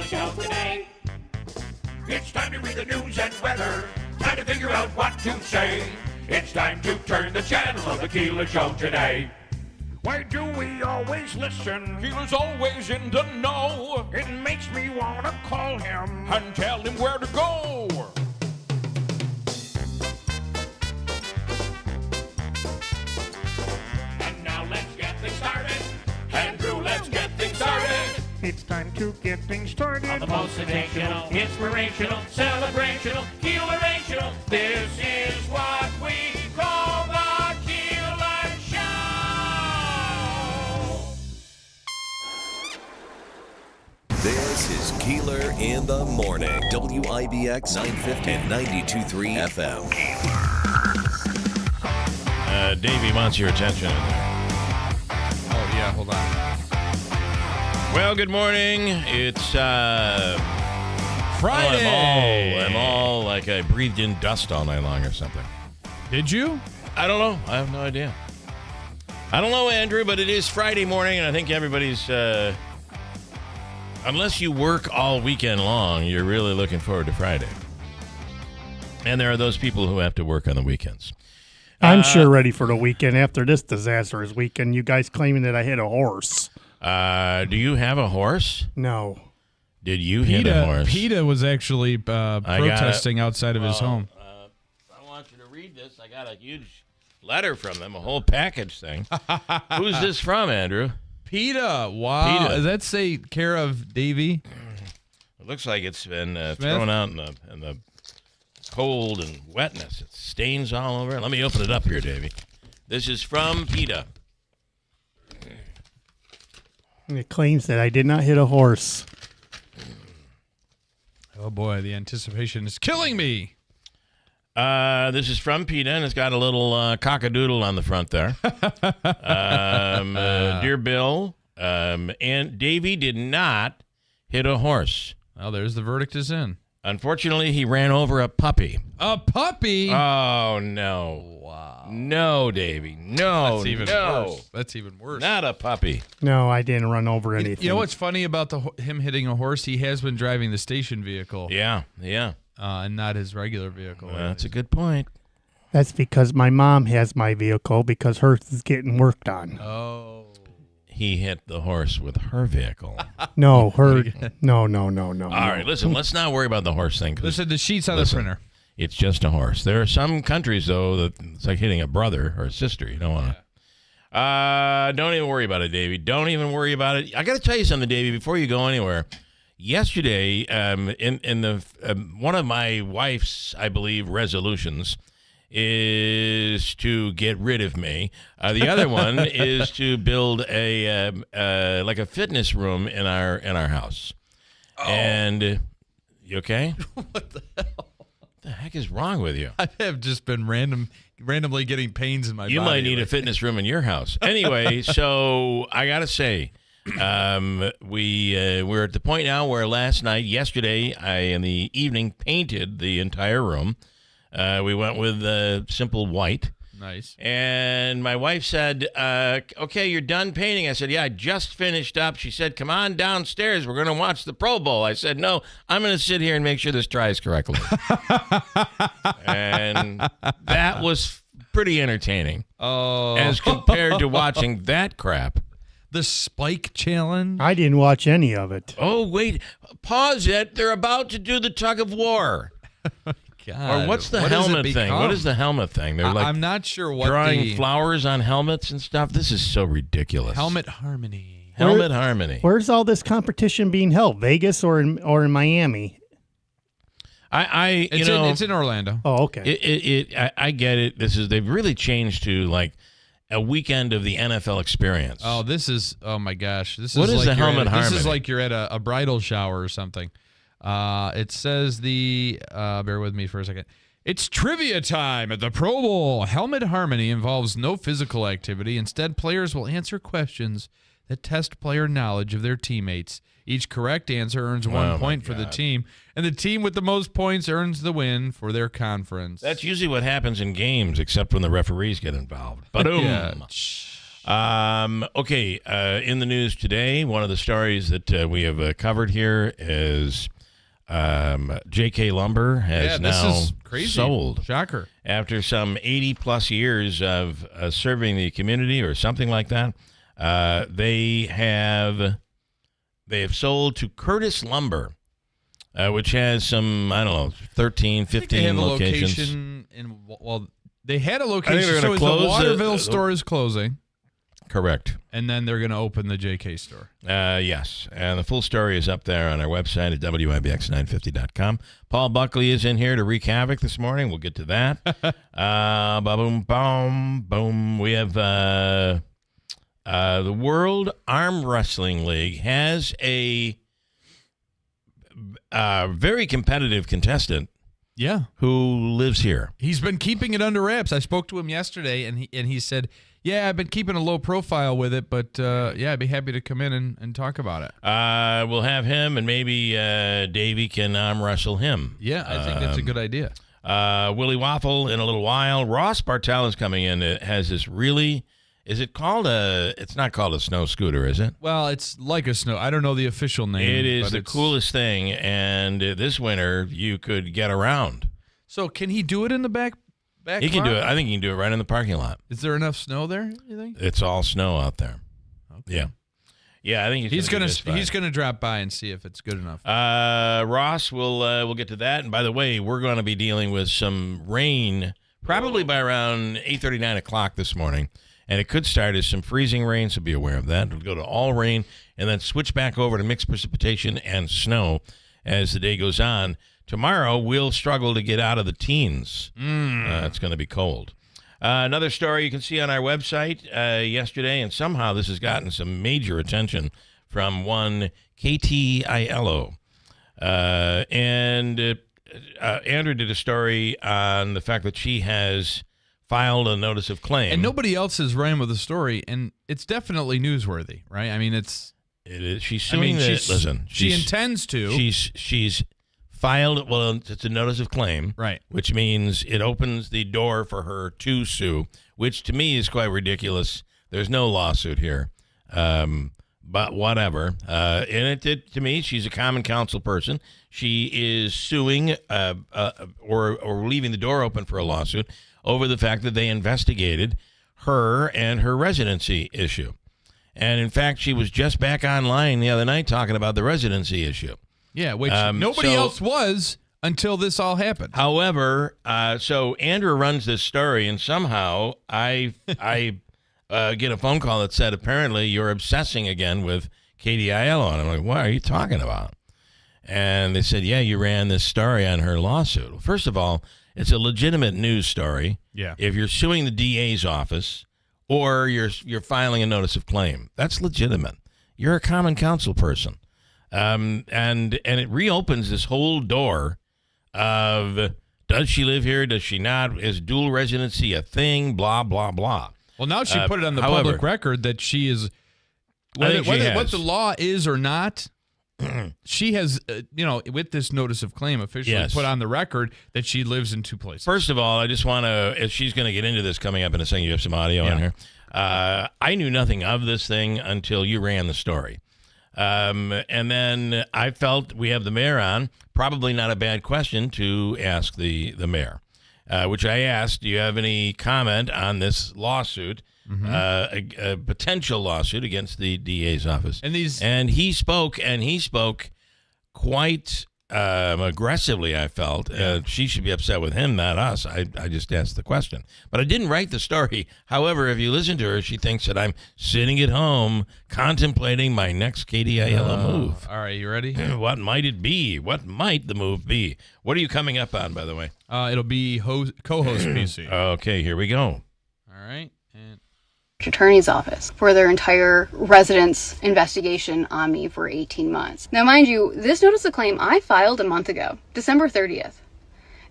Show today. It's time to read the news and weather. Time to figure out what to say. It's time to turn the channel of the Keeler Show today. Why do we always listen? Keeler's always in the know. It makes me want to call him And tell him where to go. And now let's get things started. Andrew, let's get things started. It's time to get things started. On the most sensational, inspirational, celebrational, Keelerational. This is what we call the Keeler Show. This is Keeler in the Morning. WIBX 950 and 92.3 FM. Davey wants your attention in there. Oh, yeah, hold on. Well, good morning. It's Friday. I'm all like I breathed in dust all night long or something. Did you? I don't know. I have no idea. I don't know, Andrew, but it is Friday morning, and I think everybody's, unless you work all weekend long, you're really looking forward to Friday. And there are those people who have to work on the weekends. I'm sure ready for the weekend after this disastrous weekend. You guys claiming that I hit a horse. Do you have a horse? No. Did you hit a horse? PETA was actually protesting outside of his home. I want you to read this. I got a huge letter from them, a whole package thing. Who's this from, Andrew? PETA. Wow. PETA. Does that say care of Davey? It looks like it's been thrown out in the cold and wetness. It stains all over. Let me open it up here, Davey. This is from PETA. And it claims that I did not hit a horse. Oh, boy. The anticipation is killing me. This is from PETA, and it's got a little cockadoodle on the front there. Dear Bill, and Davey did not hit a horse. Well, there's the verdict is in. Unfortunately, he ran over a puppy. A puppy? Oh, no. Wow. No, Davey. No, That's even worse. That's even worse. Not a puppy. No, I didn't run over anything. You know what's funny about him hitting a horse? He has been driving the station vehicle. Yeah. And not his regular vehicle. That's a good point. That's because my mom has my vehicle because hers is getting worked on. Oh. He hit the horse with her vehicle. No, No. All right, listen, let's not worry about the horse thing. Listen, the sheet's on the printer. It's just a horse. There are some countries, though, that it's like hitting a brother or a sister. You don't want to. Don't even worry about it, Davey. Don't even worry about it. I got to tell you something, Davey, before you go anywhere. Yesterday, in the one of my wife's, I believe, resolutions is to get rid of me. The other one is to build a like a fitness room in our house. Oh. And you okay? What the hell? What the heck is wrong with you? I have just been randomly getting pains in my body. You might need a fitness room in your house. Anyway, so I got to say, we're at the point now where yesterday, I, in the evening, painted the entire room. We went with simple white. Nice. And my wife said, okay, you're done painting. I said, yeah, I just finished up. She said, come on downstairs. We're going to watch the Pro Bowl. I said, no, I'm going to sit here and make sure this dries correctly. And that was pretty entertaining. Oh. As compared to watching that crap. The Spike Challenge? I didn't watch any of it. Oh, wait. Pause it. They're about to do the tug of war. God, or what's the helmet thing? What is the helmet thing? They're like I'm not sure what drawing flowers on helmets and stuff. This is so ridiculous. Helmet harmony. Helmet harmony. Where's all this competition being held? Vegas or in Miami? It's in Orlando. Oh, okay. I get it. They've really changed to like a weekend of the NFL experience. Oh, oh my gosh. What is the helmet harmony? This is like you're at a bridal shower or something. It says bear with me for a second. It's trivia time at the Pro Bowl. Helmet harmony involves no physical activity. Instead, players will answer questions that test player knowledge of their teammates. Each correct answer earns 1 point for the team, and the team with the most points earns the win for their conference. That's usually what happens in games, except when the referees get involved. Boom. Yeah. Okay, in the news today, one of the stories that we have covered here is JK Lumber has now sold. Shocker. After some 80-plus years of serving the community or something like that, they have sold to Curtis Lumber, which has some, 13, 15 locations. They had a I location. think they're So gonna the close Waterville store is closing. Correct. And then they're going to open the JK store. Yes. And the full story is up there on our website at WIBX950.com. Paul Buckley is in here to wreak havoc this morning. We'll get to that. Boom, boom, boom. We have the World Arm Wrestling League has a very competitive contestant. Yeah. Who lives here. He's been keeping it under wraps. I spoke to him yesterday, and he said, yeah, I've been keeping a low profile with it, but I'd be happy to come in and talk about it. We'll have him, and maybe Davey can arm wrestle him. Yeah, I think that's a good idea. Willie Waffle in a little while. Ross Bartel is coming in. It has this really... Is it called it's not called a snow scooter, is it? Well, it's like a snow. I don't know the official name. It is the coolest thing, and this winter you could get around. So can he do it in the back He can do it. I think he can do it right in the parking lot. Is there enough snow there, you think? It's all snow out there. Okay. Yeah. Yeah, I think he's gonna drop by and see if it's good enough. Ross, we'll get to that. And by the way, we're going to be dealing with some rain probably by around 8:30, 9 o'clock this morning. And it could start as some freezing rain, so be aware of that. It'll go to all rain and then switch back over to mixed precipitation and snow as the day goes on. Tomorrow, we'll struggle to get out of the teens. It's going to be cold. Another story you can see on our website yesterday, and somehow this has gotten some major attention from one Ielo. And Andrew did a story on the fact that she has filed a notice of claim. And nobody else has ran with the story, and it's definitely newsworthy, right? I mean, it is. She's suing she intends to. She's filed, well, it's a notice of claim. Right. Which means it opens the door for her to sue, which to me is quite ridiculous. There's no lawsuit here. But whatever. And to me, she's a common counsel person. She is suing or leaving the door open for a lawsuit over the fact that they investigated her and her residency issue. And, in fact, she was just back online the other night talking about the residency issue. Yeah, which nobody else was until this all happened. However, so Andrew runs this story, and somehow I get a phone call that said, apparently you're obsessing again with Katie Ielo. And I'm like, what are you talking about? And they said, yeah, you ran this story on her lawsuit. Well, first of all, it's a legitimate news story. Yeah. If you're suing the DA's office or you're filing a notice of claim, that's legitimate. You're a common counsel person. And it reopens this whole door of, does she live here? Does she not? Is dual residency a thing? Blah, blah, blah. Well, now she put it on the public record that she is, whether what the law is or not, she has, with this notice of claim officially put on the record that she lives in two places. First of all, I just want to, if she's going to get into this coming up in a second, you have some audio on here. I knew nothing of this thing until you ran the story. And then I felt we have the mayor on, probably not a bad question to ask the mayor, which I asked, do you have any comment on this lawsuit? A potential lawsuit against the DA's office. And he spoke quite aggressively, I felt. She should be upset with him, not us. I just asked the question. But I didn't write the story. However, if you listen to her, she thinks that I'm sitting at home contemplating my next Katie Ielo move. All right, you ready? What might it be? What might the move be? What are you coming up on, by the way? It'll be co-host PC. Okay, here we go. All right. And attorney's office for their entire residence investigation on me for 18 months. Now, mind you, this notice of claim I filed a month ago, December 30th.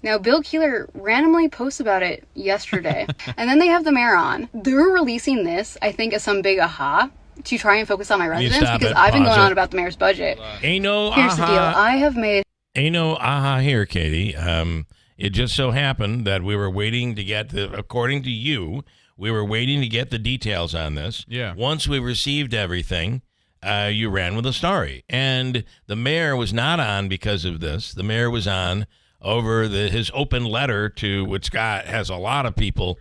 Now, Bill Keeler randomly posts about it yesterday, and then they have the mayor on. They're releasing this, I think, as some big aha to try and focus on my residence because I've been going on about the mayor's budget. Ain't no Here's the deal. I have made... Ain't no aha here, Katie. It just so happened that we were waiting to get according to you, We were waiting to get the details on this. Yeah. Once we received everything, you ran with a story. And the mayor was not on because of this. The mayor was on over his open letter to, which has a lot of people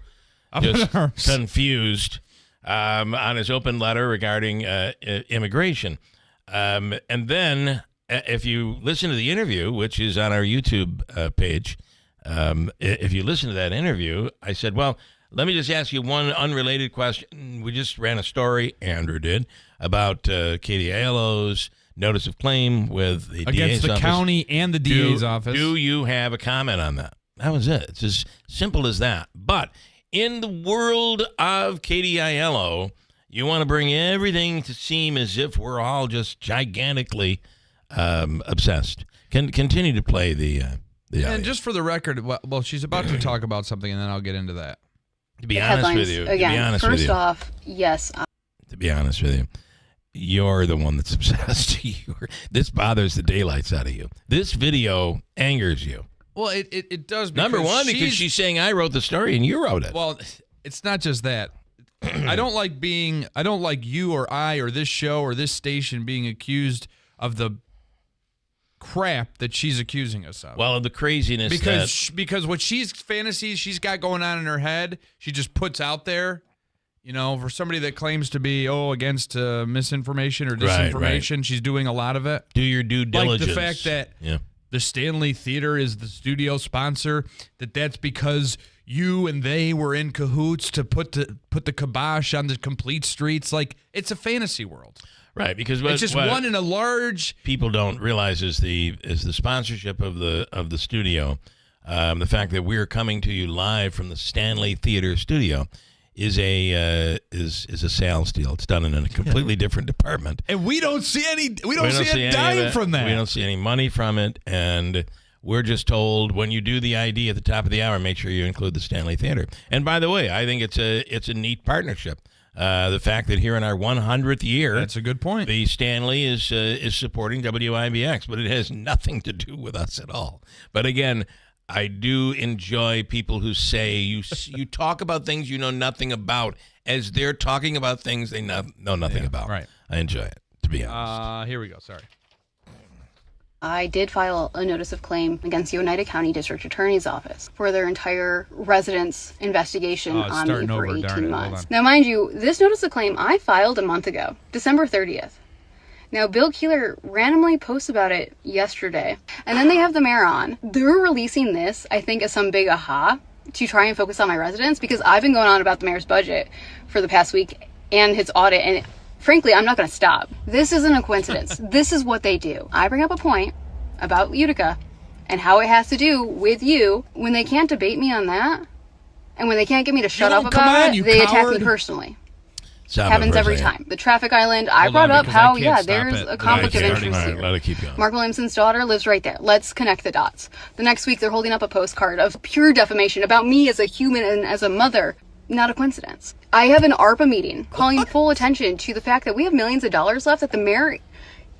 just confused on his open letter regarding immigration. And then if you listen to the interview, which is on our YouTube page, if you listen to that interview, I said, well, let me just ask you one unrelated question. We just ran a story, Andrew did, about Katie Ielo's notice of claim with the against DA's the office. County and the DA's office. Do you have a comment on that? That was it. It's as simple as that. But in the world of Katie Ielo, you want to bring everything to seem as if we're all just gigantically obsessed. Continue to play the audio. And just for the record, well, she's about to talk about something, and then I'll get into that. To be honest with you, Again, first off, yes. To be honest with you, you're the one that's obsessed. This bothers the daylights out of you. This video angers you. Well, it does. Because Number one, because she's saying I wrote the story and you wrote it. Well, it's not just that. I don't like you or I or this show or this station being accused of the crap that she's accusing us of. Well, the craziness because what fantasies she's got going on in her head, she just puts out there. You know, for somebody that claims to be against misinformation or disinformation, right. She's doing a lot of it. Do your due diligence. Like the fact that the Stanley Theater is the studio sponsor, that's because you and they were in cahoots to put the kibosh on the complete streets. Like, it's a fantasy world. Right, because it's just one in a large. People don't realize is the sponsorship of the studio, the fact that we're coming to you live from the Stanley Theater studio is a sales deal. It's done in a completely different department, and we don't see any. We don't see a dime from that. We don't see any money from it, and we're just told when you do the ID at the top of the hour, make sure you include the Stanley Theater. And by the way, I think it's a neat partnership. The fact that here in our 100th year, that's a good point. The Stanley is supporting WIBX, but it has nothing to do with us at all. But again, I do enjoy people who say you talk about things you know nothing about as they're talking about things they know nothing about. Right. I enjoy it, to be honest. Here we go. Sorry. I did file a notice of claim against the Oneida County District Attorney's Office for their entire residence investigation on me for 18 months. Now, mind you, this notice of claim I filed a month ago, December 30th. Now, Bill Keeler randomly posts about it yesterday, and then they have the mayor on. They're releasing this, I think, as some big aha to try and focus on my residents, because I've been going on about the mayor's budget for the past week and his audit, and frankly, I'm not going to stop. This isn't a coincidence. This is what they do. I bring up a point about Utica and how it has to do with you. When they can't debate me on that, and when they can't get me to shut up about it, they attack me personally. Happens every time. The traffic island, I brought up how, there's a conflict of interest here. Let it keep going. Mark Williamson's daughter lives right there. Let's connect the dots. The next week, they're holding up a postcard of pure defamation about me as a human and as a mother. Not a coincidence. I have an ARPA meeting calling full attention to the fact that we have millions of dollars left that the mayor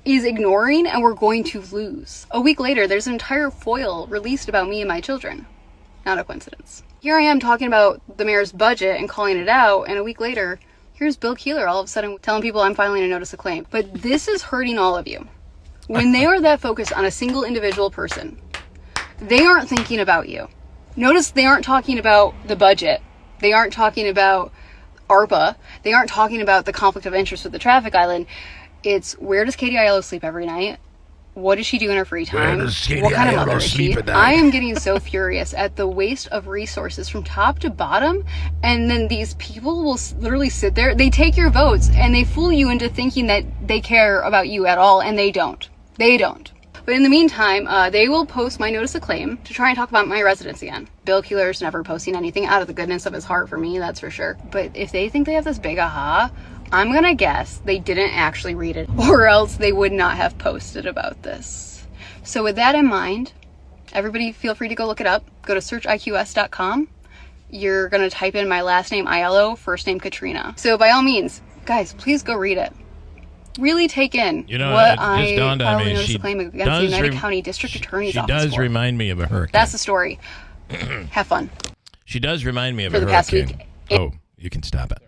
is ignoring and we're going to lose. A week later, there's an entire foil released about me and my children. Not a coincidence. Here I am talking about the mayor's budget and calling it out, and a week later, here's Bill Keeler all of a sudden telling people I'm filing a notice of claim. But this is hurting all of you. When they are that focused on a single individual person, they aren't thinking about you. Notice they aren't talking about the budget. They aren't talking about ARPA. They aren't talking about the conflict of interest with the traffic island. It's, where does Katie Ielo sleep every night? What does she do in her free time? What kind of mother is she? I am getting so furious at the waste of resources from top to bottom. And then these people will literally sit there. They take your votes and they fool you into thinking that they care about you at all. And they don't. They don't. But in the meantime, they will post my notice of claim to try and talk about my residence again. Bill Keeler's never posting anything out of the goodness of his heart for me, that's for sure. But if they think they have this big aha, I'm gonna guess they didn't actually read it, or else they would not have posted about this. So with that in mind, everybody feel free to go look it up. Go to searchiqs.com. You're gonna type in my last name Ielo, first name Katrina. So by all means, guys, please go read it. Really take in what I filed a notice of claim against the United County District Attorney's Office She does remind me of a hurricane. That's the story. Have fun. She does remind me of a hurricane. For the past week. Oh, You can stop it.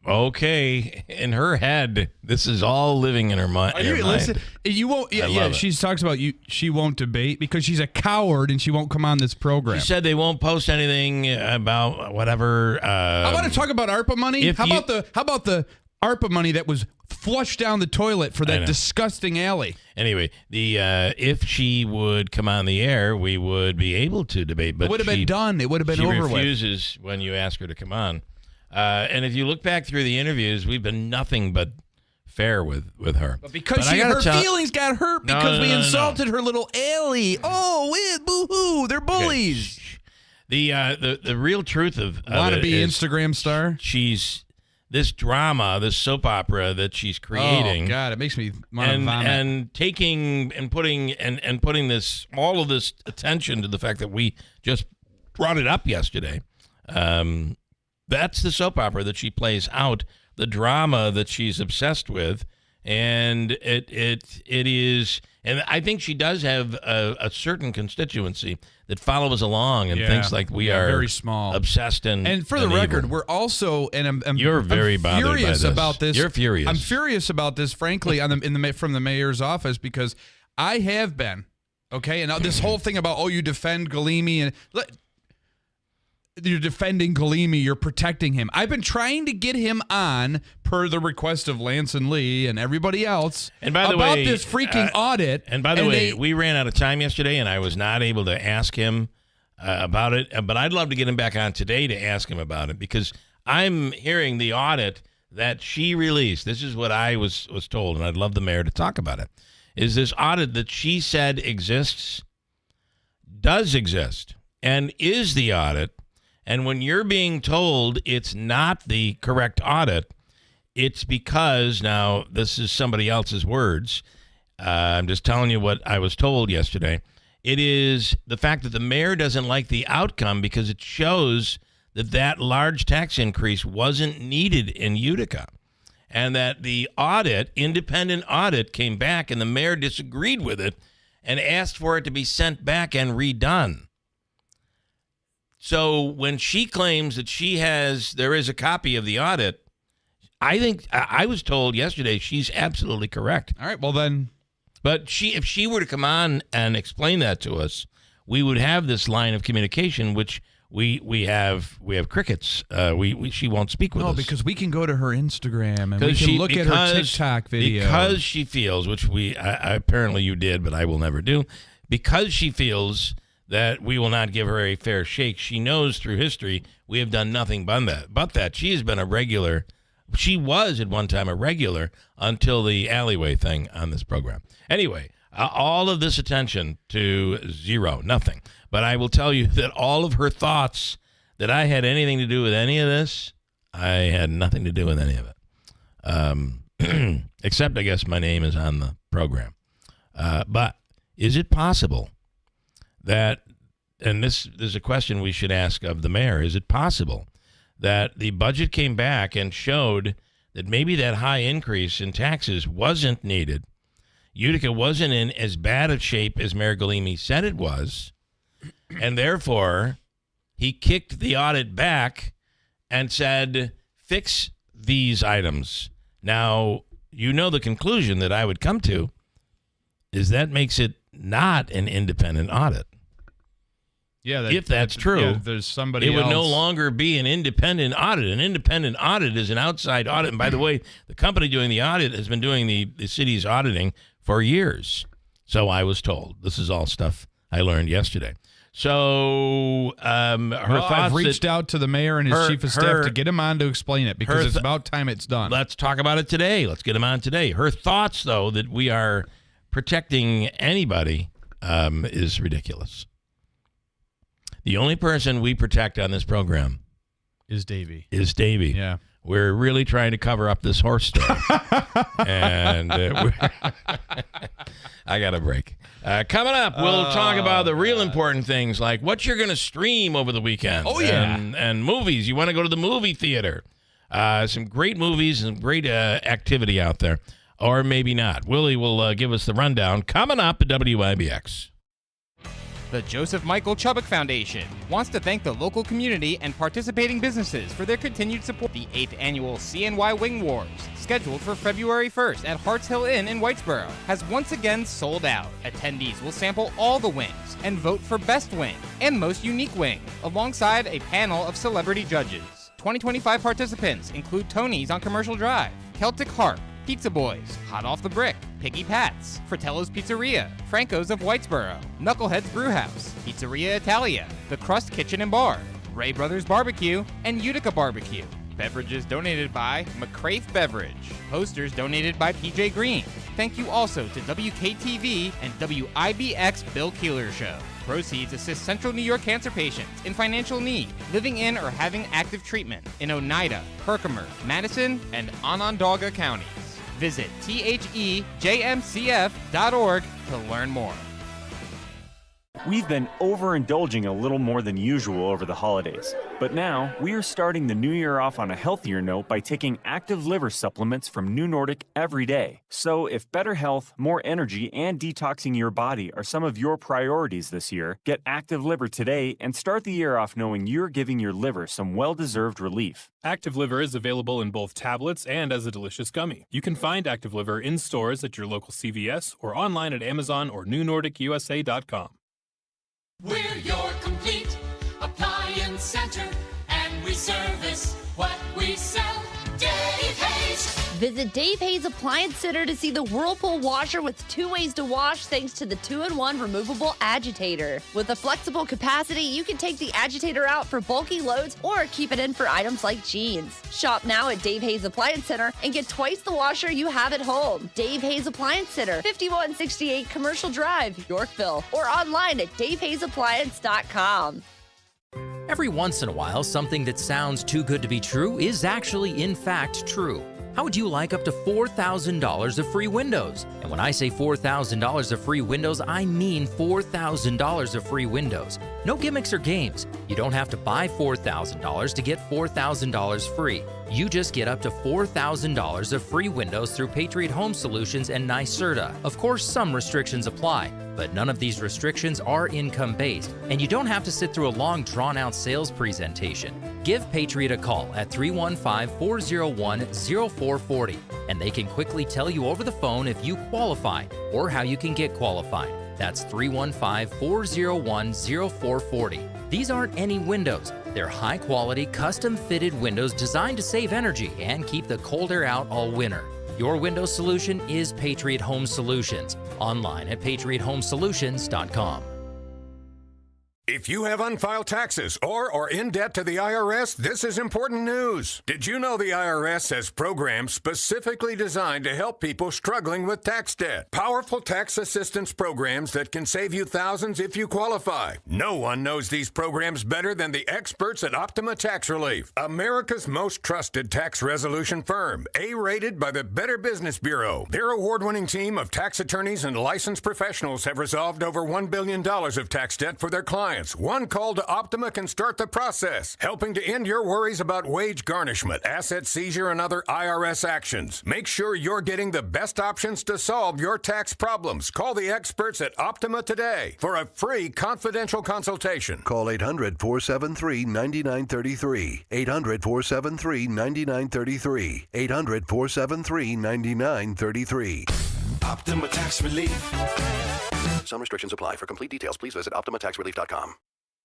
Okay. In her head, this is all living in her mind. Listen, you won't. Yeah. She talks about you. She won't debate because she's a coward and she won't come on this program. She said they won't post anything about whatever. I want to talk about ARPA money. How about the ARPA money that was flushed down the toilet for that disgusting alley? Anyway, if she would come on the air, we would be able to debate. But it would have been done. It would have been over with. She refuses when you ask her to come on. And if you look back through the interviews, we've been nothing but fair with her. But because her feelings got hurt because we insulted her little alley. Oh, boo-hoo, they're bullies. Okay. The real truth of wannabe Instagram star. She's this drama, this soap opera that she's creating. Oh God, it makes me want to vomit. And taking and putting this all of this attention to the fact that we just brought it up yesterday. That's the soap opera that she plays out, the drama that she's obsessed with, and it is. And I think she does have a certain constituency that follows along and thinks like we are very small, obsessed and for the record, we're also and you're very bothered furious by this. About this. You're furious. I'm furious about this, frankly, from the mayor's office because I have been okay, and now this whole thing about you defend Galimi and. You're defending Galimi. You're protecting him. I've been trying to get him on per the request of Lance and Lee and everybody else and by the about way, this freaking audit. And by the way, we ran out of time yesterday, and I was not able to ask him about it. But I'd love to get him back on today to ask him about it because I'm hearing the audit that she released. This is what I was told, and I'd love the mayor to talk about it. Is this audit that she said exists, does exist, and is the audit. And when you're being told it's not the correct audit, it's because, now this is somebody else's words. I'm just telling you what I was told yesterday. It is the fact that the mayor doesn't like the outcome because it shows that large tax increase wasn't needed in Utica. And that the independent audit came back and the mayor disagreed with it and asked for it to be sent back and redone. So when she claims that there is a copy of the audit, I think I was told yesterday she's absolutely correct. All right, well then. But if she were to come on and explain that to us, we would have this line of communication, which we have crickets. She won't speak with us. No, because we can go to her Instagram and we can look at her TikTok video. Because she feels, which apparently you did, but I will never do, because she feels that we will not give her a fair shake. She knows through history we have done nothing but that. She has been a regular. She was at one time a regular until the alleyway thing on this program. Anyway, all of this attention to nothing. But I will tell you that all of her thoughts that I had anything to do with any of this, I had nothing to do with any of it. Except, I guess, my name is on the program. But is it possible that, and this is a question we should ask of the mayor, is it possible that the budget came back and showed that maybe that high increase in taxes wasn't needed? Utica wasn't in as bad a shape as Mayor Galimi said it was, and therefore he kicked the audit back and said, fix these items. Now, you know the conclusion that I would come to is that makes it not an independent audit. Yeah, if that's true, there's somebody it would else. no longer be an independent audit. An independent audit is an outside audit. And by the way, the company doing the audit has been doing the city's auditing for years. So I was told. This is all stuff I learned yesterday. So I've reached out to the mayor and his chief of staff to get him on to explain it because it's about time it's done. Let's talk about it today. Let's get him on today. Her thoughts, though, that we are protecting anybody is ridiculous. The only person we protect on this program is Davey. Yeah. We're really trying to cover up this horse story. And I got a break. Coming up, we'll talk about the real important things like what you're going to stream over the weekend. Oh, yeah. And movies. You want to go to the movie theater. Some great movies and great activity out there. Or maybe not. Willie will give us the rundown. Coming up at WIBX. The Joseph Michael Chubbuck Foundation wants to thank the local community and participating businesses for their continued support. The 8th annual CNY Wing Wars, scheduled for February 1st at Harts Hill Inn in Whitesboro, has once again sold out. Attendees will sample all the wings and vote for best wing and most unique wing, alongside a panel of celebrity judges. 2025 participants include Tony's on Commercial Drive, Celtic Harp, Pizza Boys, Hot Off the Brick, Piggy Pat's, Fratello's Pizzeria, Franco's of Whitesboro, Knucklehead's Brewhouse, Pizzeria Italia, The Crust Kitchen and Bar, Ray Brothers Barbecue, and Utica Barbecue. Beverages donated by McCrafe Beverage. Posters donated by PJ Green. Thank you also to WKTV and WIBX Bill Keeler Show. Proceeds assist Central New York cancer patients in financial need, living in or having active treatment in Oneida, Herkimer, Madison, and Onondaga counties. Visit thejmcf.org to learn more. We've been overindulging a little more than usual over the holidays, but now we are starting the new year off on a healthier note by taking active liver supplements from New Nordic every day. So if better health, more energy, and detoxing your body are some of your priorities this year, get Active Liver today and start the year off knowing you're giving your liver some well-deserved relief. Active Liver is available in both tablets and as a delicious gummy. You can find Active Liver in stores at your local CVS or online at Amazon or newnordicusa.com. We're your complete appliance center, and we service what we sell. Dave Hayes. Visit Dave Hayes Appliance Center to see the Whirlpool washer with 2 ways to wash thanks to the 2-in-1 removable agitator. With a flexible capacity, you can take the agitator out for bulky loads or keep it in for items like jeans. Shop now at Dave Hayes Appliance Center and get twice the washer you have at home. Dave Hayes Appliance Center, 5168 Commercial Drive, Yorkville, or online at davehayesappliance.com. Every once in a while, something that sounds too good to be true is actually, in fact, true. How would you like up to $4,000 of free windows? And when I say $4,000 of free windows, I mean $4,000 of free windows. No gimmicks or games. You don't have to buy $4,000 to get $4,000 free. You just get up to $4,000 of free windows through Patriot Home Solutions and NYSERDA. Of course, some restrictions apply, but none of these restrictions are income-based, and you don't have to sit through a long, drawn-out sales presentation. Give Patriot a call at 315-401-0440, and they can quickly tell you over the phone if you qualify or how you can get qualified. That's 315-401-0440. These aren't any windows. They're high-quality, custom-fitted windows designed to save energy and keep the cold air out all winter. Your window solution is Patriot Home Solutions. Online at patriothomesolutions.com. If you have unfiled taxes or are in debt to the IRS, this is important news. Did you know the IRS has programs specifically designed to help people struggling with tax debt? Powerful tax assistance programs that can save you thousands if you qualify. No one knows these programs better than the experts at Optima Tax Relief, America's most trusted tax resolution firm, A-rated by the Better Business Bureau. Their award-winning team of tax attorneys and licensed professionals have resolved over $1 billion of tax debt for their clients. One call to Optima can start the process, helping to end your worries about wage garnishment, asset seizure, and other IRS actions. Make sure you're getting the best options to solve your tax problems. Call the experts at Optima today for a free confidential consultation. Call 800-473-9933. 800-473-9933. 800-473-9933. Optima Tax Relief. Some restrictions apply. For complete details, please visit OptimaTaxRelief.com.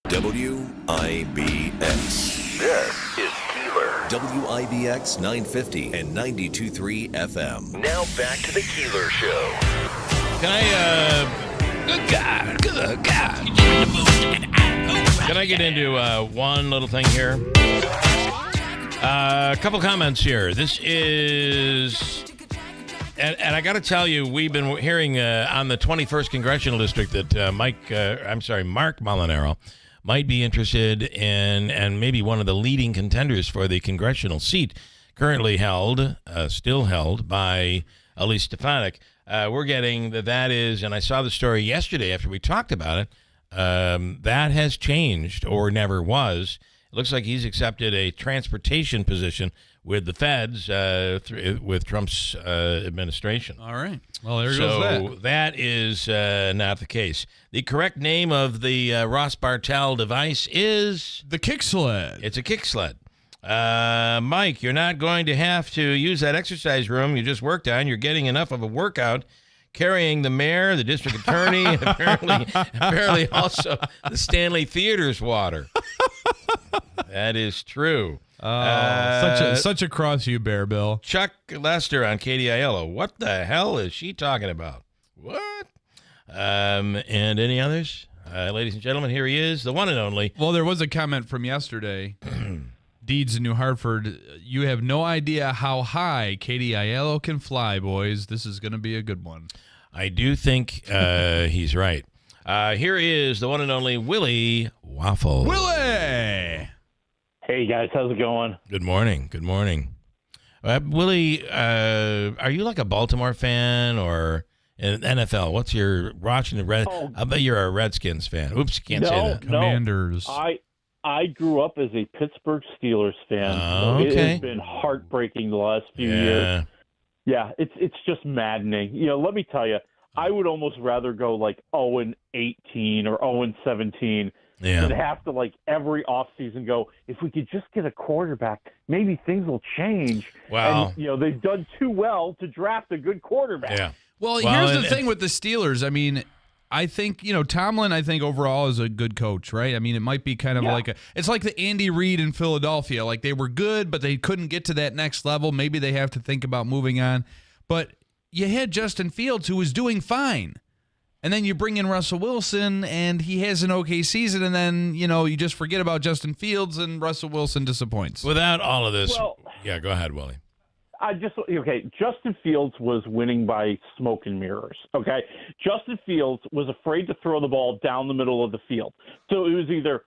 WIBX. This is Keeler. WIBX 950 and 92.3 FM. Now back to the Keeler Show. Can I get into one little thing here? A couple comments here. This is... And I got to tell you, we've been hearing on the 21st Congressional District that Mark Molinaro might be interested in and maybe one of the leading contenders for the congressional seat currently held, still held by Elise Stefanik. We're getting that is, and I saw the story yesterday after we talked about it, that has changed or never was. It looks like he's accepted a transportation position with the feds with Trump's administration. All right. Well, there goes So that. that is not the case. The correct name of the Ross Bartel device is the kick sled. It's a kick sled. Mike, you're not going to have to use that exercise room you just worked on. You're getting enough of a workout carrying the mayor, the district attorney, and apparently also the Stanley Theater's water. That is true. Such a cross you bear, Bill. Chuck Lester on KDIelo. What the hell is she talking about? What? And any others? Ladies and gentlemen, here he is, the one and only. Well, there was a comment from yesterday. Deeds in New Hartford. You have no idea how high KDIelo can fly, boys. This is going to be a good one. I do think he's right. Here is the one and only Willie Waffle. Willie! Hey, guys. How's it going? Good morning. Good morning. Willie, are you like a Baltimore fan or an NFL? What's your watching the Red? I bet you're a Redskins fan. Oops, can't say that. Commanders. I grew up as a Pittsburgh Steelers fan. So it has been heartbreaking the last few years. Yeah, it's just maddening. Let me tell you, I would almost rather go like 0-18 or 0-17 than have to like every offseason go, if we could just get a quarterback, maybe things will change. Wow. And, they've done too well to draft a good quarterback. Yeah. Well, here's the thing with the Steelers. I mean, I think, Tomlin, overall is a good coach, right? I mean, it might be kind of it's like the Andy Reid in Philadelphia. Like they were good, but they couldn't get to that next level. Maybe they have to think about moving on. But you had Justin Fields, who was doing fine. And then you bring in Russell Wilson, and he has an okay season, and then, you just forget about Justin Fields, and Russell Wilson disappoints. Without all of this, yeah, go ahead, Willie. Justin Fields was winning by smoke and mirrors, okay? Justin Fields was afraid to throw the ball down the middle of the field. So it was either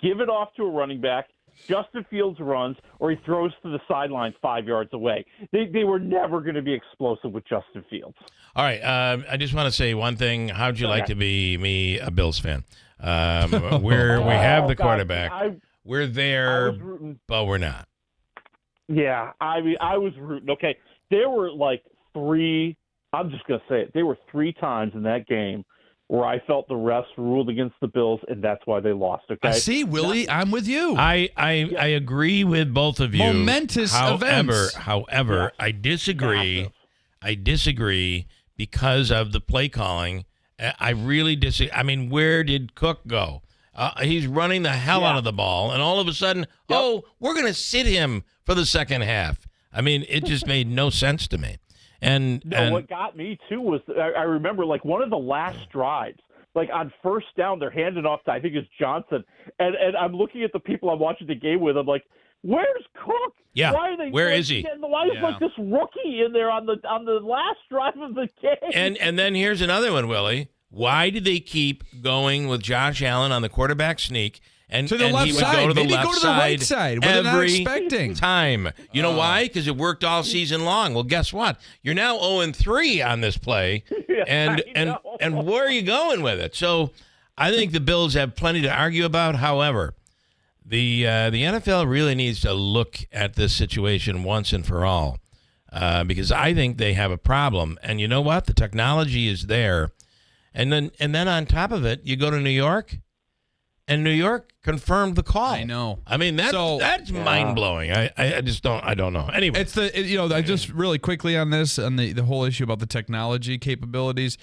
give it off to a running back, Justin Fields runs, or he throws to the sideline 5 yards away. They were never going to be explosive with Justin Fields. All right, I just want to say one thing. How'd you like to be a Bills fan? We have the quarterback. We're there, but we're not. Yeah, I mean, I was rooting. Okay, there were like I'm just going to say it. There were 3 times in that game where I felt the refs ruled against the Bills, and that's why they lost, okay? See, Willie, I'm with you. I agree with both of you. Momentous events. However, I disagree. I disagree because of the play calling. I really disagree. I mean, where did Cook go? He's running the hell out of the ball, and all of a sudden, we're going to sit him for the second half. I mean, it just made no sense to me. And what got me too was I remember like one of the last drives, like on first down, they're handing off to I think it's Johnson, and I'm looking at the people I'm watching the game with. I'm like, where's Cook? Yeah, why are they? Where is he? Why is like this rookie in there on the last drive of the game? And then here's another one, Willie. Why did they keep going with Josh Allen on the quarterback sneak? And to the left he would side. go to the Maybe left go to side the right side. Where they're not every expecting. time. You know why? Because it worked all season long. Well, guess what? You're now 0-3 on this play, and where are you going with it? So, I think the Bills have plenty to argue about. However, the NFL really needs to look at this situation once and for all, because I think they have a problem. And you know what? The technology is there, and then on top of it, you go to New York. And New York confirmed the call. I know. I mean, that's mind blowing. I just don't know. Anyway, it's I just really quickly on this, on the whole issue about the technology capabilities.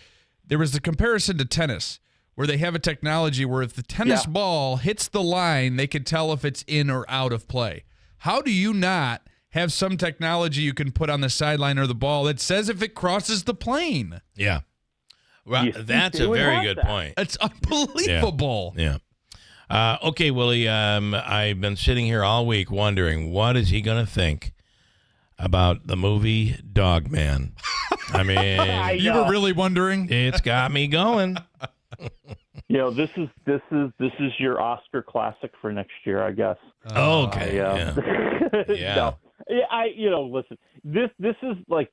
There was the comparison to tennis, where they have a technology where if the tennis ball hits the line, they can tell if it's in or out of play. How do you not have some technology you can put on the sideline or the ball that says if it crosses the plane? Yeah. Well, that's a very good point. It's unbelievable. Yeah. Okay, Willie, I've been sitting here all week wondering, what is he going to think about the movie Dog Man? I mean, you were really wondering? It's got me going. This is your Oscar classic for next year, I guess. Okay. Yeah. Listen, this is like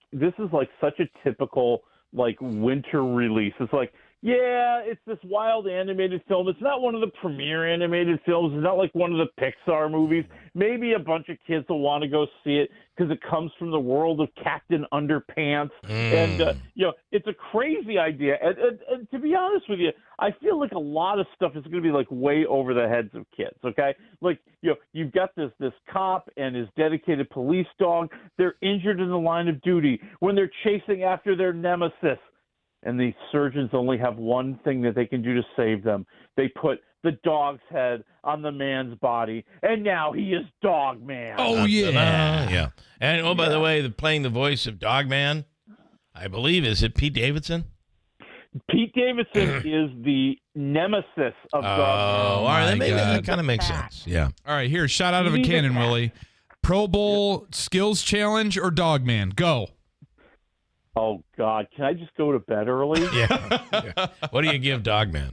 such a typical like winter release. It's like yeah, it's this wild animated film. It's not one of the premiere animated films. It's not like one of the Pixar movies. Maybe a bunch of kids will want to go see it because it comes from the world of Captain Underpants. And, it's a crazy idea. And to be honest with you, I feel like a lot of stuff is going to be like way over the heads of kids, okay? Like, you've got this cop and his dedicated police dog. They're injured in the line of duty when they're chasing after their nemesis. And the surgeons only have one thing that they can do to save them. They put the dog's head on the man's body, and now he is Dog Man. Oh, yeah. Yeah. And, by the way, playing the voice of Dog Man, I believe, is it Pete Davidson? Pete Davidson is the nemesis of Dog Man. Oh, all right. That kind of makes sense. Yeah. All right, here, shot out of a cannon, Willie. Pro Bowl skills challenge or Dog Man? Go. Oh, God. Can I just go to bed early? Yeah. What do you give Dog Man?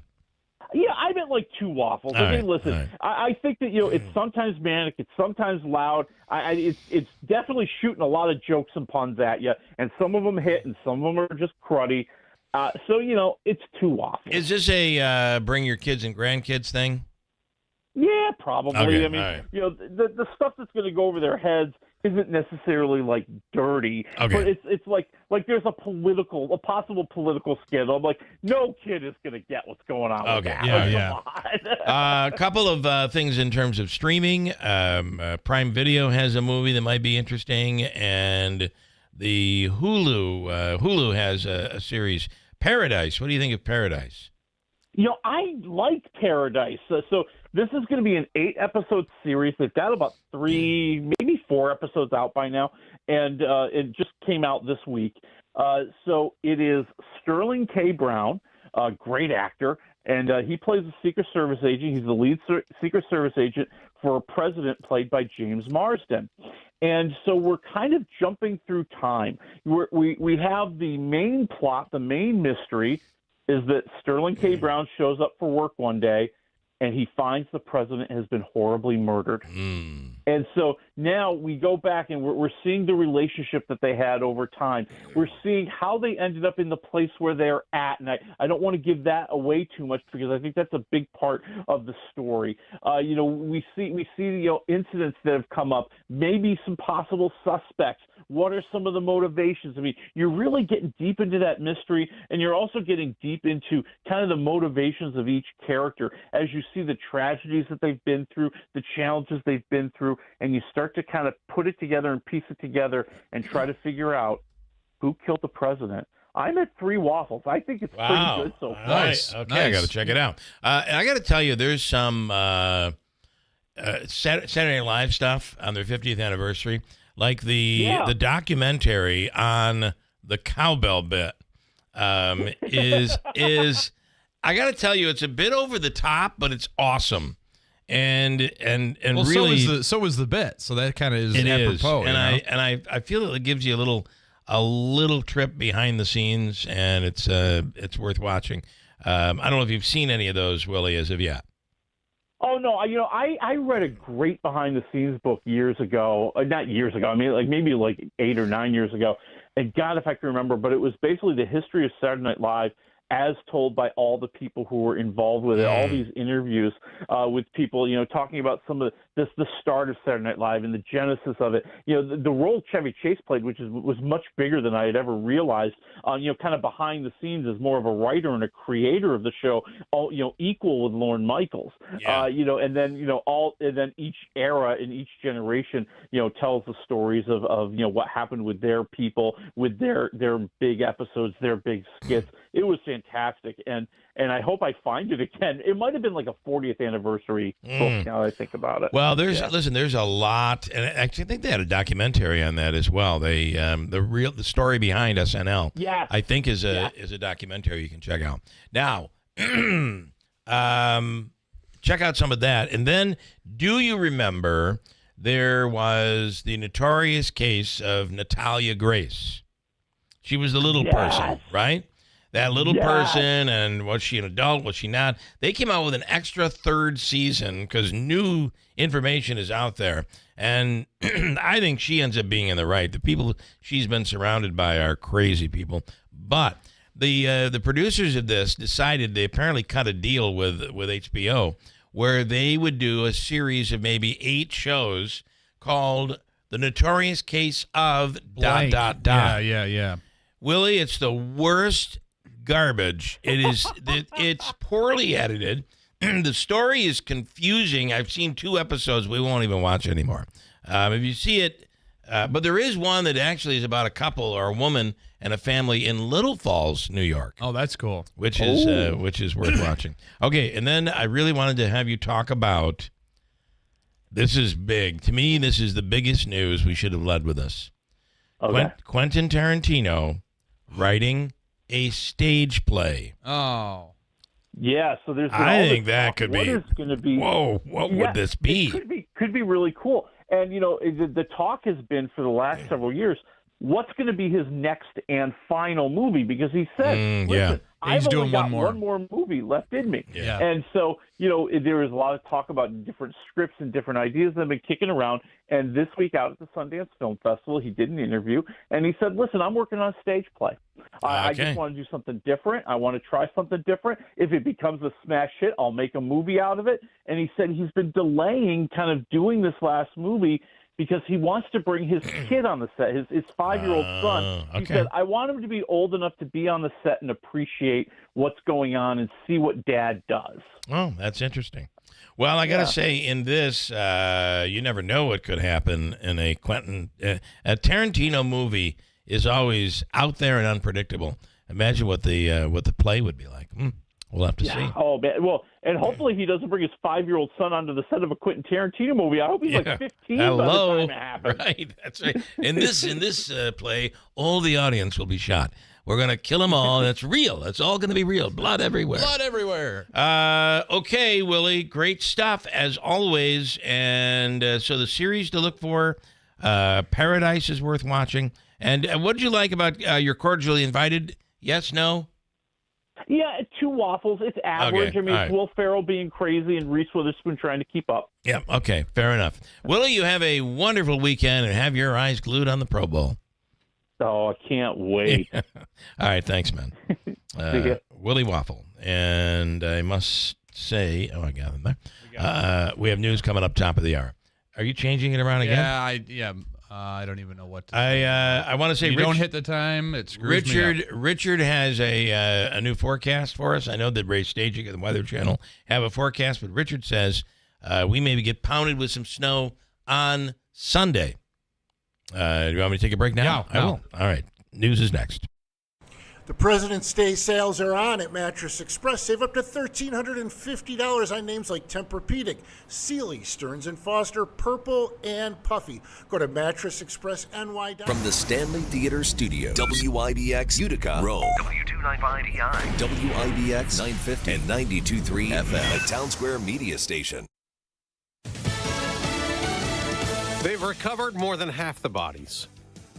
Yeah, I meant like 2 waffles. Listen, I think that, it's sometimes manic, it's sometimes loud. It's definitely shooting a lot of jokes and puns at you, and some of them hit and some of them are just cruddy. So, it's 2 waffles. Is this a bring your kids and grandkids thing? Yeah, probably. Okay, I mean, right. The stuff that's going to go over their heads isn't necessarily like dirty, okay. But it's like there's a possible political scandal. I'm like, no kid is going to get what's going on. Okay, with yeah. A couple of things in terms of streaming. Prime Video has a movie that might be interesting, and the Hulu has a series, Paradise. What do you think of Paradise? I like Paradise. So this is going to be an 8-episode series. They've got about 3, maybe 4 episodes out by now, and it just came out this week. So it is Sterling K. Brown, a great actor, and he plays a Secret Service agent. He's the lead Secret Service agent for a president played by James Marsden. And so we're kind of jumping through time. We have the main plot, the main mystery, is that Sterling K. Brown shows up for work one day and he finds the president has been horribly murdered. And so now we go back and we're seeing the relationship that they had over time. We're seeing how they ended up in the place where they're at. And I don't want to give that away too much because I think that's a big part of the story. We see incidents that have come up, maybe some possible suspects. What are some of the motivations? I mean, you're really getting deep into that mystery, and you're also getting deep into kind of the motivations of each character as you see the tragedies that they've been through, the challenges they've been through, and you start to kind of put it together and piece it together and try to figure out who killed the president. I'm at 3 waffles. I think it's pretty good so far. Nice. Okay, I got to check it out. And I got to tell you, there's some Saturday Night Live stuff on their 50th anniversary. Like the documentary on the cowbell bit is I got to tell you, it's a bit over the top, but it's awesome. And really, so was the bit. So that kind of is apropos. Is. And I feel it gives you a little trip behind the scenes, and it's worth watching. I don't know if you've seen any of those, Willie, as of yet. Oh, no. I read a great behind-the-scenes book years ago. Not years ago. I mean, maybe 8 or 9 years ago. And God, if I can remember, but it was basically the history of Saturday Night Live as told by all the people who were involved with it, all these interviews with people, talking about some of the start of Saturday Night Live and the genesis of it. The role Chevy Chase played, which was much bigger than I had ever realized, kind of behind the scenes as more of a writer and a creator of the show, equal with Lorne Michaels. Yeah. And then each era and each generation, tells the stories of what happened with their people, with their big episodes, their big skits. It was fantastic, and I hope I find it again. It might have been like a 40th anniversary book now that I think about it. Well, there's a lot, and actually I think they had a documentary on that as well. They the story behind SNL, I think is a documentary you can check out. Now, check out some of that, and then do you remember there was the notorious case of Natalia Grace? She was the little person, right? That little person, and was she an adult? Was she not? They came out with an extra 3rd season because new information is out there. And I think she ends up being in the right. The people she's been surrounded by are crazy people. But the producers of this decided they apparently cut a deal with HBO where they would do a series of maybe 8 shows called The Notorious Case of ... Yeah. Willie, it's the worst garbage. It's poorly edited. The story is confusing. I've seen 2 episodes. We won't even watch anymore. If you see it, but there is one that actually is about a couple or a woman and a family in Little Falls, New York. Oh, that's cool. Which is worth watching. Okay, and then I really wanted to have you talk about. This is big to me. This is the biggest news. We should have led with this. Okay. Quentin Tarantino writing a stage play. Oh. Yeah, so there's. I think that could be. What is going to be? Whoa! What would this be? It could be really cool. And the talk has been for the last several years. What's going to be his next and final movie? Because he said, "Listen, I've only got one more movie left in me." Yeah. And so there was a lot of talk about different scripts and different ideas that have been kicking around. And this week out at the Sundance Film Festival, he did an interview and he said, "Listen, I'm working on a stage play. I just want to do something different. I want to try something different. If it becomes a smash hit, I'll make a movie out of it." And he said he's been delaying kind of doing this last movie because he wants to bring his kid on the set, his 5-year-old son. He said, "I want him to be old enough to be on the set and appreciate what's going on and see what Dad does." Oh, that's interesting. Well, I got to say, in this, you never know what could happen in a a Tarantino movie is always out there and unpredictable. Imagine what the play would be like. We'll have to see. Oh, man. Well, and hopefully he doesn't bring his 5-year-old son onto the set of a Quentin Tarantino movie. I hope he's like 15 by the time it happens. Right, that's right. In this play, all the audience will be shot. We're going to kill them all. That's real. That's all going to be real. Blood everywhere. Blood everywhere. Okay, Willie. Great stuff, as always. And so the series to look for, Paradise is worth watching. And what did you like about You're Cordially Invited? Yes, no? Yeah, 2 waffles. It's average. Okay, I mean, all it's right. Will Ferrell being crazy and Reese Witherspoon trying to keep up. Yeah, okay. Fair enough. Willie, you have a wonderful weekend and have your eyes glued on the Pro Bowl. Oh, I can't wait. All right, thanks, man. See ya. Willie Waffle. And I must say, I got him there. We have news coming up top of the hour. Are you changing it around again? I don't even know what to I want to say you don't hit the time. It screws me up. Richard has a new forecast for us. I know that Ray Staging and the Weather Channel have a forecast, but Richard says we maybe get pounded with some snow on Sunday. Do you want me to take a break now? No. I will. All right. News is next. The President's Day sales are on at Mattress Express. Save up to $1,350 on names like Tempur-Pedic, Sealy, Stearns & Foster, Purple, and Puffy. Go to mattressexpressny.com. From the Stanley Theater Studio, WIBX Utica, Rome, W295EI, WIBX 950 and 92.3 FM, a Town Square media station. They've recovered more than half the bodies.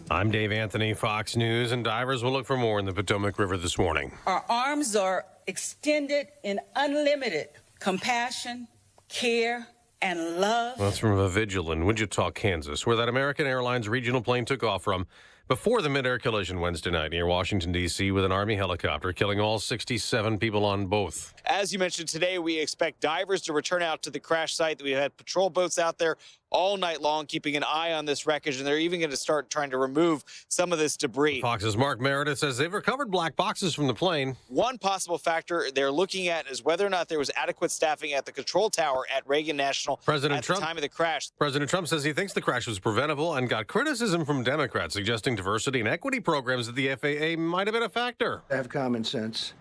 I'm Dave Anthony, Fox News, and divers will look for more in the Potomac River this morning. Our arms are extended in unlimited compassion, care, and love. That's from a vigil in Wichita, Kansas, where that American Airlines regional plane took off from before the mid-air collision Wednesday night near Washington, D.C. with an Army helicopter, killing all 67 people on both. As you mentioned today, we expect divers to return out to the crash site. We had patrol boats out there all night long, keeping an eye on this wreckage, and they're even going to start trying to remove some of this debris. Fox's Mark Meredith says they've recovered black boxes from the plane. One possible factor they're looking at is whether or not there was adequate staffing at the control tower at Reagan National at the time of the crash. President Trump says he thinks the crash was preventable and got criticism from Democrats suggesting diversity and equity programs at the FAA might have been a factor. I have common sense,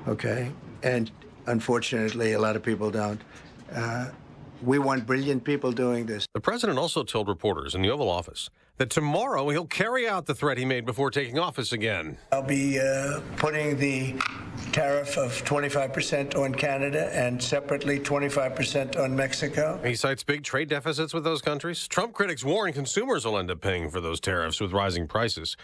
okay? And unfortunately, a lot of people don't. We want brilliant people doing this. The president also told reporters in the Oval Office that tomorrow he'll carry out the threat he made before taking office again. I'll be putting the tariff of 25% on Canada and separately 25% on Mexico. He cites big trade deficits with those countries. Trump critics warn consumers will end up paying for those tariffs with rising prices.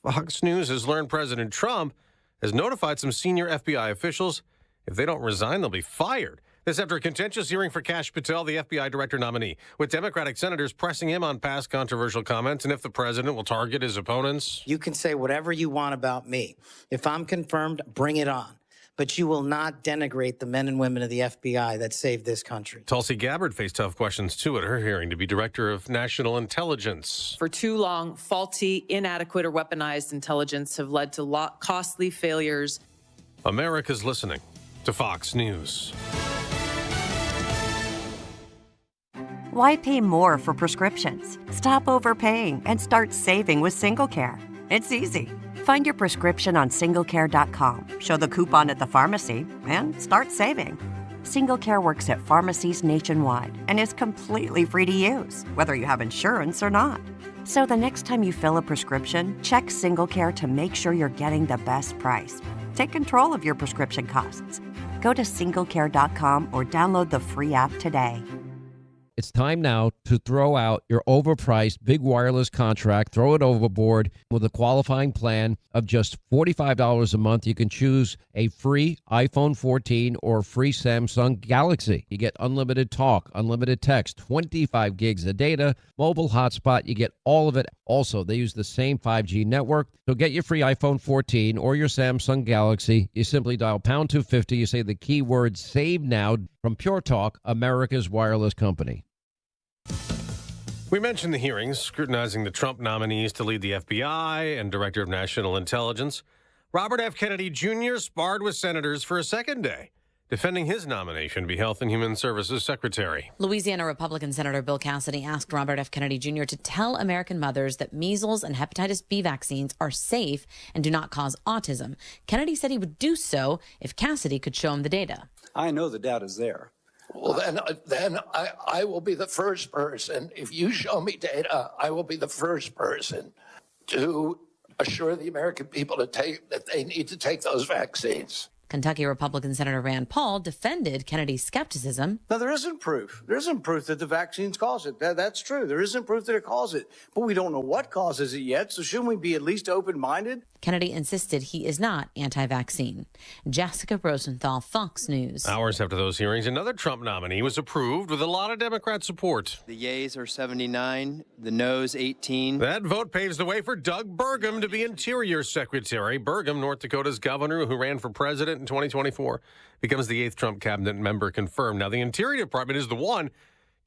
Fox News has learned President Trump has notified some senior FBI officials if they don't resign, they'll be fired. This after a contentious hearing for Kash Patel, the FBI director nominee, with Democratic senators pressing him on past controversial comments and if the president will target his opponents. You can say whatever you want about me. If I'm confirmed, bring it on. But you will not denigrate the men and women of the FBI that saved this country. Tulsi Gabbard faced tough questions, too, at her hearing to be director of national intelligence. For too long, faulty, inadequate, or weaponized intelligence have led to costly failures. America's listening to Fox News. Why pay more for prescriptions? Stop overpaying and start saving with SingleCare. It's easy. Find your prescription on singlecare.com, show the coupon at the pharmacy, and start saving. SingleCare works at pharmacies nationwide and is completely free to use, whether you have insurance or not. So the next time you fill a prescription, check SingleCare to make sure you're getting the best price. Take control of your prescription costs. Go to singlecare.com or download the free app today. It's time now to throw out your overpriced big wireless contract, throw it overboard with a qualifying plan of just $45 a month. You can choose a free iPhone 14 or free Samsung Galaxy. You get unlimited talk, unlimited text, 25 gigs of data, mobile hotspot. You get all of it. Also, they use the same 5G network. So get your free iPhone 14 or your Samsung Galaxy. You simply dial pound 250. You say the keyword SAVE NOW from Pure Talk, America's wireless company. We mentioned the hearings scrutinizing the Trump nominees to lead the FBI and Director of National Intelligence. Robert F. Kennedy Jr. sparred with senators for a second day, defending his nomination to be Health and Human Services Secretary. Louisiana Republican Senator Bill Cassidy asked Robert F. Kennedy Jr. to tell American mothers that measles and hepatitis B vaccines are safe and do not cause autism. Kennedy said he would do so if Cassidy could show him the data. I know the data's there. Well, then I will be the first person. If you show me data, I will be the first person to assure the American people that they need to take those vaccines. Kentucky Republican Senator Rand Paul defended Kennedy's skepticism. Now, there isn't proof. There isn't proof that the vaccines cause it. That's true. There isn't proof that it causes it. But we don't know what causes it yet, so shouldn't we be at least open-minded? Kennedy insisted he is not anti-vaccine. Jessica Rosenthal, Fox News. Hours after those hearings, another Trump nominee was approved with a lot of Democrat support. The yeas are 79, the noes 18. That vote paves the way for Doug Burgum to be Interior Secretary. Burgum, North Dakota's governor who ran for president in 2024, becomes the 8th Trump cabinet member confirmed. Now, the Interior Department is the one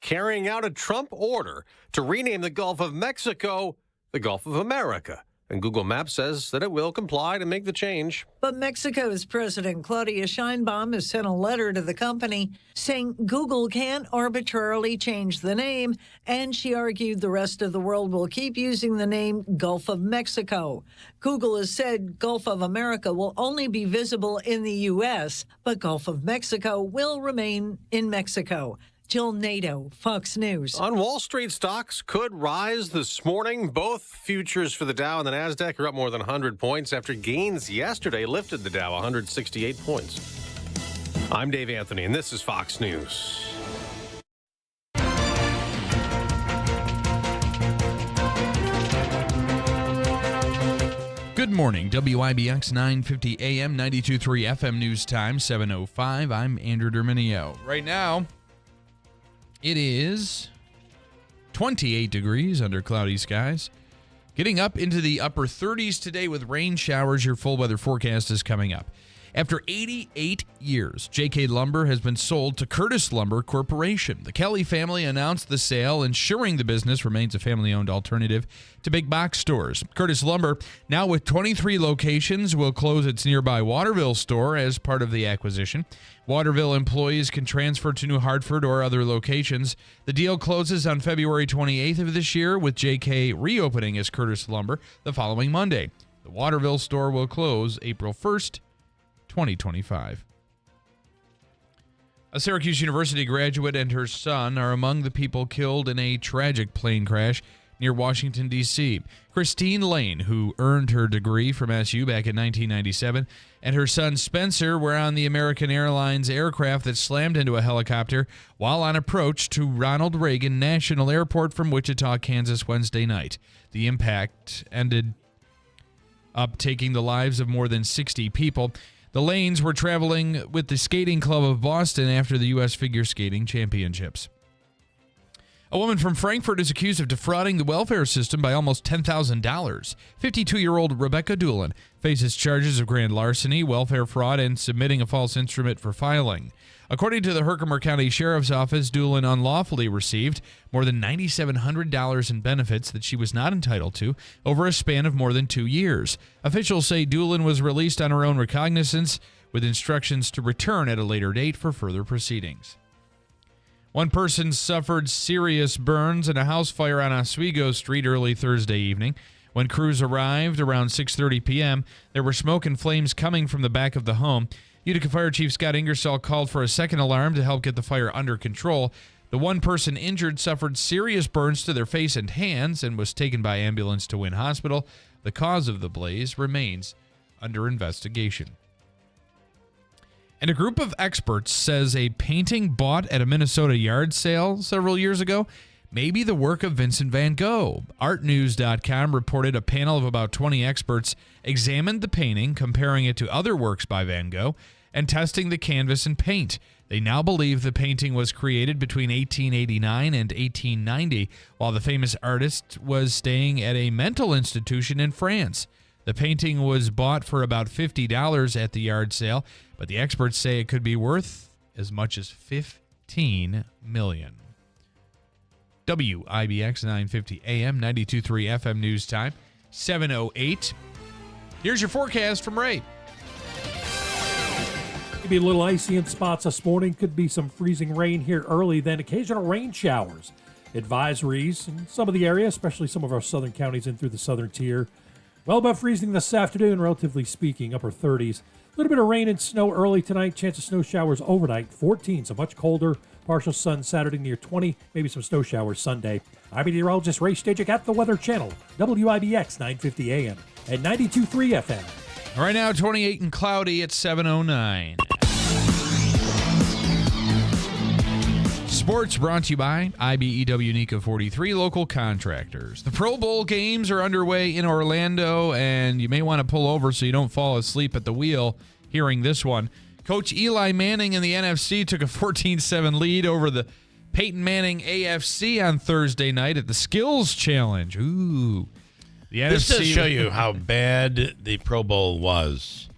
carrying out a Trump order to rename the Gulf of Mexico the Gulf of America. And Google Maps says that it will comply to make the change. But Mexico's President Claudia Sheinbaum has sent a letter to the company saying Google can't arbitrarily change the name, and she argued the rest of the world will keep using the name Gulf of Mexico. Google has said Gulf of America will only be visible in the U.S., but Gulf of Mexico will remain in Mexico. Jill Nato, Fox News. On Wall Street, stocks could rise this morning. Both futures for the Dow and the NASDAQ are up more than 100 points after gains yesterday lifted the Dow 168 points. I'm Dave Anthony, and this is Fox News. Good morning, WIBX 950 AM, 92.3 FM News Time, 7:05. I'm Andrew Derminio. Right now, it is 28 degrees under cloudy skies. Getting up into the upper 30s today with rain showers. Your full weather forecast is coming up. After 88 years, JK Lumber has been sold to Curtis Lumber Corporation. The Kelly family announced the sale, ensuring the business remains a family-owned alternative to big box stores. Curtis Lumber, now with 23 locations, will close its nearby Waterville store as part of the acquisition. Waterville employees can transfer to New Hartford or other locations. The deal closes on February 28th of this year, with JK reopening as Curtis Lumber the following Monday. The Waterville store will close April 1st, 2025. A Syracuse University graduate and her son are among the people killed in a tragic plane crash near Washington, D.C. Christine Lane, who earned her degree from SU back in 1997, and her son Spencer were on the American Airlines aircraft that slammed into a helicopter while on approach to Ronald Reagan National Airport from Wichita, Kansas, Wednesday night. The impact ended up taking the lives of more than 60 people. The Lanes were traveling with the Skating Club of Boston after the U.S. Figure Skating Championships. A woman from Frankfurt is accused of defrauding the welfare system by almost $10,000. 52-year-old Rebecca Doolin faces charges of grand larceny, welfare fraud, and submitting a false instrument for filing. According to the Herkimer County Sheriff's Office, Doolin unlawfully received more than $9,700 in benefits that she was not entitled to over a span of more than 2 years. Officials say Doolin was released on her own recognizance with instructions to return at a later date for further proceedings. One person suffered serious burns in a house fire on Oswego Street early Thursday evening. When crews arrived around 6:30 p.m., there were smoke and flames coming from the back of the home. Utica Fire Chief Scott Ingersoll called for a second alarm to help get the fire under control. The one person injured suffered serious burns to their face and hands and was taken by ambulance to Wynn Hospital. The cause of the blaze remains under investigation. And a group of experts says a painting bought at a Minnesota yard sale several years ago may be the work of Vincent van Gogh. ArtNews.com reported a panel of about 20 experts examined the painting, comparing it to other works by Van Gogh, and testing the canvas and paint. They now believe the painting was created between 1889 and 1890, while the famous artist was staying at a mental institution in France. The painting was bought for about $50 at the yard sale, but the experts say it could be worth as much as $15 million. WIBX 950 AM, 92.3 FM news time, 7:08. Here's your forecast from Ray. Could be a little icy in spots this morning. Could be some freezing rain here early, then occasional rain showers. Advisories in some of the area, especially some of our southern counties in through the southern tier. Well above freezing this afternoon, relatively speaking, upper 30s. A little bit of rain and snow early tonight. Chance of snow showers overnight, 14, so much colder. Partial sun Saturday near 20, maybe some snow showers Sunday. I'm meteorologist Ray Stajic at the Weather Channel, WIBX 950 AM and 92.3 FM. Right now, 28 and cloudy at 7:09. Sports brought to you by IBEW NECA 43 local contractors. The Pro Bowl games are underway in Orlando, and you may want to pull over so you don't fall asleep at the wheel hearing this one. Coach Eli Manning in the NFC took a 14-7 lead over the Peyton Manning AFC on Thursday night at the Skills Challenge. Ooh. This does show you how bad the Pro Bowl was,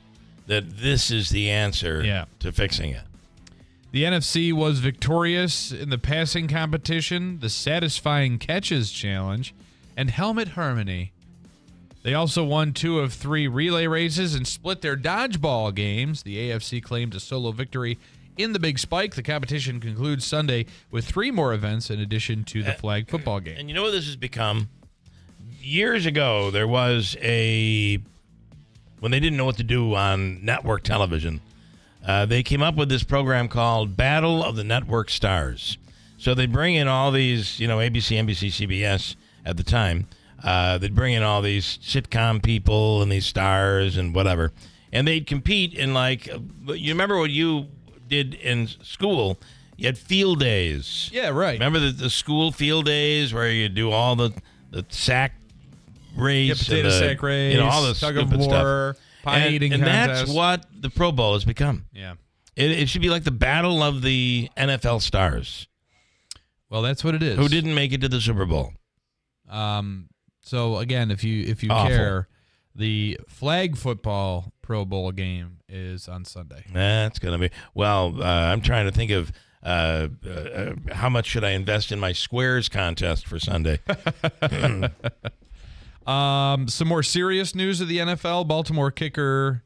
that this is the answer to fixing it. The NFC was victorious in the passing competition, the Satisfying Catches Challenge, and Helmet Harmony. They also won 2 of 3 relay races and split their dodgeball games. The AFC claimed a solo victory in the Big Spike. The competition concludes Sunday with 3 more events in addition to the flag football game. And you know what this has become? Years ago, there was when they didn't know what to do on network television, they came up with this program called Battle of the Network Stars. So they bring in all these, ABC, NBC, CBS at the time. They'd bring in all these sitcom people and these stars and whatever. And they'd compete in you remember what you did in school? You had field days. Yeah, right. Remember the school field days where you do all the sack race, potato sack race, all the tug of stupid war, stuff. pie eating and contest. That's what the Pro Bowl has become. Yeah. It should be like the battle of the NFL stars. Well, that's what it is. Who didn't make it to the Super Bowl? So again, if you care, the flag football Pro Bowl game is on Sunday. That's gonna be I'm trying to think of how much should I invest in my squares contest for Sunday. Some more serious news of the NFL. Baltimore kicker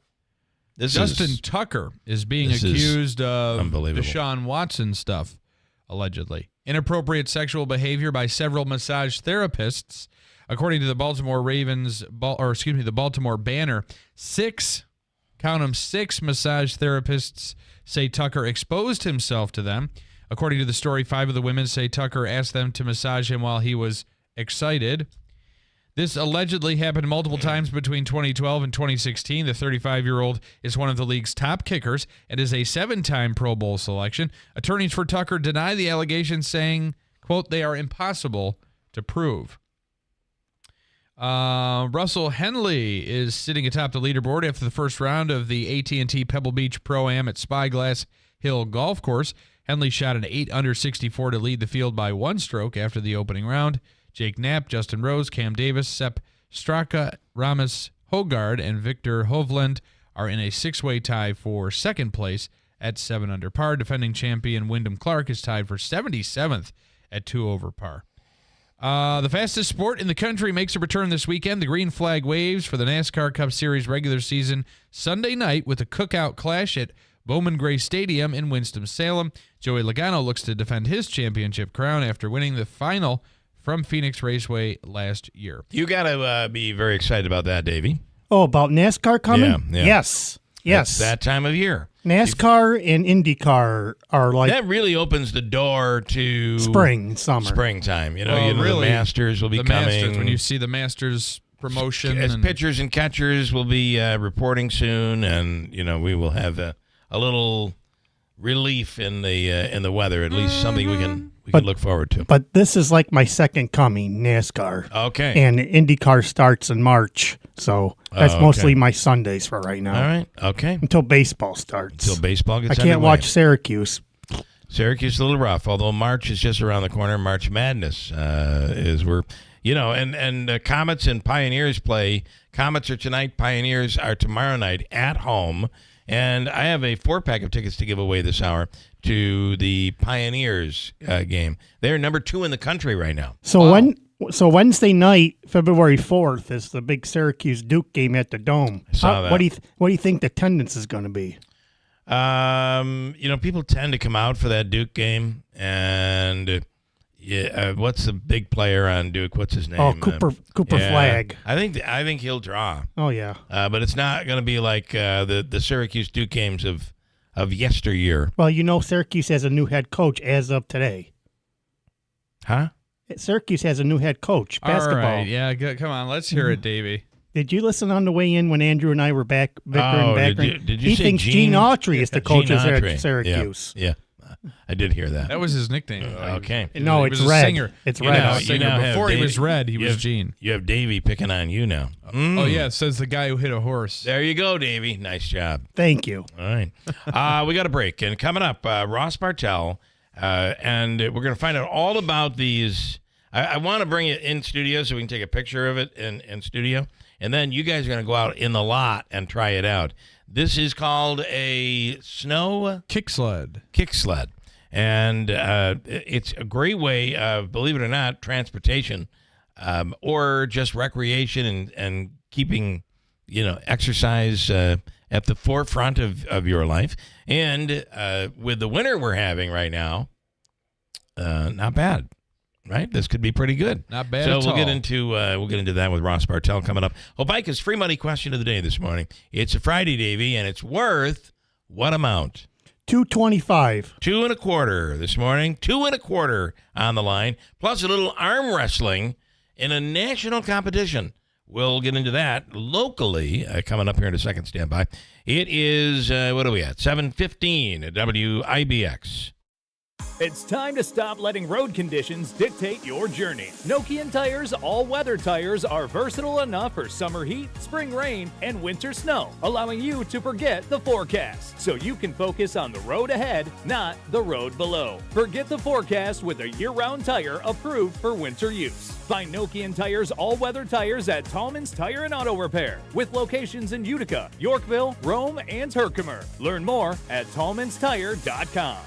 Justin Tucker is being accused of Deshaun Watson stuff, allegedly. Inappropriate sexual behavior by several massage therapists. According to the Baltimore the Baltimore Banner, 6 massage therapists say Tucker exposed himself to them. According to the story, 5 of the women say Tucker asked them to massage him while he was excited. This allegedly happened multiple times between 2012 and 2016. The 35-year-old is one of the league's top kickers and is a 7-time Pro Bowl selection. Attorneys for Tucker deny the allegations, saying, quote, they are impossible to prove. Russell Henley is sitting atop the leaderboard after the first round of the AT&T Pebble Beach Pro-Am at Spyglass Hill Golf Course. Henley shot an 8 under 64 to lead the field by 1 stroke after the opening round. Jake Knapp, Justin Rose, Cam Davis, Sepp Straka, Ramis Hogard, and Victor Hovland are in a 6-way tie for second place at 7 under par. Defending champion Wyndham Clark is tied for 77th at 2 over par. The fastest sport in the country makes a return this weekend. The green flag waves for the NASCAR Cup Series regular season Sunday night with a cookout clash at Bowman Gray Stadium in Winston-Salem. Joey Logano looks to defend his championship crown after winning the final from Phoenix Raceway last year. You got to be very excited about that, Davey. Oh, about NASCAR coming? Yeah. Yes. It's that time of year. NASCAR and IndyCar are like... That really opens the door to... Springtime. You know, really, the Masters will be coming. Masters, when you see the Masters promotion. As pitchers and catchers will be reporting soon, and, we will have a little relief in the weather, at least something we can look forward to. But this is like my second coming, NASCAR. Okay. And IndyCar starts in March, so that's mostly my Sundays for right now. All right. Okay. Until baseball starts. Until baseball gets I can't underway. watch Syracuse. Syracuse is a little rough, although March is just around the corner. March Madness is where, and Comets and Pioneers play. Comets are tonight. Pioneers are tomorrow night at home. And I have a 4-pack of tickets to give away this hour to the Pioneers game. They're number 2 in the country right now. So Wednesday night, February 4th, is the big Syracuse Duke game at the Dome. Saw that. What do you think the attendance is going to be? People tend to come out for that Duke game, and what's the big player on Duke? What's his name? Oh, Cooper Flagg. I think he'll draw. Oh yeah. But it's not going to be like the Syracuse Duke games of yesteryear. Well, Syracuse has a new head coach as of today. Huh? Syracuse has a new head coach, basketball. All right, yeah, come on, let's hear it, Davey. Did you listen on the way in when Andrew and I were bickering? Did you he say thinks Gene Autry is the coach of Syracuse. Yeah. I did hear that. That was his nickname. Okay. No, he it's was a Red. Singer. It's Red. Before he was Red, he was Gene. You have Davey picking on you now. Oh, yeah, says the guy who hit a horse. There you go, Davey. Nice job. Thank you. All right. We got a break. And coming up, Ross Bartell, and we're going to find out all about these. I want to bring it in studio so we can take a picture of it in studio. And then you guys are going to go out in the lot and try it out. This is called a snow kick sled. And it's a great way of, believe it or not, transportation or just recreation and keeping, exercise at the forefront of your life. And with the winter we're having right now, not bad. Right, this could be pretty good. Not bad. So at we'll all. get into that with Ross Bartell coming up. Hobica's free money question of the day this morning. It's a Friday, Davey, and it's worth what amount? $2.25. 2 1/4 this morning. 2 1/4 on the line, plus a little arm wrestling in a national competition. We'll get into that locally coming up here in a second. Stand by. It is what are we at? 7:15 at WIBX. It's time to stop letting road conditions dictate your journey. Nokian Tires all-weather tires are versatile enough for summer heat, spring rain, and winter snow, allowing you to forget the forecast so you can focus on the road ahead, not the road below. Forget the forecast with a year-round tire approved for winter use. Find Nokian Tires all-weather tires at Tallman's Tire and Auto Repair, with locations in Utica, Yorkville, Rome, and Herkimer. Learn more at tallmanstire.com.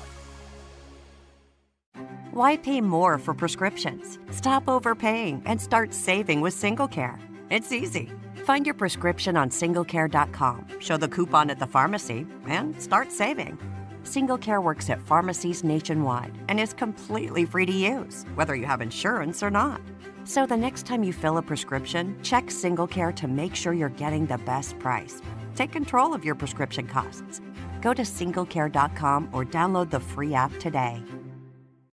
Why pay more for prescriptions? Stop overpaying and start saving with SingleCare. It's easy. Find your prescription on singlecare.com, show the coupon at the pharmacy, and start saving. SingleCare works at pharmacies nationwide and is completely free to use, whether you have insurance or not. So the next time you fill a prescription, check SingleCare to make sure you're getting the best price. Take control of your prescription costs. Go to singlecare.com or download the free app today.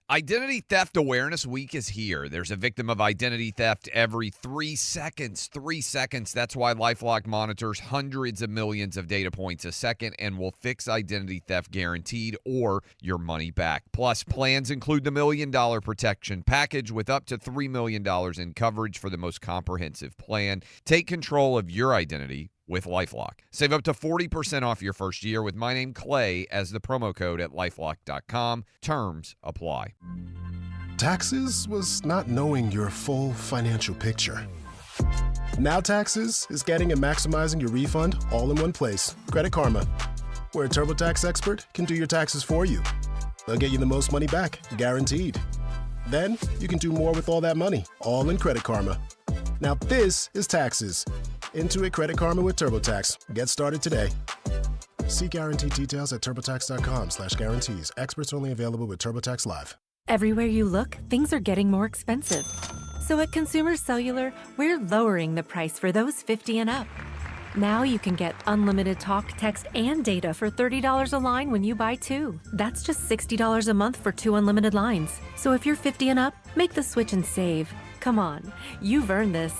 Identity Theft Awareness Week is here. There's a victim of identity theft every 3 seconds. 3 seconds. That's why LifeLock monitors hundreds of millions of data points a second and will fix identity theft guaranteed or your money back. Plus, plans include the $1 million protection package with up to $3 million in coverage for the most comprehensive plan. Take control of your identity with LifeLock. Save up to 40% off your first year with my name Clay as the promo code at LifeLock.com. Terms apply. Taxes was not knowing your full financial picture. Now Taxes is getting and maximizing your refund all in one place. Credit Karma, where a TurboTax expert can do your taxes for you. They'll get you the most money back, guaranteed. Then you can do more with all that money, all in Credit Karma. Now this is Taxes. Intuit Credit Karma with TurboTax. Get started today. See guarantee details at turbotax.com/guarantees. Experts only available with TurboTax Live. Everywhere you look, things are getting more expensive. So at Consumer Cellular, we're lowering the price for those 50 and up. Now you can get unlimited talk, text, and data for $30 a line when you buy 2. That's just $60 a month for 2 unlimited lines. So if you're 50 and up, make the switch and save. Come on, you've earned this.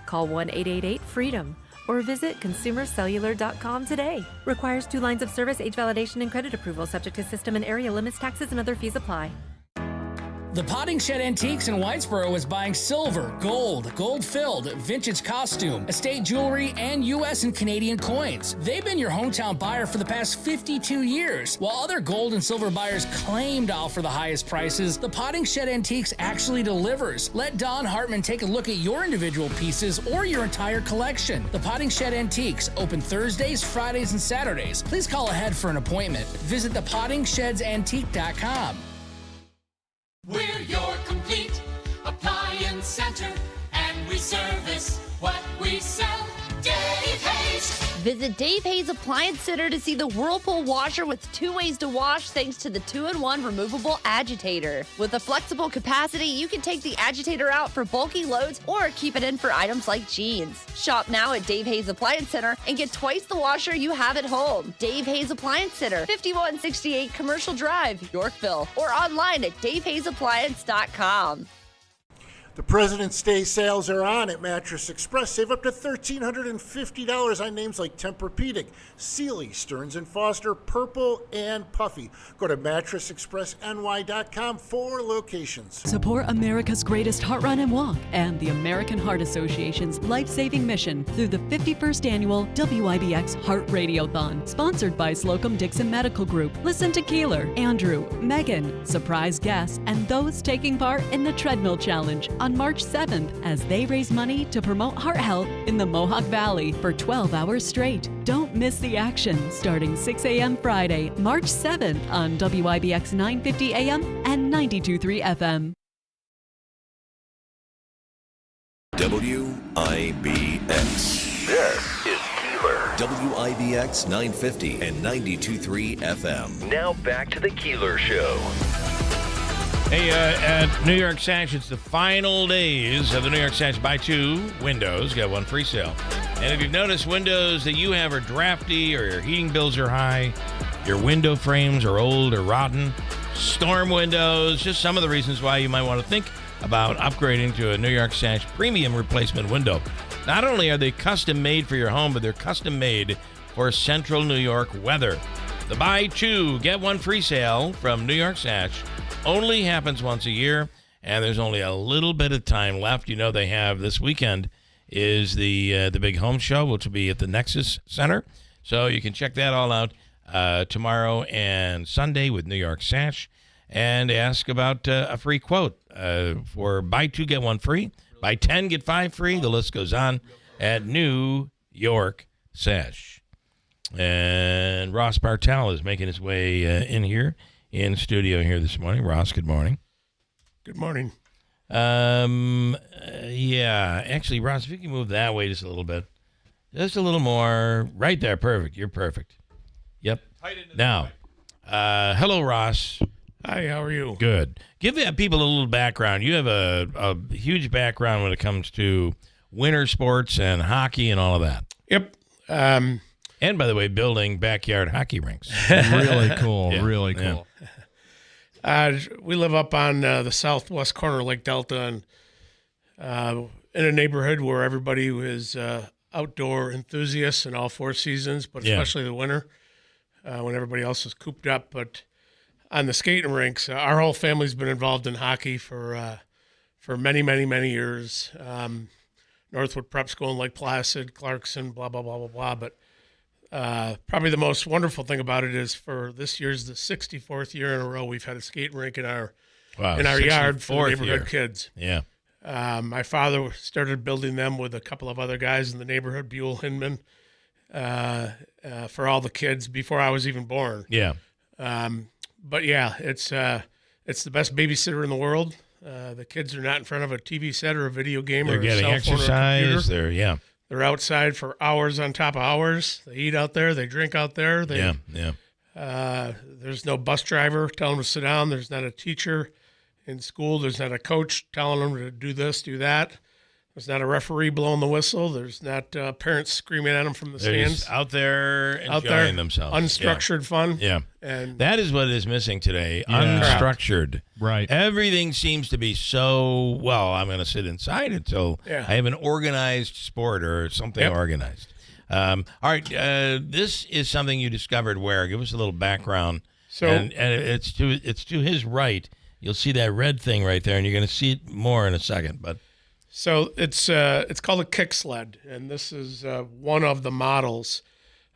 Call 1-888-FREEDOM or visit consumercellular.com today. Requires 2 lines of service, age validation, and credit approval, subject to system and area limits, taxes, and other fees apply. The Potting Shed Antiques in Whitesboro is buying silver, gold-filled, vintage costume, estate jewelry, and U.S. and Canadian coins. They've been your hometown buyer for the past 52 years. While other gold and silver buyers claim to offer the highest prices, the Potting Shed Antiques actually delivers. Let Don Hartman take a look at your individual pieces or your entire collection. The Potting Shed Antiques, open Thursdays, Fridays, and Saturdays. Please call ahead for an appointment. Visit thepottingshedantique.com. We're your complete appliance center, and we service what we sell. Dave Hayes. Visit Dave Hayes Appliance Center to see the Whirlpool washer with 2 ways to wash thanks to the 2-in-1 removable agitator. With a flexible capacity, you can take the agitator out for bulky loads or keep it in for items like jeans. Shop now at Dave Hayes Appliance Center and get twice the washer you have at home. Dave Hayes Appliance Center, 5168 Commercial Drive, Yorkville, or online at davehayesappliance.com. The President's Day sales are on at Mattress Express. Save up to $1,350 on names like Tempur-Pedic, Sealy, Stearns & Foster, Purple, and Puffy. Go to mattressexpressny.com for locations. Support America's greatest heart run and walk and the American Heart Association's life-saving mission through the 51st annual WIBX Heart Radiothon, sponsored by Slocum Dixon Medical Group. Listen to Keeler, Andrew, Megan, surprise guests, and those taking part in the Treadmill Challenge on March 7th as they raise money to promote heart health in the Mohawk Valley for 12 hours straight. Don't miss the action starting 6 a.m. Friday, March 7th on WIBX 950 AM and 92.3 FM. WIBX. This is Keeler. WIBX 950 and 92.3 FM. Now back to the Keeler Show. Hey, at New York Sash, it's the final days of the New York Sash Buy 2 windows. Get 1 free sale. And if you've noticed, windows that you have are drafty or your heating bills are high, your window frames are old or rotten, storm windows, just some of the reasons why you might want to think about upgrading to a New York Sash premium replacement window. Not only are they custom made for your home, but they're custom made for central New York weather. The Buy 2, Get 1 free sale from New York Sash only happens once a year, and there's only a little bit of time left. You know, they have this weekend is the big home show, which will be at the Nexus Center. So you can check that all out tomorrow and Sunday with New York Sash and ask about a free quote for Buy 2, Get 1 free. Buy 10, get 5 free. The list goes on at New York Sash. And Ross Bartel is making his way in here. In studio here this morning. Ross, good morning. Good morning. Yeah, actually, Ross, if you can move that way just a little bit. Just a little more. Right there. Perfect. You're perfect. Yep. Now, hello, Ross. Hi, how are you? Good. Give people a little background. You have a huge background when it comes to winter sports and hockey and all of that. Yep. And by the way, building backyard hockey rinks. Really cool. Yeah, really cool. We live up on the southwest corner of Lake Delta, and in a neighborhood where everybody is outdoor enthusiasts in all 4 seasons, but especially the winter when everybody else is cooped up. But on the skating rinks, our whole family's been involved in hockey for many, many, many years. Northwood Prep School in Lake Placid, Clarkson, blah, blah, blah, blah, blah. But probably the most wonderful thing about it is for this year's the 64th year in a row we've had a skating rink in our yard for the neighborhood kids. Yeah. My father started building them with a couple of other guys in the neighborhood, Buell Hinman, for all the kids before I was even born. Yeah. But yeah, it's the best babysitter in the world. The kids are not in front of a TV set or a video game They're or a getting cell phone exercise. or a computer. They're outside for hours on top of hours. They eat out there. They drink out there. There's no bus driver telling them to sit down. There's not a teacher in school. There's not a coach telling them to do this, do that. There's not a referee blowing the whistle. There's not parents screaming at them from the They're stands. just out there enjoying themselves. Unstructured fun. Yeah. And that is what is missing today. Yeah. Unstructured. Right. Everything seems to be so, well, I'm going to sit inside until Yeah. I have an organized sport or something organized. All right. This is something you discovered where? Give us a little background. So- and it's to his right. You'll see that red thing right there, and you're going to see it more in a second. But So it's called a kick sled, and this is one of the models.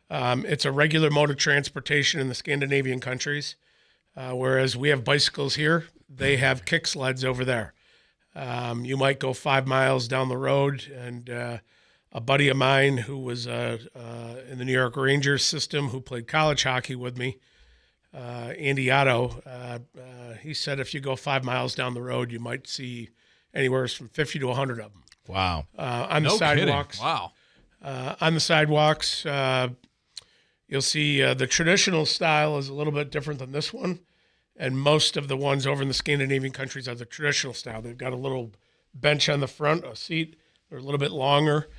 It's a regular mode of transportation in the Scandinavian countries, whereas we have bicycles here. They have kick sleds over there. You might go 5 miles down the road, and a buddy of mine who was in the New York Rangers system who played college hockey with me, Andy Ielo, he said if you go 5 miles down the road, you might see anywhere from 50 to 100 of them. Wow. On the No kidding. sidewalks. Wow. On the sidewalks, you'll see the traditional style is a little bit different than this one. And most of the ones over in the Scandinavian countries are the traditional style. They've got a little bench on the front, a seat. They're a little bit longer.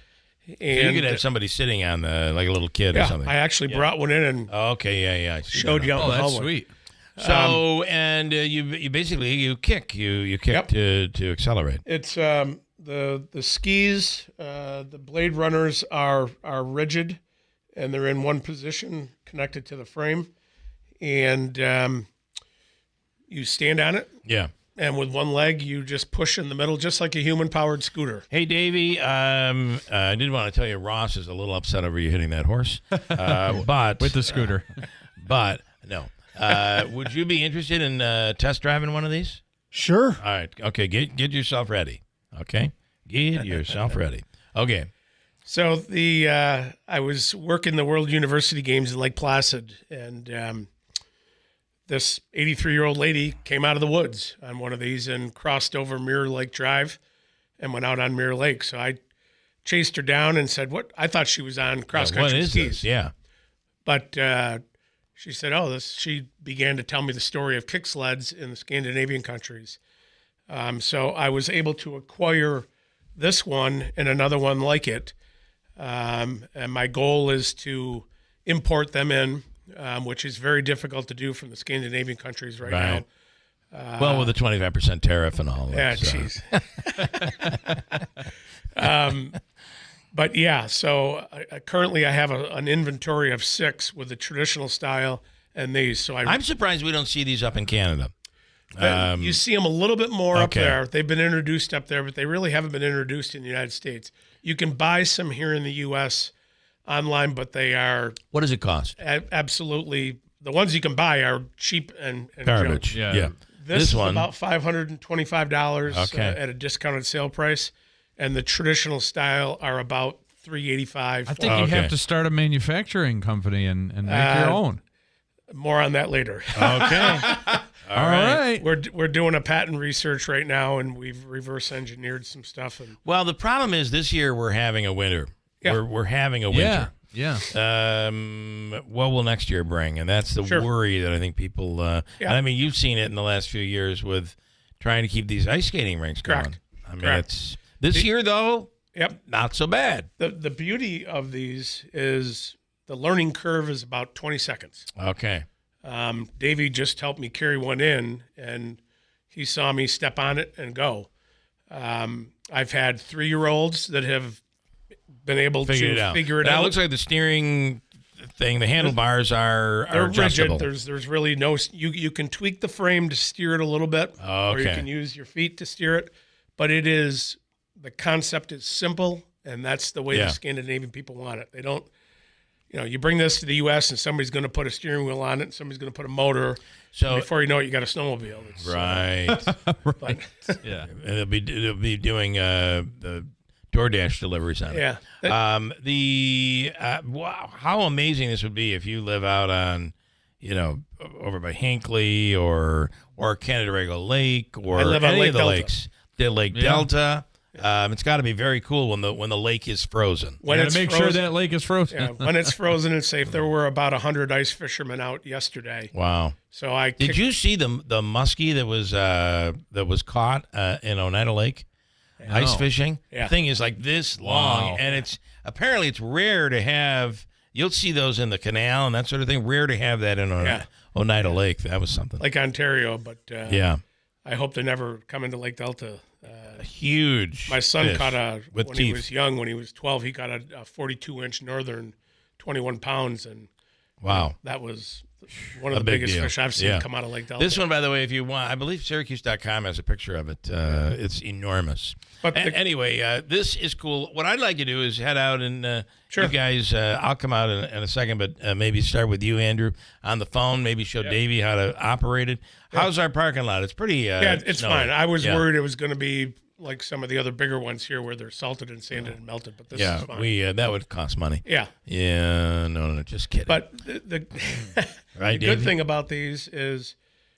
And you could have somebody sitting on the, like a little kid or something. I actually brought one in and I see showed that. you out in the that's hallway. sweet. So and you basically you kick to accelerate. It's the skis, the blade runners are rigid, and they're in one position connected to the frame, and you stand on it. Yeah. And with one leg, you just push in the middle, just like a human-powered scooter. Hey, Davey, I did want to tell you Ross is a little upset over you hitting that horse, but With the scooter. But no. Would you be interested in test driving one of these? Sure. All right. Okay. Get yourself ready. Okay. Get yourself ready. Okay. So I was working the World University Games in Lake Placid, and this 83-year-old lady came out of the woods on one of these and crossed over Mirror Lake Drive and went out on Mirror Lake. So I chased her down and said, "What?" I thought she was on cross-country What is skis. this? Yeah. But she said, she began to tell me the story of kick sleds in the Scandinavian countries. So I was able to acquire this one and another one like it. And my goal is to import them in, which is very difficult to do from the Scandinavian countries right now. Well, with a 25% tariff and all. Yeah, jeez. But yeah, so currently I have an inventory of 6 with the traditional style and these. So I'm surprised we don't see these up in Canada. You see them a little bit more up okay. there. They've been introduced up there, but they really haven't been introduced in the United States. You can buy some here in the U.S. online, but they are... What does it cost? Absolutely. The ones you can buy are cheap and Garbage. junk. Yeah. This is one about $525 at a discounted sale price, and the traditional style are about $385. I think you have to start a manufacturing company and make your own. More on that later. Okay. All right. We're doing a patent research right now, and we've reverse engineered some stuff. And Well, the problem is this year we're having a winter. Yeah. We're having a winter. Yeah. What will next year bring? And that's the worry that I think people. And I mean, you've seen it in the last few years with trying to keep these ice skating rinks going. I mean, it's this year though. Yep, not so bad. The beauty of these is the learning curve is about 20 seconds. Okay. Davey just helped me carry one in, and he saw me step on it and go. I've had 3-year-olds that have been able to figure it out. It looks like the steering thing, the handlebars are adjustable. Rigid. There's really no. You can tweak the frame to steer it a little bit, or you can use your feet to steer it. But the concept is simple, and that's the way the Scandinavian people want it. They don't. You bring this to the U.S. and somebody's going to put a steering wheel on it, and somebody's going to put a motor. So before you know it, you got a snowmobile. It's, right. Yeah. And they'll be doing the DoorDash deliveries on it. Yeah. Wow, how amazing this would be if you live out on, over by Hinckley or Canandaigua Lake or any of the lakes, the Lake Delta. It's got to be very cool when the lake is frozen. Make sure that lake is frozen. Yeah, when it's frozen and safe. There were about 100 ice fishermen out yesterday. Wow! So did you see the muskie that was caught in Oneida Lake? Ice fishing. Yeah. The thing is like this long, and it's rare to have. You'll see those in the canal and that sort of thing. Rare to have that in Oneida Lake. That was something. Lake Ontario, but I hope they never come into Lake Delta. A huge. My son fish caught with when teeth. he was young. When he was 12, he caught a 42-inch northern, 21 pounds, and wow, that was one of the biggest fish I've seen come out of Lake Delta. This one, by the way, if you want, I believe Syracuse.com has a picture of it. It's enormous. But anyway, this is cool. What I'd like to do is head out and you guys, I'll come out in a second, but maybe start with you, Andrew, on the phone. Maybe show Davey how to operate it. How's our parking lot? It's pretty it's snowy. fine. I was worried it was going to be like some of the other bigger ones here where they're salted and sanded and melted, but this is fine. That would cost money. Yeah. Yeah, no, just kidding. But the good thing about these is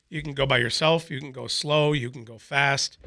you can go by yourself, you can go slow, you can go fast.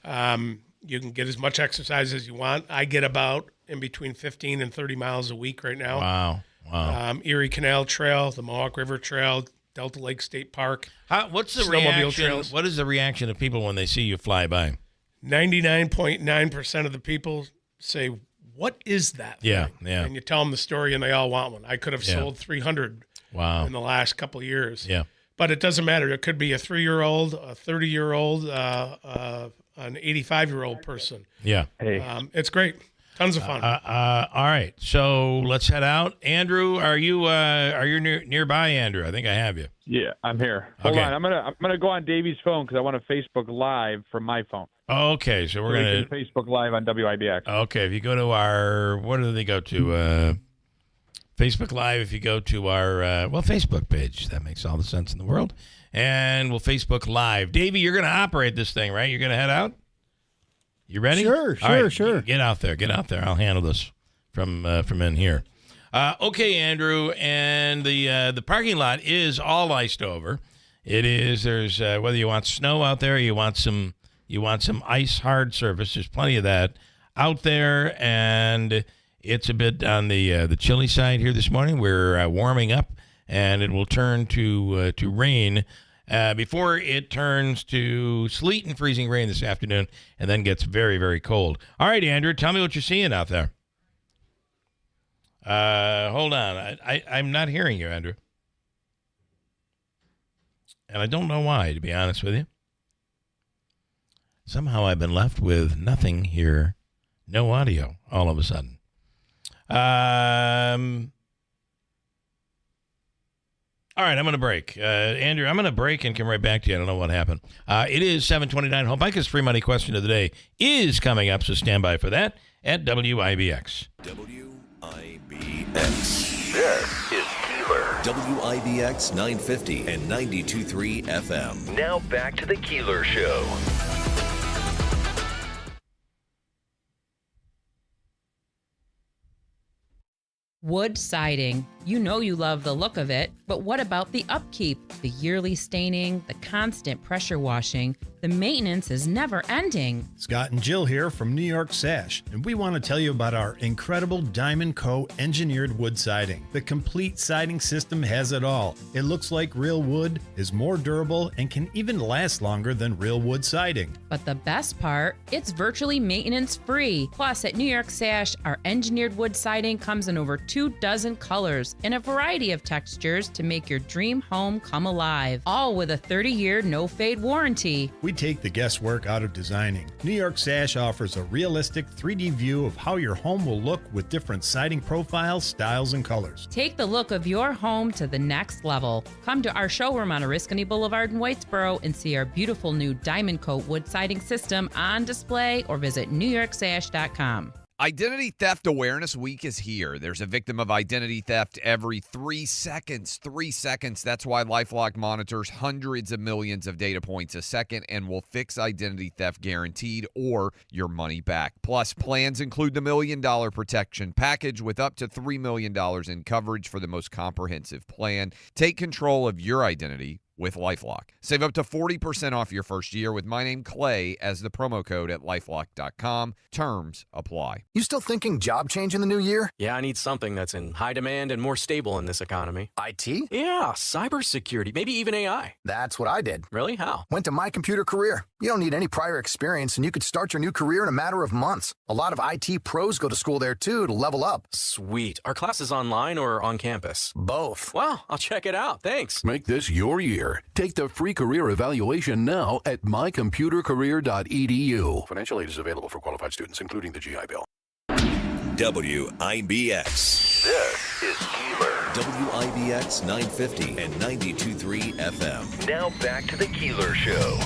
You can get as much exercise as you want. I get about in between 15 and 30 miles a week right now. Wow. Erie Canal Trail, the Mohawk River Trail, Delta Lake State Park. What's the snowmobile reaction? trails. What is the reaction of people when they see you fly by? 99.9% of the people say, "What is that?" Yeah, thing? yeah. And you tell them the story, and they all want one. I could have sold 300 in the last couple of years. Yeah. But it doesn't matter. It could be a 3-year-old, a 30-year-old, an 85-year-old person. Yeah. Hey. It's great. Tons of fun. All right. So let's head out. Andrew, are you nearby, Andrew? I think I have you. Yeah, I'm here. Hold on. I'm gonna go on Davey's phone because I want to Facebook Live from my phone. Okay, so we're gonna Facebook Live on WIBX. Okay, if you go to our, what do they go to? Facebook Live. If you go to our Facebook page, that makes all the sense in the world. And we'll Facebook Live. Davey, you're gonna operate this thing, right? You're gonna head out. You ready? Sure. Get out there. I'll handle this from in here. Okay, Andrew, and the parking lot is all iced over. It is. There's whether you want snow out there, or you want some ice hard surface. There's plenty of that out there, and it's a bit on the chilly side here this morning. We're warming up, and it will turn to rain. Before it turns to sleet and freezing rain this afternoon and then gets very, very cold. All right, Andrew, tell me what you're seeing out there. Hold on. I'm not hearing you, Andrew. And I don't know why, to be honest with you. Somehow I've been left with nothing here. No audio all of a sudden. All right, I'm going to break. Andrew, I'm going to break and come right back to you. I don't know what happened. It is 7:29. Home Bikers Free Money Question of the Day is coming up, so stand by for that at WIBX. WIBX. This is Keeler. WIBX 950 and 92.3 FM. Now back to the Keeler Show. Wood siding. You know you love the look of it, but what about the upkeep? The yearly staining, the constant pressure washing. The maintenance is never ending. Scott and Jill here from New York Sash, and we want to tell you about our incredible Diamond Co. engineered wood siding. The complete siding system has it all. It looks like real wood, is more durable, and can even last longer than real wood siding. But the best part, it's virtually maintenance free. Plus, at New York Sash, our engineered wood siding comes in over 24 colors in a variety of textures to make your dream home come alive. All with a 30-year no-fade warranty. We take the guesswork out of designing. New York Sash offers a realistic 3D view of how your home will look with different siding profiles, styles, and colors. Take the look of your home to the next level. Come to our showroom on Oriskany Boulevard in Whitesboro and see our beautiful new Diamond Coat wood siding system on display, or visit NewYorkSash.com. Identity Theft Awareness Week is here. There's a victim of identity theft every 3 seconds. 3 seconds. That's why LifeLock monitors hundreds of millions of data points a second and will fix identity theft guaranteed or your money back. Plus, plans include the $1 Million Protection Package with up to $3 million in coverage for the most comprehensive plan. Take control of your identity with LifeLock. Save up to 40% off your first year with my name Clay as the promo code at lifelock.com. Terms apply. You still thinking job change in the new year? Yeah, I need something that's in high demand and more stable in this economy. IT? Yeah, cybersecurity, maybe even AI. That's what I did. Really? How? Went to My Computer Career. You don't need any prior experience, and you could start your new career in a matter of months. A lot of IT pros go to school there, too, to level up. Sweet. Are classes online or on campus? Both. Well, I'll check it out. Thanks. Make this your year. Take the free career evaluation now at mycomputercareer.edu. Financial aid is available for qualified students, including the GI Bill. WIBX. This is Keeler. WIBX 950 and 92.3 FM. Now back to the Keeler Show.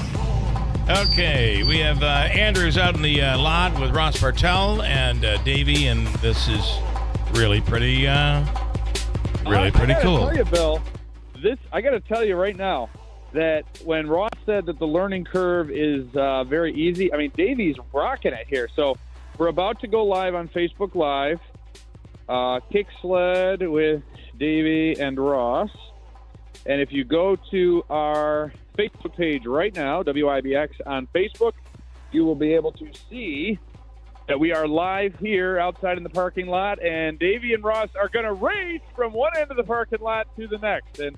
Okay, we have Andrews out in the lot with Ross Bartell and Davey, and this is really pretty cool. I gotta tell you, Bill, I got to tell you right now that when Ross said that the learning curve is very easy, I mean, Davey's rocking it here. So we're about to go live on Facebook Live, Kick Sled with Davey and Ross. And if you go to our Facebook page right now, WIBX on Facebook, you will be able to see that we are live here outside in the parking lot, and Davey and Ross are going to race from one end of the parking lot to the next. And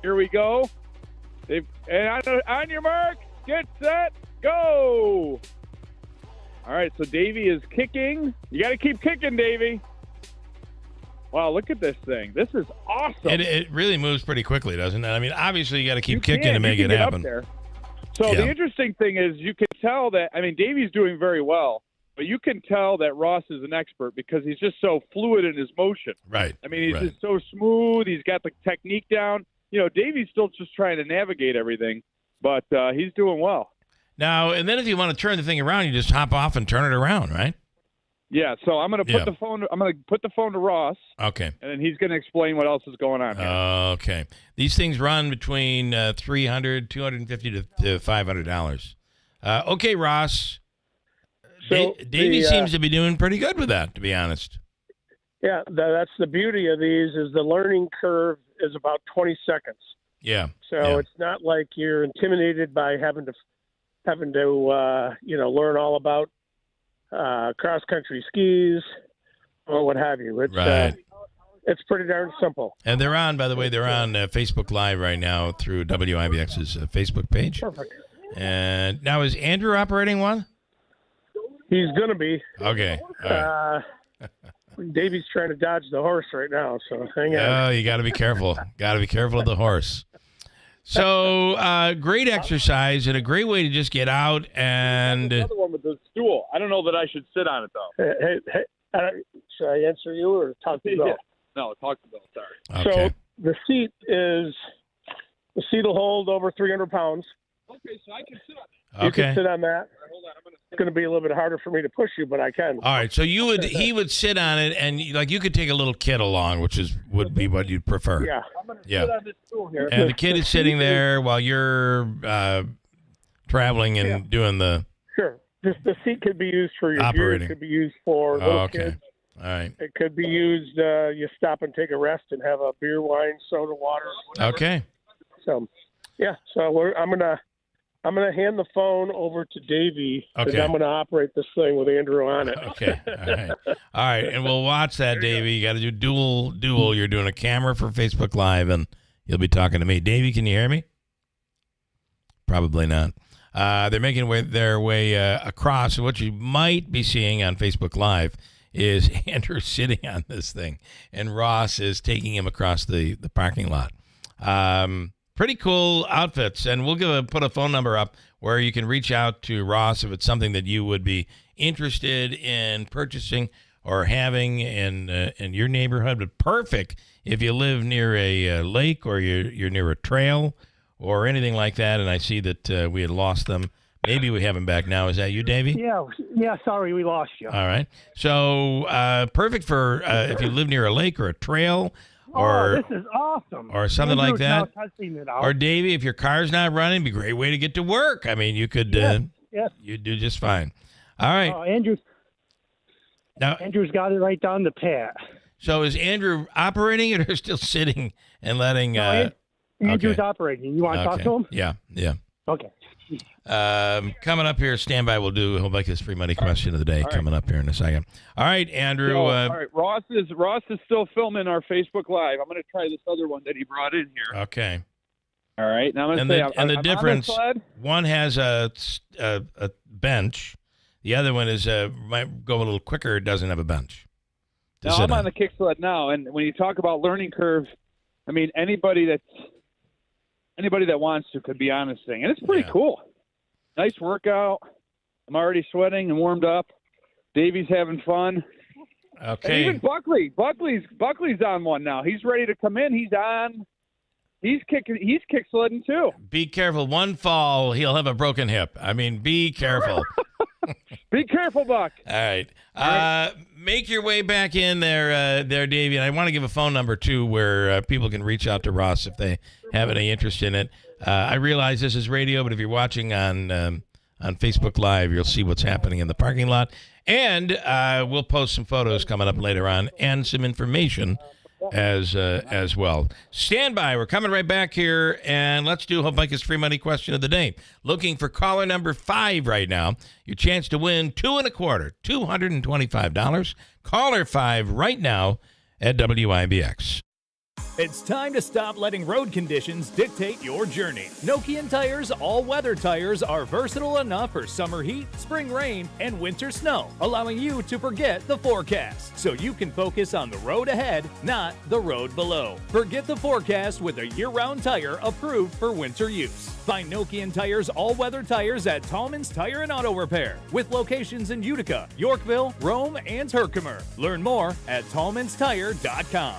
here we go. And on your mark, get set, go. All right, so Davey is kicking. You got to keep kicking, Davey. Wow, look at this thing. This is awesome. It really moves pretty quickly, doesn't it? I mean, obviously you got to keep kicking to make it happen. So the interesting thing is you can tell that, I mean, Davey's doing very well, but you can tell that Ross is an expert because he's just so fluid in his motion. Right. I mean, he's just so smooth. He's got the technique down. You know, Davey's still just trying to navigate everything, but he's doing well. Now, and then if you want to turn the thing around, you just hop off and turn it around, right? Yeah, so I'm going to put the phone. I'm going to put the phone to Ross. Okay. And then he's going to explain what else is going on here. Okay. These things run between $300, $250 to $500. Okay, Ross. So Davey seems to be doing pretty good with that, to be honest. Yeah, that's the beauty of these is the learning curve is about 20 seconds. Yeah. So it's not like you're intimidated by having to learn all about cross-country skis or what have you. It's it's pretty darn simple. And they're on, by the way, Facebook Live right now through WIBX's Facebook page. Perfect. And now is Andrew operating one? He's going to be. Okay. All right. Davey's trying to dodge the horse right now, so hang on. Oh, you got to be careful. Got to be careful of the horse. So, great exercise and a great way to just get out and... Another one with the stool. I don't know that I should sit on it, though. Hey, should I answer you or talk to Bill? Yeah. No, talk to Bill. Sorry. Okay. So the seat will hold over 300 pounds. Okay, so I can sit on that. You can sit on that. Hold on, it's going to be a little bit harder for me to push you, but I can. All right, so he would sit on it, and you could take a little kid along, which would be what you'd prefer. Yeah. I'm going to sit on this stool here. And the kid is sitting there while you're traveling and doing the... Sure. The seat could be used for your operating. Gear. It could be used for little kids. All right. It could be used, you stop and take a rest and have a beer, wine, soda, water, whatever. Okay. So, yeah. So I'm gonna hand the phone over to Davey, and I'm gonna operate this thing with Andrew on it. Okay. All right. And we'll watch that, Davey. You got to do dual. You're doing a camera for Facebook Live, and you'll be talking to me. Davey, can you hear me? Probably not. They're making their way across. What you might be seeing on Facebook Live is Andrew sitting on this thing, and Ross is taking him across the parking lot. Pretty cool outfits, and we'll put a phone number up where you can reach out to Ross if it's something that you would be interested in purchasing or having in your neighborhood. But perfect if you live near a lake or you're near a trail or anything like that. And I see that we had lost them. Maybe we have them back now. Is that you, Davey? Yeah. Sorry, we lost you. All right. So perfect for if you live near a lake or a trail. This is awesome. Or something Andrew's like that. now testing it out. Or, Davey, if your car's not running, it'd be a great way to get to work. I mean, you could you do just fine. All right. Andrew's got it right down the pat. So is Andrew operating it or still sitting and letting... Andrew's operating. You want to talk to him? Yeah. Okay. Coming up here, standby. He'll make his free money question of the day coming up here in a second. All right, Andrew. All right, Ross is still filming our Facebook Live. I'm going to try this other one that he brought in here. Okay. All right. Now I'm going to say the difference. One has a bench. The other one is might go a little quicker. It doesn't have a bench. Now I'm on the kick sled now, and when you talk about learning curve, I mean anybody that wants to could be on this thing, and it's pretty cool. Nice workout. I'm already sweating and warmed up. Davey's having fun. Okay. And even Buckley's on one now. He's ready to come in. He's on. He's kick sledding too. Be careful. One fall, he'll have a broken hip. I mean, be careful. Be careful, Buck. All right. Make your way back in there, Davey. And I want to give a phone number, too, where people can reach out to Ross if they have any interest in it. I realize this is radio, but if you're watching on Facebook Live, you'll see what's happening in the parking lot. And we'll post some photos coming up later on and some information as well. Stand by. We're coming right back here, and let's do Hope Mike's free money question of the day. Looking for caller number 5 right now. Your chance to win $225. Caller 5 right now at WIBX. It's time to stop letting road conditions dictate your journey. Nokian Tires all-weather tires are versatile enough for summer heat, spring rain, and winter snow, allowing you to forget the forecast so you can focus on the road ahead, not the road below. Forget the forecast with a year-round tire approved for winter use. Find Nokian Tires all-weather tires at Tallman's Tire and Auto Repair with locations in Utica, Yorkville, Rome, and Herkimer. Learn more at tallmanstire.com.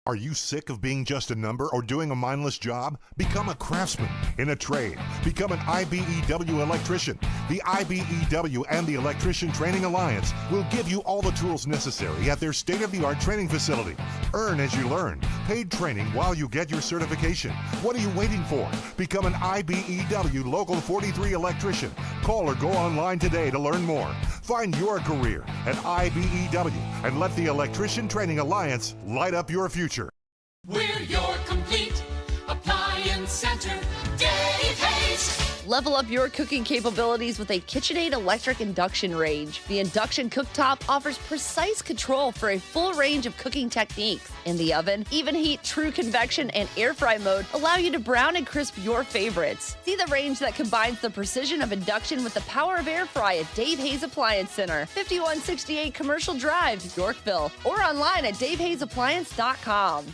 Are you sick of being just a number or doing a mindless job? Become a craftsman in a trade. Become an IBEW electrician. The IBEW and the Electrician Training Alliance will give you all the tools necessary at their state-of-the-art training facility. Earn as you learn. Paid training while you get your certification. What are you waiting for? Become an IBEW Local 43 electrician. Call or go online today to learn more. Find your career at IBEW and let the Electrician Training Alliance light up your future. We're your complete appliance center. Dave Hayes. Level up your cooking capabilities with a KitchenAid electric induction range. The induction cooktop offers precise control for a full range of cooking techniques. In the oven, even heat, true convection, and air fry mode allow you to brown and crisp your favorites. See the range that combines the precision of induction with the power of air fry at Dave Hayes Appliance Center, 5168 Commercial Drive, Yorkville, or online at davehayesappliance.com.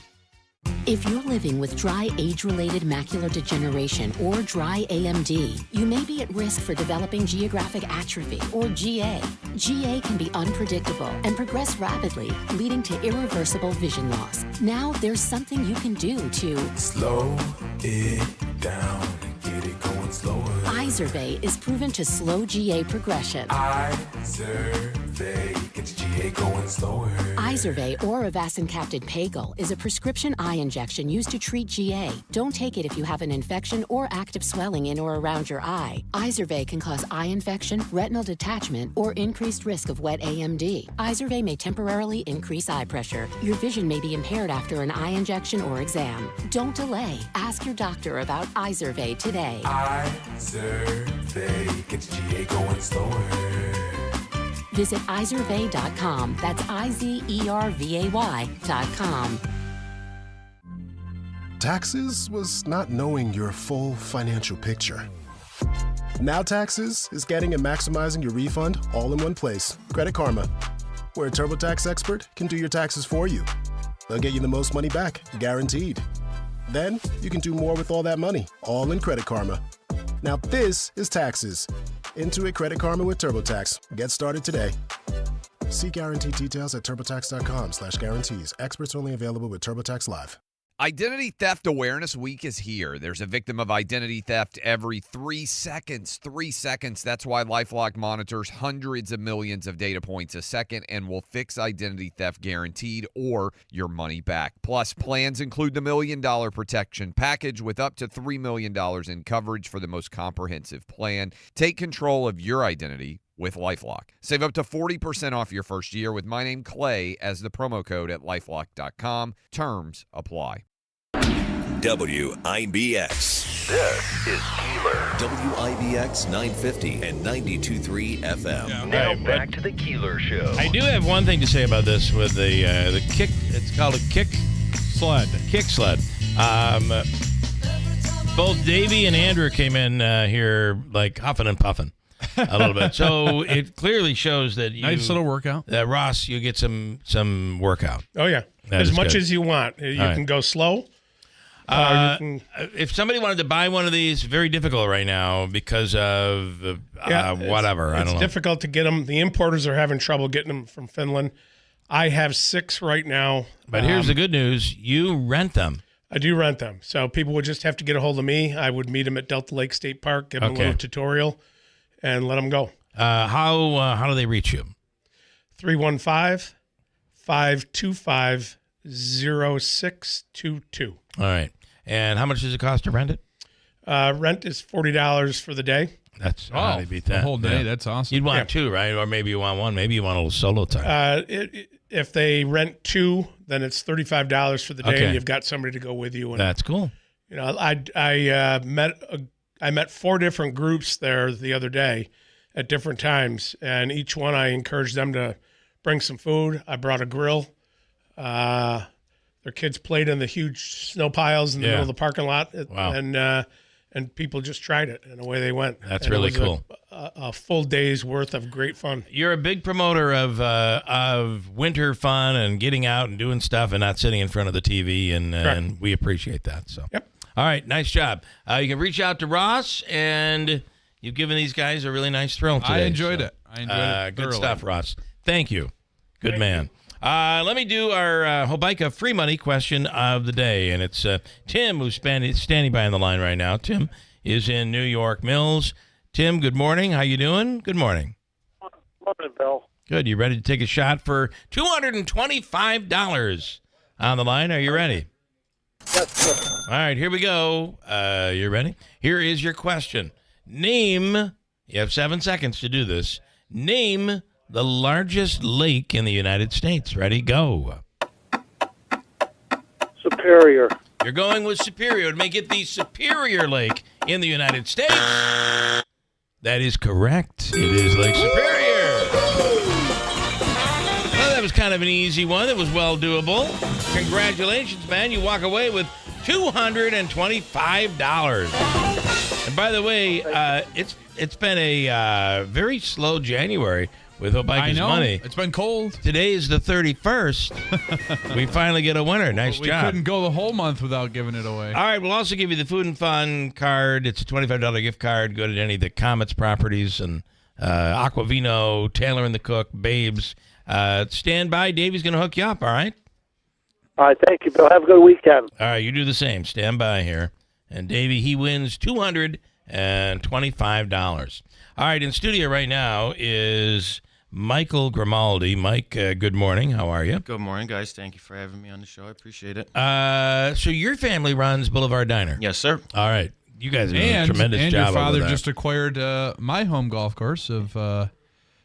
If you're living with dry age-related macular degeneration or dry AMD, you may be at risk for developing geographic atrophy or GA. GA can be unpredictable and progress rapidly, leading to irreversible vision loss. Now there's something you can do to slow it down and get it going slower. Izervay is proven to slow GA progression. Izervay gets GA going slower. Izervay or avacincaptad pagel is a prescription eye injection used to treat GA. Don't take it if you have an infection or active swelling in or around your eye. Izervay can cause eye infection, retinal detachment, or increased risk of wet AMD. Izervay may temporarily increase eye pressure. Your vision may be impaired after an eye injection or exam. Don't delay. Ask your doctor about Izervay today. Izervay gets GA going slower. Visit Izervay.com. That's IZERVAY.com. Taxes was not knowing your full financial picture. Now Taxes is getting and maximizing your refund all in one place. Credit Karma, where a TurboTax expert can do your taxes for you. They'll get you the most money back, guaranteed. Then you can do more with all that money, all in Credit Karma. Now this is taxes. Intuit Credit Karma with TurboTax. Get started today. See guaranteed details at turbotax.com/guarantees. Experts only available with TurboTax Live. Identity Theft Awareness Week is here. There's a victim of identity theft every 3 seconds. 3 seconds. That's why LifeLock monitors hundreds of millions of data points a second and will fix identity theft guaranteed or your money back. Plus, plans include the $1 Million Protection Package with up to $3 million in coverage for the most comprehensive plan. Take control of your identity with LifeLock. Save up to 40% off your first year with my name, Clay, as the promo code at lifelock.com. Terms apply. WIBX. This is Keeler. WIBX 950 and 92.3 FM. Now back to the Keeler Show. I do have one thing to say about this with the kick. It's called a kick sled. Kick sled. Both Davey and Andrew came in here like huffing and puffing a little bit. So it clearly shows that you... Nice little workout. That Ross, you get some workout. Oh, yeah. As much as you want. You can go slow. If somebody wanted to buy one of these, very difficult right now because of whatever. I don't know. It's difficult to get them. The importers are having trouble getting them from Finland. I have 6 right now. But here's the good news. You rent them. I do rent them. So people would just have to get a hold of me. I would meet them at Delta Lake State Park, give them a little tutorial, and let them go. How do they reach you? 315-525-0622. All right. And how much does it cost to rent it? Rent is $40 for the day. That's how they beat that. The whole day. Yeah. That's awesome. You'd want 2, right? Or maybe you want 1. Maybe you want a little solo time. If they rent 2, then it's $35 for the day, and you've got somebody to go with you. And, that's cool. You know, I met 4 different groups there the other day at different times, and each one I encouraged them to bring some food. I brought a grill. Their kids played in the huge snow piles in the middle of the parking lot. Wow. And people just tried it, and away they went. That's really cool. A full day's worth of great fun. You're a big promoter of winter fun and getting out and doing stuff and not sitting in front of the TV, and we appreciate that. So, yep. All right, nice job. You can reach out to Ross, and you've given these guys a really nice thrill today. I enjoyed it. Good thoroughly. stuff, Ross. Thank you. Good man. Let me do our Hobica free money question of the day, and it's Tim who's standing by on the line right now. Tim is in New York Mills. Tim, good morning. How you doing? Good morning. Morning, Bill. Good. You ready to take a shot for $225 on the line? Are you ready? Yes, sir. All right, here we go. You ready? Here is your question. You have 7 seconds to do this. Name the largest lake in the United States. Ready? Go. Superior. You're going with Superior. To make it the Superior Lake in the United States. That is correct. It is Lake Superior. Well, that was kind of an easy one. It was well doable. Congratulations, man. You walk away with $225. And by the way, it's been a very slow January with Hobica's money. It's been cold. Today is the 31st. We finally get a winner. Nice job. We couldn't go the whole month without giving it away. All right, we'll also give you the Food and Fun card. It's a $25 gift card. Go to any of the Comets properties and Aquavino, Taylor and the Cook, Babes. Stand by. Davey's going to hook you up, all right? All right, thank you, Bill. Have a good weekend. All right, you do the same. Stand by here. And Davey, he wins $225. All right, in studio right now is Michael Grimaldi. Mike, good morning. How are you? Good morning, guys. Thank you for having me on the show. I appreciate it. So your family runs Boulevard Diner? Yes, sir. All right. You guys have done a tremendous job. And your father just acquired my home golf course of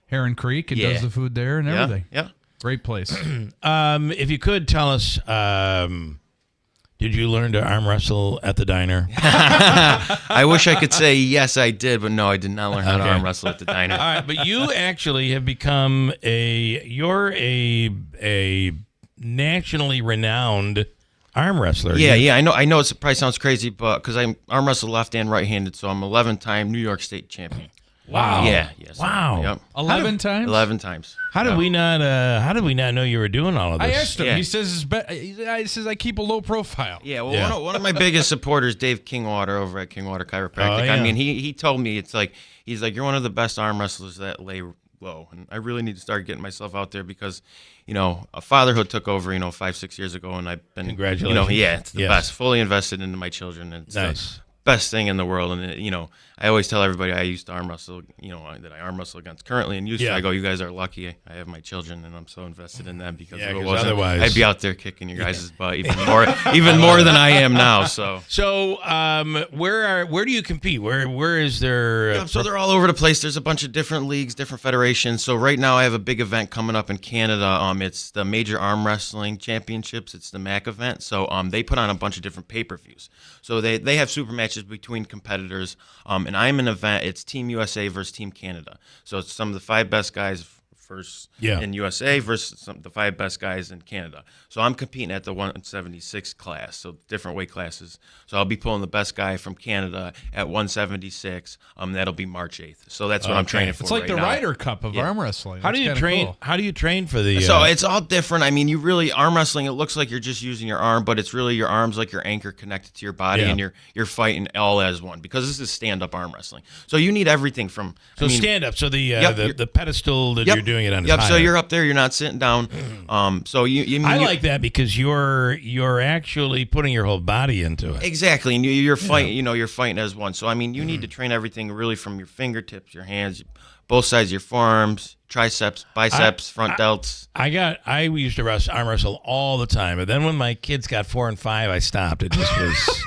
Heron Creek and does the food there and everything. Yeah. Great place. If you could tell us, did you learn to arm wrestle at the diner? I wish I could say yes, I did, but no, I did not learn how to arm wrestle at the diner. All right, but you actually have become a nationally renowned arm wrestler. Yeah. I know it probably sounds crazy, but because I arm wrestle left and right-handed, so I'm 11-time New York State champion. Wow. Yeah. Yes. Wow. Yep. 11 times. 11 times. How did we not? How did we not know you were doing all of this? I asked him. Yeah. He says I keep a low profile. Yeah. Well, one of my biggest supporters, Dave Kingwater over at Kingwater Chiropractic. Oh, yeah. I mean, he told me he's like you're one of the best arm wrestlers that lay low, and I really need to start getting myself out there because, fatherhood took over, 5-6 years ago, and I've been Congratulations. It's the best. Fully invested into my children. And it's nice. the best thing in the world, and I always tell everybody I used to arm wrestle, that I arm wrestle against currently, and I go, you guys are lucky I have my children, and I'm so invested in them because if it wasn't, otherwise I'd be out there kicking your guys' butt even more than I am now. So where do you compete? Where is there? So they're all over the place. There's a bunch of different leagues, different federations. So right now I have a big event coming up in Canada. It's the Major Arm Wrestling Championships. It's the MAC event. So they put on a bunch of different pay-per-views. So they have super matches between competitors. And I'm an event. It's Team USA versus Team Canada. So it's some of the 5 best guys in USA versus the 5 best guys in Canada. So I'm competing at the 176 class, so different weight classes. So I'll be pulling the best guy from Canada at 176. That'll be March 8th. So that's what I'm training for. It's like right the now. Ryder Cup of arm wrestling. How do you train? Cool. How do you train for the? So it's all different. I mean, you really arm wrestling. It looks like you're just using your arm, but it's really your arms like your anchor connected to your body, and you're fighting all as one because this is stand-up arm wrestling. So you need everything from stand up. So the pedestal that you're doing it on. Yep. So you're up there. You're not sitting down. So I like that because you're actually putting your whole body into it. Exactly, and you're fighting. You're fighting as one. So I mean, you need to train everything really from your fingertips, your hands, both sides of your forearms, triceps, biceps, front delts. I used to arm wrestle all the time, but then when my kids got 4 and 5, I stopped. It just was.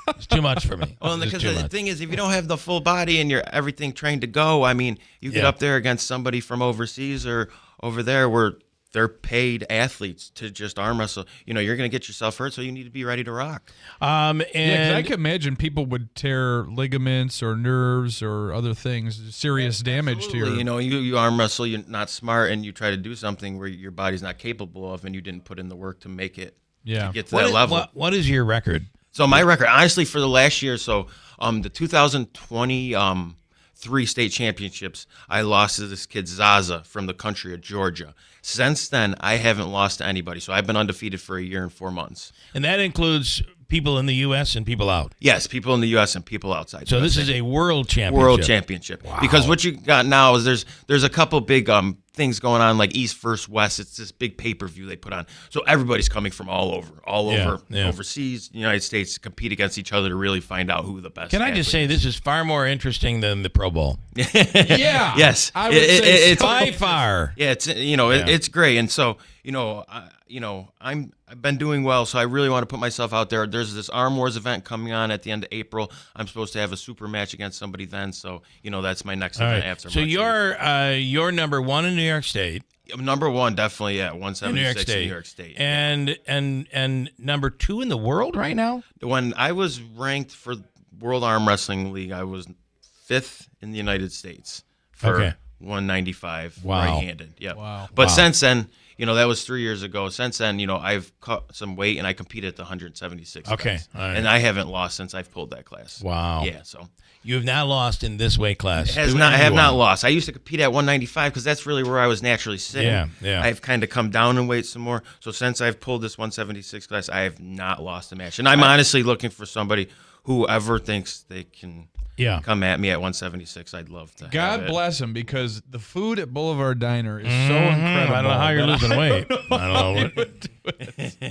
It's too much for me. Well, because the thing is, if you don't have the full body and you're everything trained to go, I mean, you get up there against somebody from overseas or over there where they're paid athletes to just arm wrestle. You're going to get yourself hurt, so you need to be ready to rock. And I can imagine people would tear ligaments or nerves or other things, serious damage to your. You arm wrestle, you're not smart, and you try to do something where your body's not capable of, and you didn't put in the work to make it. To get to that level. What is your record? So my record, honestly, for the last year, the 2023 state championships, I lost to this kid Zaza from the country of Georgia. Since then, I haven't lost to anybody. So I've been undefeated for a year and 4 months. And that includes people in the U.S. and people out? Yes, people in the U.S. and people outside. So this is a world championship? World championship. Wow. Because what you got now is there's a couple big things going on, like East versus West. It's this big pay-per-view they put on. So everybody's coming from all over overseas, United States, to compete against each other to really find out who the best. Can I just say this is far more interesting than the Pro Bowl? Yes. I would say it's by far. Yeah, it's great. And so, I've been doing well, so I really want to put myself out there. There's this Arm Wars event coming on at the end of April. I'm supposed to have a super match against somebody then, so that's my next event after. So you're number 1 in New York State. Number 1, definitely, 176 in New York State. And number 2 in the world right now? When I was ranked for World Arm Wrestling League, I was 5th in the United States for 195 right-handed. Yep. Wow. But since then, that was 3 years ago. Since then, I've cut some weight and I competed at the 176. Okay. All right. And I haven't lost since I've pulled that class. Wow. Yeah. So you have not lost in this weight class. I have not lost. I used to compete at 195 because that's really where I was naturally sitting. Yeah. I've kind of come down in weight some more. So since I've pulled this 176 class, I have not lost a match. And I'm honestly looking for somebody whoever thinks they can come at me at 176. I'd love to. God bless him, because the food at Boulevard Diner is so incredible. I don't know how you're losing weight. I don't know.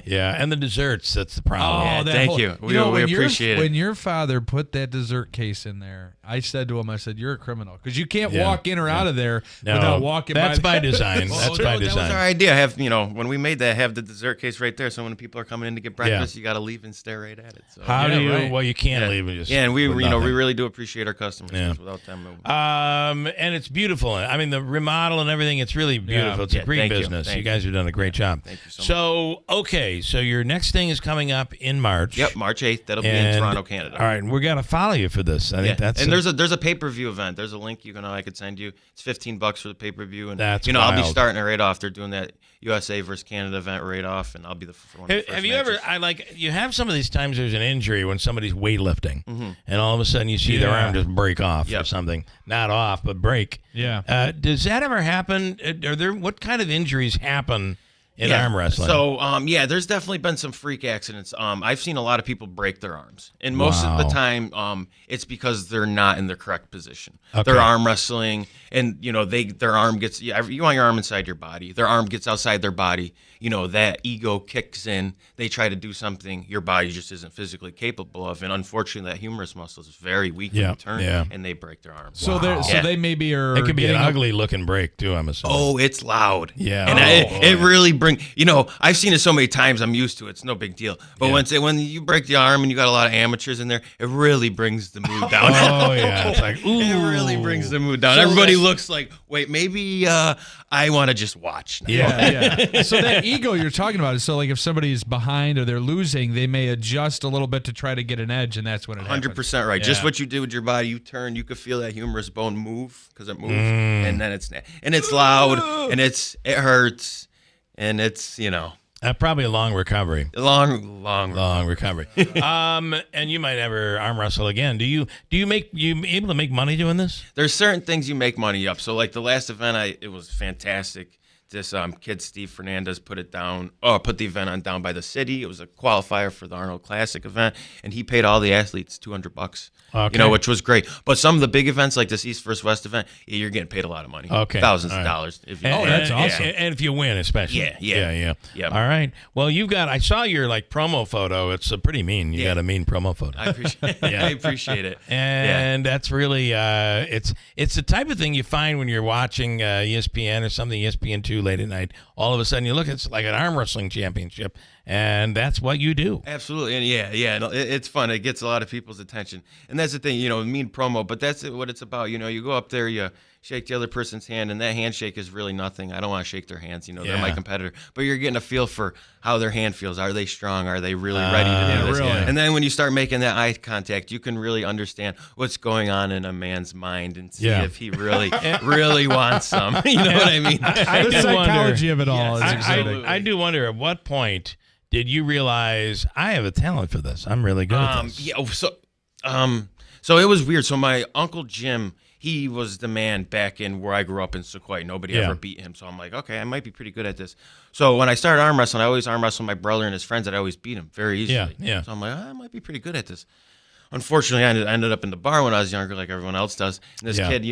Yeah, and the desserts, that's the problem. Thank you. We appreciate it. When your father put that dessert case in there, I said to him, you're a criminal, because you can't walk in or out of there without walking by. That's by design. That's by design. That was our idea. When we made that, have the dessert case right there, so when people are coming in to get breakfast, you got to leave and stare right at it. So. How do you? Right. Well, you can't leave and just. Yeah, and we really do appreciate our customers. Without them. And it's beautiful. I mean, the remodel and everything, it's really beautiful. It's a great business. You guys have done a great job. Thank you so So, okay, so your next thing is coming up in March. Yep, March 8th. That'll be in Toronto, Canada. All right, and we're gonna follow you for this. I think that's and there's a pay-per-view event. There's a link I could send you. It's $15 for the pay-per-view, and that's I'll be wild. starting it right off. They're doing that USA versus Canada event right off, and I'll be the one of the first Have you matches. ever? You have some of these times there's an injury when somebody's weightlifting, and all of a sudden you see their arm just break off or something. Not off, but break. Yeah. Does that ever happen? What kind of injuries happen in arm wrestling? So, there's definitely been some freak accidents. I've seen a lot of people break their arms, and most of the time, it's because they're not in the correct position. Okay. They're arm wrestling, and their arm gets. You want your arm inside your body. Their arm gets outside their body. That ego kicks in. They try to do something your body just isn't physically capable of, and unfortunately, that humerus muscle is very weak when you turn, and they break their arm. So they maybe are. It could be an getting ugly looking break too. I'm assuming. Oh, it's loud. Yeah. And it really brings. I've seen it so many times. I'm used to it. It's no big deal. But when you break the arm and you got a lot of amateurs in there, it really brings the mood down. Oh yeah, it's like ooh. It really brings the mood down. So Everybody looks like, wait, maybe I want to just watch now. Yeah. So that ego you're talking about is so like if somebody's behind or they're losing, they may adjust a little bit to try to get an edge, and that's when it happens. 100% right. Yeah. Just what you do with your body. You turn, you could feel that humerus bone move because it moves, and then it's loud, and it hurts, and it's probably a long recovery. Long recovery. And you might never arm wrestle again. Do you able to make money doing this? There's certain things you make money up. So like the last event, it was fantastic. This kid Steve Fernandez put the event on down by the city. It was a qualifier for the Arnold Classic event, and he paid all the athletes $200. Okay. Which was great. But some of the big events like this East vs. West event, you're getting paid a lot of money. Okay. Thousands of dollars. If you that's awesome. And if you win, especially. Yeah. All right. Well, I saw your promo photo. It's pretty mean. You got a mean promo photo. I appreciate it. And that's really it's the type of thing you find when you're watching ESPN or something, ESPN2 late at night. All of a sudden you look, it's like an arm wrestling championship, and that's what you do. Absolutely. And it's fun. It gets a lot of people's attention. And that's the thing, mean promo, but that's what it's about. You go up there, you shake the other person's hand, and that handshake is really nothing. I don't want to shake their hands. They're my competitor. But you're getting a feel for how their hand feels. Are they strong? Are they really ready to do this? Really. And then when you start making that eye contact, you can really understand what's going on in a man's mind and see if he really, really wants some. You know what I mean? The psychology of it all is exciting. I do wonder at what point did you realize I have a talent for this? I'm really good at this. Yeah. So it was weird. So my Uncle Jim, he was the man back in where I grew up in Sequoia. Nobody ever beat him. So I'm like, okay, I might be pretty good at this. So when I started arm wrestling, I always arm wrestled my brother and his friends, and I always beat him very easily. Yeah. So I'm like, I might be pretty good at this. Unfortunately, I ended up in the bar when I was younger, like everyone else does. And this kid,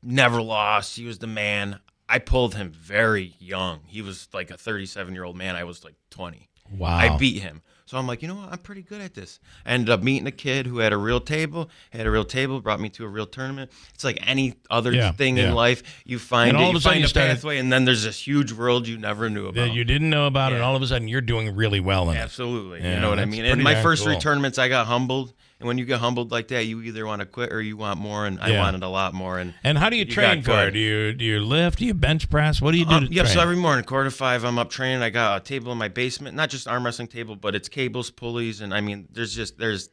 never lost. He was the man. I pulled him very young. He was like a 37-year-old man. I was like 20. Wow. I beat him. So I'm like, what? I'm pretty good at this. I ended up meeting a kid who had a real table, brought me to a real tournament. It's like any other thing in life. You find a pathway, and then there's this huge world you never knew about. That you didn't know about, and all of a sudden you're doing really well in it. Absolutely. Yeah, you know what I mean? In pretty my darn first cool. 3 tournaments, I got humbled. And when you get humbled like that, you either want to quit or you want more, and I wanted a lot more. And how do you train for it? Do you lift? Do you bench press? What do you do to train? So every morning, 4 to 5, I'm up training. I got a table in my basement, not just arm wrestling table, but it's cables, pulleys, and I mean, there's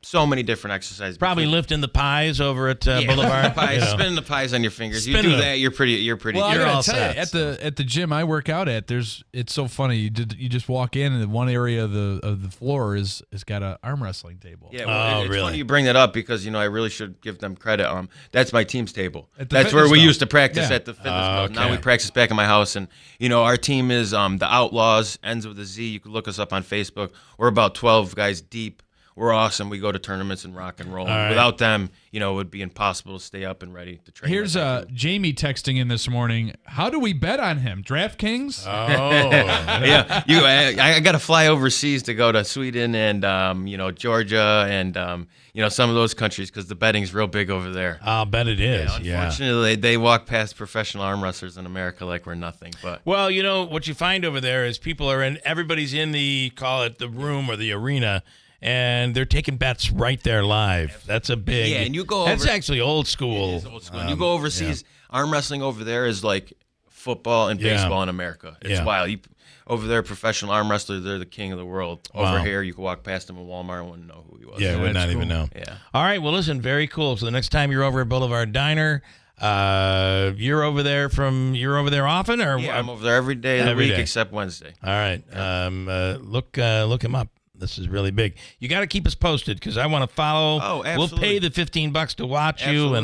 so many different exercises. Probably lifting the pies over at Boulevard. Spinning the pies on your fingers. You do that, you're pretty. Well, you're I all gotta tell set. you, at the gym I work out at, it's so funny. You just walk in, and one area of the floor is got an arm wrestling table. Yeah, well, it's really? funny you bring that up because I really should give them credit. That's my team's table. That's where we club. used to practice at the fitness club. Now we practice back in my house, and our team is the Outlaws, ends with a Z. You can look us up on Facebook. We're about 12 guys deep. We're awesome. We go to tournaments and rock and roll. Right. Without them, it would be impossible to stay up and ready to train. Here's Jamie texting in this morning. How do we bet on him? DraftKings? Yeah. I got to fly overseas to go to Sweden and Georgia and some of those countries because the betting's real big over there. I'll bet it is. Unfortunately, they walk past professional arm wrestlers in America like we're nothing. But well, what you find over there is everybody's in the room or the arena. And they're taking bets right there live. That's a big. Yeah, and you go over. That's actually old school. It is old school. You go overseas, arm wrestling over there is like football and baseball in America. It's Yeah. wild. Over there, professional arm wrestler, they're the king of the world. Wow. Over here, you could walk past him in Walmart and wouldn't know who he was. Yeah, would not even know. Yeah. All right, well, listen, very cool. So the next time you're over at Boulevard Diner, you're over there often, or Yeah, I'm over there every day of the week except Wednesday. All right, look him up. This is really big. You got to keep us posted because I want to follow. Oh, absolutely. We'll pay the $15 to watch you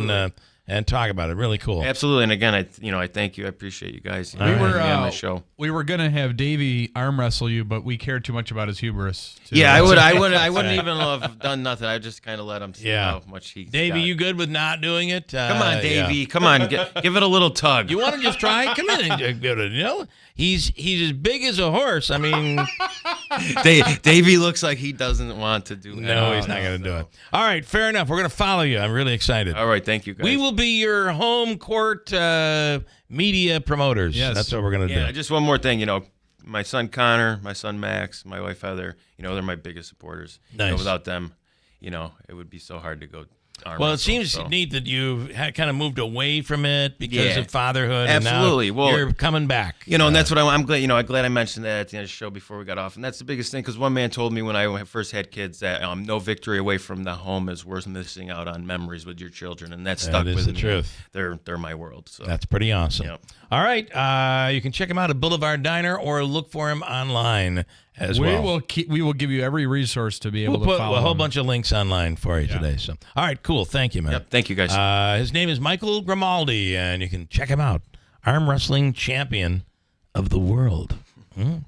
and talk about it. Really cool. Absolutely. And again, I thank you. I appreciate you guys. We were on the show. We were gonna have Davey arm wrestle you, but we cared too much about his hubris. Yeah, I wouldn't even have done nothing. I just kind of let him see how much he. Davey, you good with not doing it? Come on, Davey. Come on, give it a little tug. You want to just try? Come in and give it. You know, he's as big as a horse. I mean, Davey looks like he doesn't want to do it. No, he's not going to do it. All right, fair enough. We're going to follow you. I'm really excited. All right, thank you, guys. We will be your home court media promoters. Yes. That's what we're going to do. Just one more thing. My son Connor, my son Max, my wife Heather, they're my biggest supporters. Nice. Without them, it would be so hard to go arm Well, it wrestle, seems neat that you had kind of moved away from it because of fatherhood. Absolutely. And now you're coming back. And that's what I'm glad. I'm glad I mentioned that at the end of the show before we got off. And that's the biggest thing because one man told me when I first had kids that no victory away from the home is worth missing out on memories with your children, and that stuck with me. That is the truth. They're my world. So that's pretty awesome. Yep. All right, you can check him out at Boulevard Diner or look for him online as well. We will give you every resource to be able to put follow a whole him. bunch of links online for you today. So, all right, cool. Thank you, man. Yep. Thank you, guys. His name is Michael Grimaldi, and you can check him out. Arm wrestling champion of the world.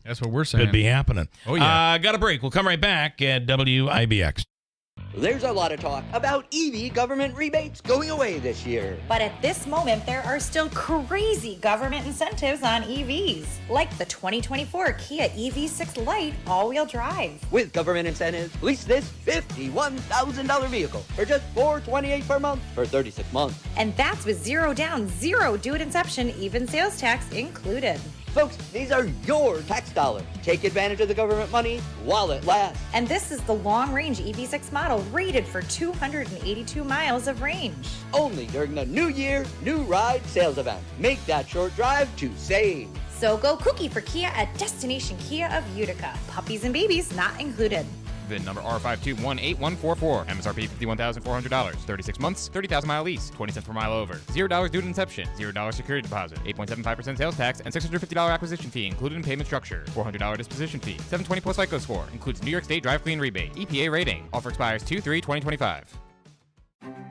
That's what we're saying. Could be happening. Oh, yeah. Got a break. We'll come right back at WIBX. There's a lot of talk about EV government rebates going away this year. But at this moment, there are still crazy government incentives on EVs, like the 2024 Kia EV6 Lite all-wheel drive. With government incentives, lease this $51,000 vehicle for just $428 per month for 36 months. And that's with zero down, zero due at inception, even sales tax included. Folks, these are your tax dollars. Take advantage of the government money while it lasts. And this is the long-range EV6 model rated for 282 miles of range. Only during the New Year, New Ride sales event. Make that short drive to save. So go cookie for Kia at Destination Kia of Utica. Puppies and babies not included. VIN number R5218144. MSRP $51,400. 36 months, 30,000-mile lease. 20 cents per mile over. $0 due to inception. $0 security deposit. 8.75% sales tax and $650 acquisition fee included in payment structure. $400 disposition fee. 720 plus FICO score. Includes New York State Drive Clean rebate. EPA rating. Offer expires 2/3/2025.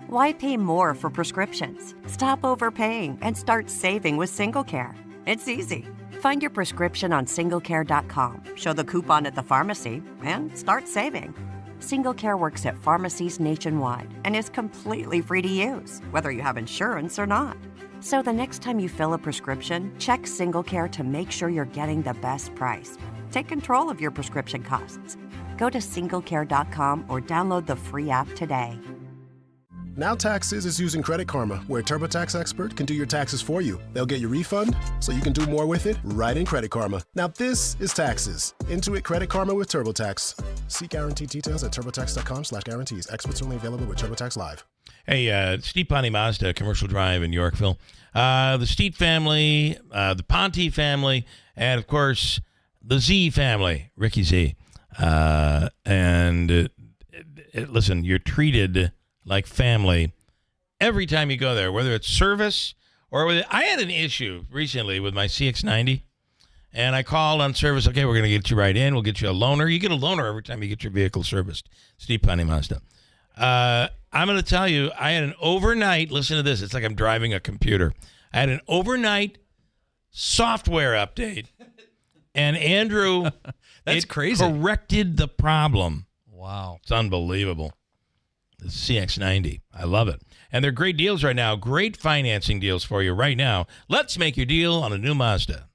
Why pay more for prescriptions? Stop overpaying and start saving with SingleCare. It's easy. Find your prescription on singlecare.com, show the coupon at the pharmacy, and start saving. SingleCare works at pharmacies nationwide and is completely free to use, whether you have insurance or not. So the next time you fill a prescription, check SingleCare to make sure you're getting the best price. Take control of your prescription costs. Go to singlecare.com or download the free app today. Now Taxes is using Credit Karma, where TurboTax Expert can do your taxes for you. They'll get your refund, so you can do more with it right in Credit Karma. Now this is taxes. Intuit Credit Karma with TurboTax. See guaranteed details at turbotax.com/guarantees. Experts only available with TurboTax Live. Hey, Steve Ponte Mazda, Commercial Drive in Yorkville. The Steep family, the Ponte family, and of course, the Z family, Ricky Z. Listen, you're treated like family every time you go there, whether it's service or I had an issue recently with my CX-90, and I called on service. Okay, we're going to get you right in. We'll get you a loaner. You get a loaner every time you get your vehicle serviced. Steve Ponte Mazda. I'm going to tell you, I had an overnight, listen to this, it's like I'm driving a computer. I had an overnight software update, and Andrew, That's crazy. Corrected the problem. Wow. It's unbelievable. The CX-90. I love it. And they're great deals right now. Great financing deals for you right now. Let's make your deal on a new Mazda.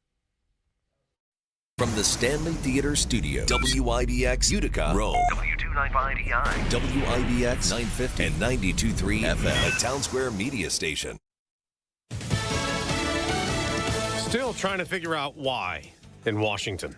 From the Stanley Theater Studio, WIBX Utica, Rome, W295DI, WIBX 950 and 92.3 FM, a Town Square media station. Still trying to figure out why in Washington.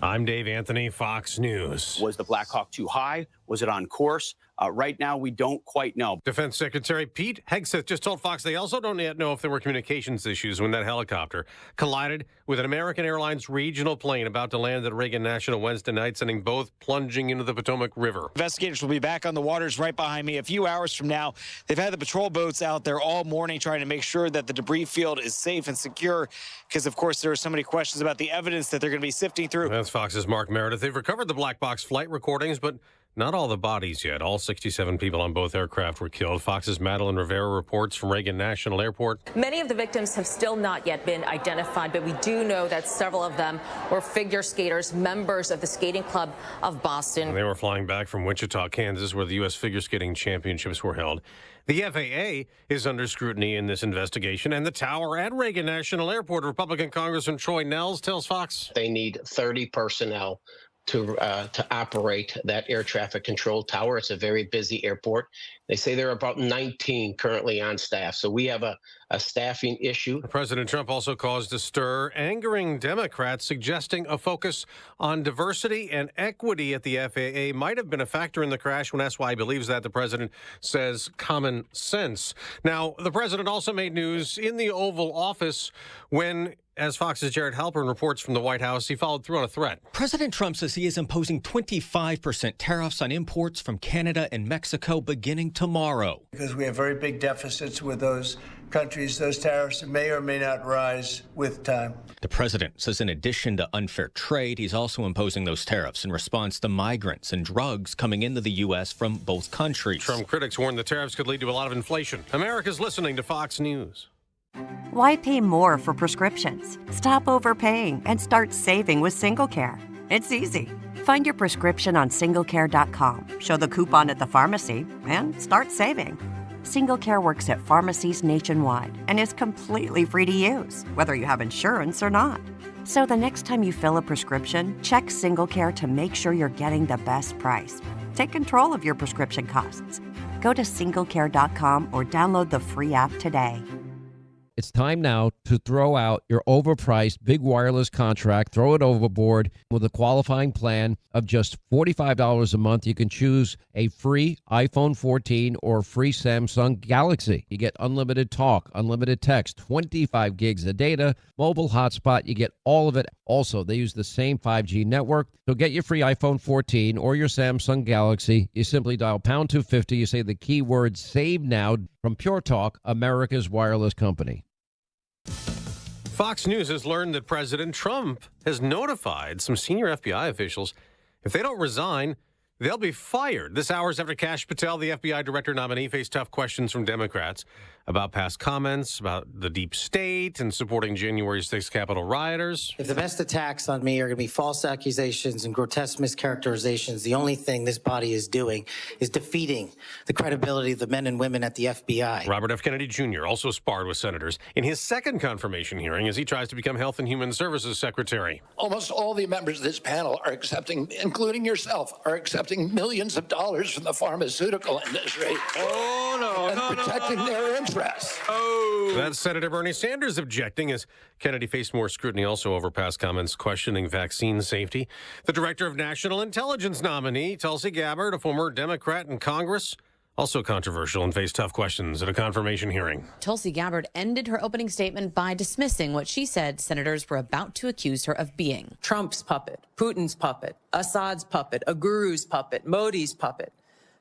I'm Dave Anthony, Fox News. Was the Black Hawk too high? Was it on course? Right now, we don't quite know. Defense Secretary Pete Hegseth just told Fox they also don't yet know if there were communications issues when that helicopter collided with an American Airlines regional plane about to land at Reagan National Wednesday night, sending both plunging into the Potomac River. Investigators will be back on the waters right behind me a few hours from now. They've had the patrol boats out there all morning trying to make sure that the debris field is safe and secure because, of course, there are so many questions about the evidence that they're going to be sifting through. That's Fox's Mark Meredith. They've recovered the black box flight recordings, but not all the bodies yet. All 67 people on both aircraft were killed. Fox's Madeline Rivera reports from Reagan National Airport. Many of the victims have still not yet been identified, but we do know that several of them were figure skaters, members of the Skating Club of Boston. They were flying back from Wichita, Kansas, where the U.S. Figure Skating Championships were held. The FAA is under scrutiny in this investigation, and the tower at Reagan National Airport. Republican Congressman Troy Nehls tells Fox they need 30 personnel to operate that air traffic control tower. It's a very busy airport. They say there are about 19 currently on staff. So we have a staffing issue. President Trump also caused a stir, angering Democrats, suggesting a focus on diversity and equity at the FAA might have been a factor in the crash. When asked why he believes that, the president says common sense. Now, the president also made news in the Oval Office when, as Fox's Jared Halpern reports from the White House, he followed through on a threat. President Trump says he is imposing 25% tariffs on imports from Canada and Mexico beginning tomorrow. Because we have very big deficits with those countries, those tariffs may or may not rise with time. The president says in addition to unfair trade, he's also imposing those tariffs in response to migrants and drugs coming into the U.S. from both countries. Trump critics warn the tariffs could lead to a lot of inflation. America's listening to Fox News. Why pay more for prescriptions? Stop overpaying and start saving with SingleCare. It's easy. Find your prescription on singlecare.com, show the coupon at the pharmacy, and start saving. SingleCare works at pharmacies nationwide and is completely free to use, whether you have insurance or not. So the next time you fill a prescription, check SingleCare to make sure you're getting the best price. Take control of your prescription costs. Go to singlecare.com or download the free app today. It's time now to throw out your overpriced big wireless contract, throw it overboard with a qualifying plan of just $45 a month. You can choose a free iPhone 14 or free Samsung Galaxy. You get unlimited talk, unlimited text, 25 gigs of data, mobile hotspot. You get all of it. Also, they use the same 5G network. So get your free iPhone 14 or your Samsung Galaxy. You simply dial pound 250. You say the keyword SAVE NOW from Pure Talk, America's wireless company. Fox News has learned that President Trump has notified some senior FBI officials if they don't resign, they'll be fired. This hours after Kash Patel, the FBI director nominee, faced tough questions from Democrats about past comments about the deep state and supporting January 6th Capitol rioters. If the best attacks on me are going to be false accusations and grotesque mischaracterizations, the only thing this body is doing is defeating the credibility of the men and women at the FBI. Robert F. Kennedy Jr. also sparred with senators in his second confirmation hearing as he tries to become Health and Human Services Secretary. Almost all the members of this panel are accepting, including yourself, are accepting millions of dollars from the pharmaceutical industry. Protecting their interests. That's Senator Bernie Sanders objecting as Kennedy faced more scrutiny also over past comments questioning vaccine safety. The Director of National Intelligence nominee, Tulsi Gabbard, a former Democrat in Congress, also controversial and faced tough questions at a confirmation hearing. Tulsi Gabbard ended her opening statement by dismissing what she said senators were about to accuse her of being. Trump's puppet, Putin's puppet, Assad's puppet, a guru's puppet, Modi's puppet,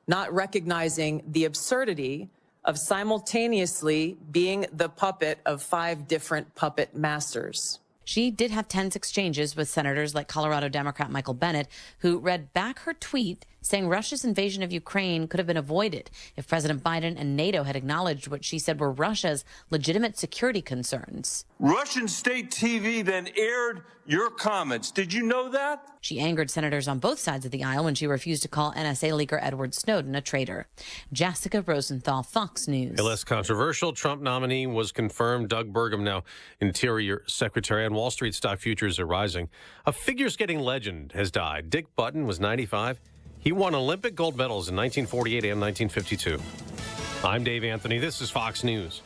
not recognizing the absurdity of simultaneously being the puppet of 5 different puppet masters. She did have tense exchanges with senators like Colorado Democrat Michael Bennet, who read back her tweet saying Russia's invasion of Ukraine could have been avoided if President Biden and NATO had acknowledged what she said were Russia's legitimate security concerns. Russian state TV then aired your comments. Did you know that? She angered senators on both sides of the aisle when she refused to call NSA leaker Edward Snowden a traitor. Jessica Rosenthal, Fox News. A less controversial Trump nominee was confirmed. Doug Burgum, now Interior Secretary, and Wall Street stock futures are rising. A figure skating legend has died. Dick Button was 95. He won Olympic gold medals in 1948 and 1952. I'm Dave Anthony. This is Fox News.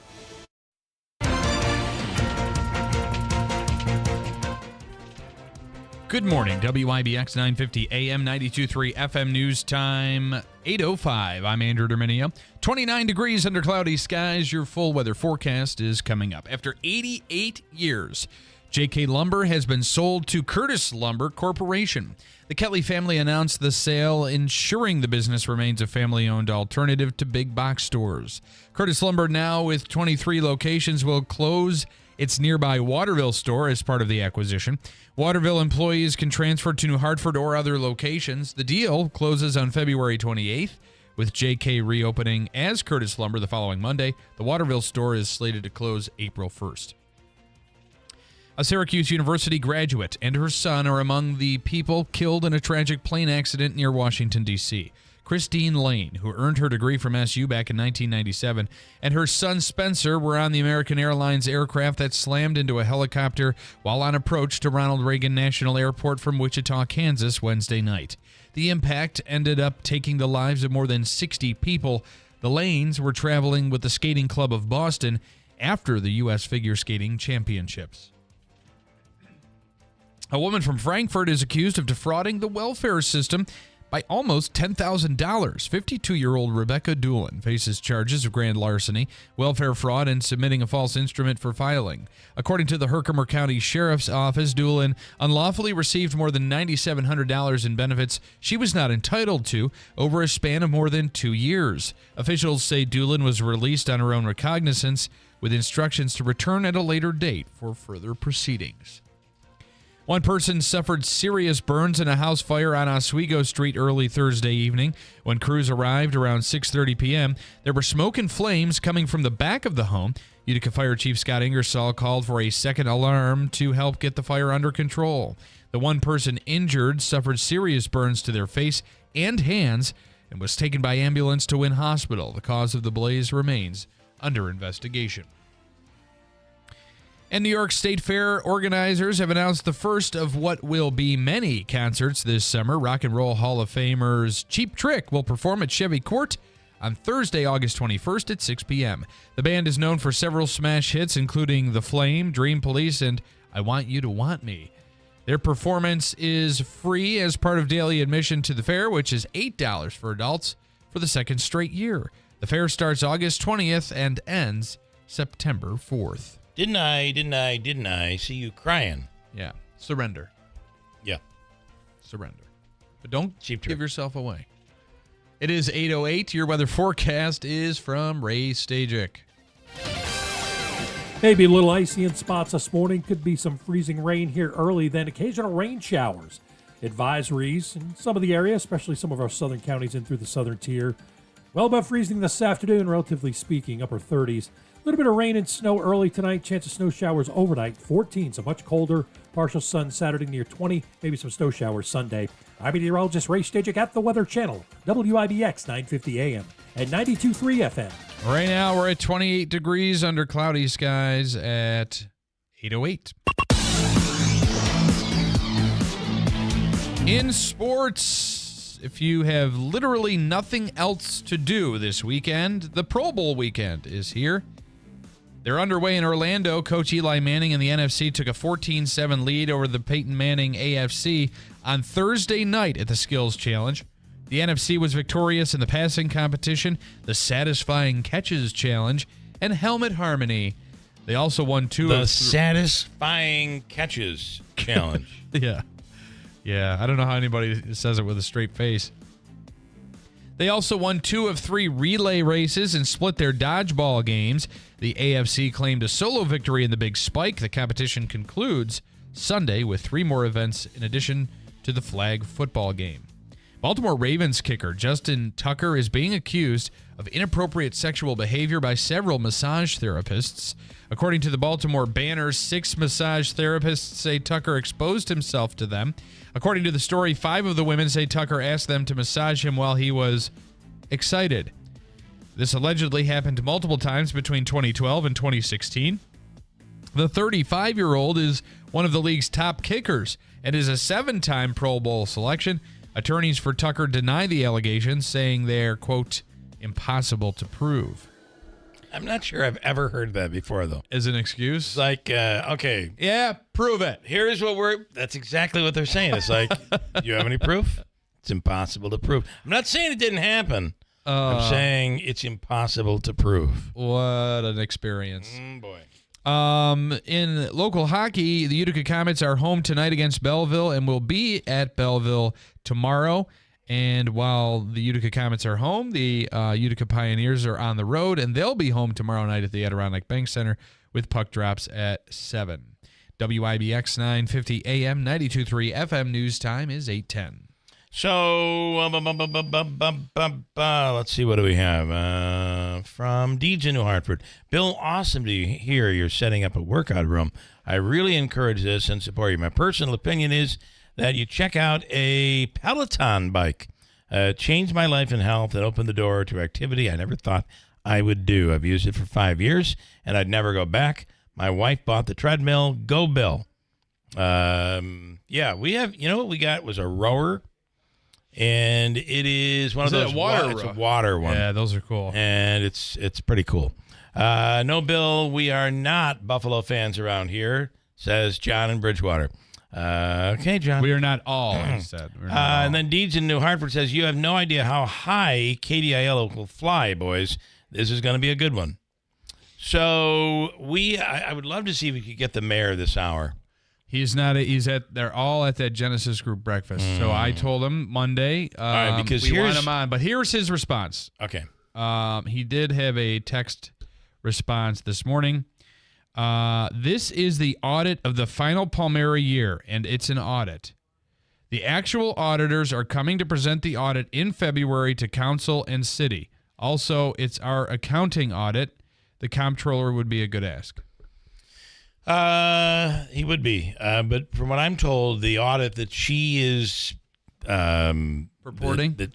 Good morning, WIBX 950 AM 92.3 FM news time, 8:05. I'm Andrew Derminio. 29 degrees under cloudy skies. Your full weather forecast is coming up. After 88 years, JK Lumber has been sold to Curtis Lumber Corporation. The Kelly family announced the sale, ensuring the business remains a family-owned alternative to big box stores. Curtis Lumber, now with 23 locations, will close its nearby Waterville store as part of the acquisition. Waterville employees can transfer to New Hartford or other locations. The deal closes on February 28th, with JK reopening as Curtis Lumber the following Monday. The Waterville store is slated to close April 1st. A Syracuse University graduate and her son are among the people killed in a tragic plane accident near Washington, D.C. Christine Lane, who earned her degree from SU back in 1997, and her son Spencer were on the American Airlines aircraft that slammed into a helicopter while on approach to Ronald Reagan National Airport from Wichita, Kansas, Wednesday night. The impact ended up taking the lives of more than 60 people. The Lanes were traveling with the Skating Club of Boston after the U.S. Figure Skating Championships. A woman from Frankfurt is accused of defrauding the welfare system by almost $10,000. 52-year-old Rebecca Doolin faces charges of grand larceny, welfare fraud, and submitting a false instrument for filing. According to the Herkimer County Sheriff's Office, Doolin unlawfully received more than $9,700 in benefits she was not entitled to over a span of more than 2 years. Officials say Doolin was released on her own recognizance with instructions to return at a later date for further proceedings. One person suffered serious burns in a house fire on Oswego Street early Thursday evening. When crews arrived around 6:30 p.m., there were smoke and flames coming from the back of the home. Utica Fire Chief Scott Ingersoll called for a second alarm to help get the fire under control. The one person injured suffered serious burns to their face and hands and was taken by ambulance to Wynn Hospital. The cause of the blaze remains under investigation. And New York State Fair organizers have announced the first of what will be many concerts this summer. Rock and Roll Hall of Famers Cheap Trick will perform at Chevy Court on Thursday, August 21st at 6 p.m. The band is known for several smash hits, including The Flame, Dream Police, and I Want You to Want Me. Their performance is free as part of daily admission to the fair, which is $8 for adults for the second straight year. The fair starts August 20th and ends September 4th. Didn't I see you crying? Yeah. Surrender. Yeah. Surrender. But don't give yourself away. It is 8:08. Your weather forecast is from Ray Stajic. Maybe a little icy in spots this morning. Could be some freezing rain here early, then occasional rain showers. Advisories in some of the area, especially some of our southern counties in through the southern tier. Well above freezing this afternoon, relatively speaking, upper 30s. A little bit of rain and snow early tonight. Chance of snow showers overnight. 14, so much colder. Partial sun Saturday near 20. Maybe some snow showers Sunday. I'm meteorologist Ray Stajic at the Weather Channel. WIBX 950 AM and 92.3 FM. Right now we're at 28 degrees under cloudy skies at 8:08. In sports, if you have literally nothing else to do this weekend, the Pro Bowl weekend is here. They're underway in Orlando. Coach Eli Manning and the NFC took a 14-7 lead over the Peyton Manning AFC on Thursday night at the Skills Challenge. The NFC was victorious in the passing competition, the Satisfying Catches Challenge, and Helmet Harmony. They also won the Satisfying Catches Challenge. Yeah, I don't know how anybody says it with a straight face. They also won 2 of 3 relay races and split their dodgeball games. The AFC claimed a solo victory in the Big Spike. The competition concludes Sunday with 3 more events in addition to the flag football game. Baltimore Ravens kicker Justin Tucker is being accused of inappropriate sexual behavior by several massage therapists. According to the Baltimore Banner, 6 massage therapists say Tucker exposed himself to them. According to the story, 5 of the women say Tucker asked them to massage him while he was excited. This allegedly happened multiple times between 2012 and 2016. The 35-year-old is one of the league's top kickers and is a 7-time Pro Bowl selection. Attorneys for Tucker deny the allegations, saying they're, quote, impossible to prove. I'm not sure I've ever heard that before, though. As an excuse? It's like, okay. Yeah, prove it. Here's what that's exactly what they're saying. It's like, do you have any proof? It's impossible to prove. I'm not saying it didn't happen. I'm saying it's impossible to prove. What an experience. Boy. In local hockey, the Utica Comets are home tonight against Belleville and will be at Belleville tomorrow. And while the Utica Comets are home, the Utica Pioneers are on the road, and they'll be home tomorrow night at the Adirondack Bank Center with puck drops at 7. WIBX 950 AM, 92.3 FM news time is 8:10. So, let's see, what do we have? From Deeds in New Hartford. Bill, awesome to hear you're setting up a workout room. I really encourage this and support you. My personal opinion is that you check out a Peloton bike. Changed my life and health and opened the door to activity I never thought I would do. I've used it for 5 years, and I'd never go back. My wife bought the treadmill. Go, Bill. Yeah, we have, what we got was a rower. And it is one of those it's a water one. Yeah, those are cool. And it's pretty cool. No, Bill, we are not Buffalo fans around here, says John in Bridgewater. Okay, John. We are not all, he said. And then Deeds in New Hartford says, you have no idea how high Katie Ielo will fly, boys. This is going to be a good one. So I would love to see if we could get the mayor this hour. He's not. They're all at that Genesis Group breakfast. So I told him Monday. All right, because we want him on. But here's his response. Okay. He did have a text response this morning. This is the audit of the final Palmyra year, and it's an audit. The actual auditors are coming to present the audit in February to council and city. Also, it's our accounting audit. The comptroller would be a good ask. He would be. But from what I'm told, the audit that she is purporting, that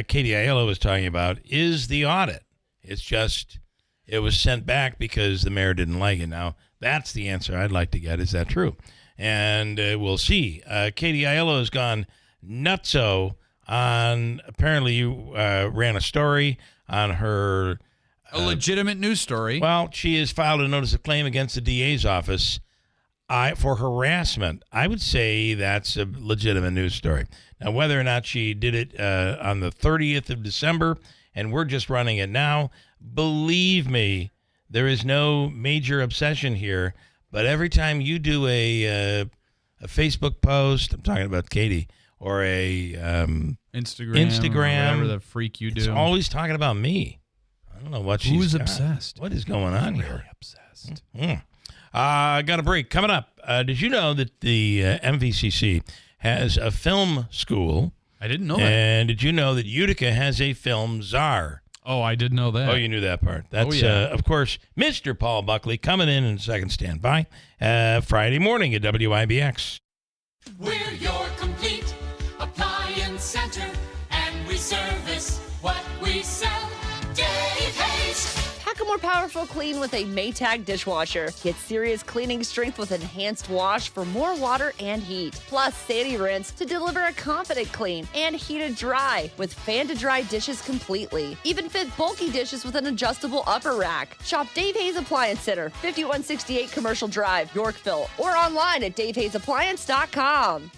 Katie Ielo was talking about, is the audit. It's just it was sent back because the mayor didn't like it. Now, that's the answer I'd like to get. Is that true? And we'll see. Katie Ielo has gone nutso on, apparently you ran a story on her... A legitimate news story. Well, she has filed a notice of claim against the DA's office for harassment. I would say that's a legitimate news story. Now, whether or not she did it on the 30th of December, and we're just running it now, believe me, there is no major obsession here. But every time you do a Facebook post, I'm talking about Katie, or a Instagram, whatever the freak you do, it's always talking about me. I don't know what she's Who's got. obsessed? What is going on here? Really obsessed. Got a break coming up. Did you know that the MVCC has a film school? I didn't know that. And did you know that Utica has a film czar? Oh, I did know that. Oh, you knew that part. That's, of course, Mr. Paul Buckley coming in second standby Friday morning at WIBX. We're your complete appliance center, and we service what we sell. Dave Hayes. Pack a more powerful clean with a Maytag dishwasher. Get serious cleaning strength with enhanced wash for more water and heat. Plus Sandy Rinse to deliver a confident clean and heated dry with fan to dry dishes completely. Even fit bulky dishes with an adjustable upper rack. Shop Dave Hayes Appliance Center, 5168 Commercial Drive, Yorkville, or online at davehayesappliance.com.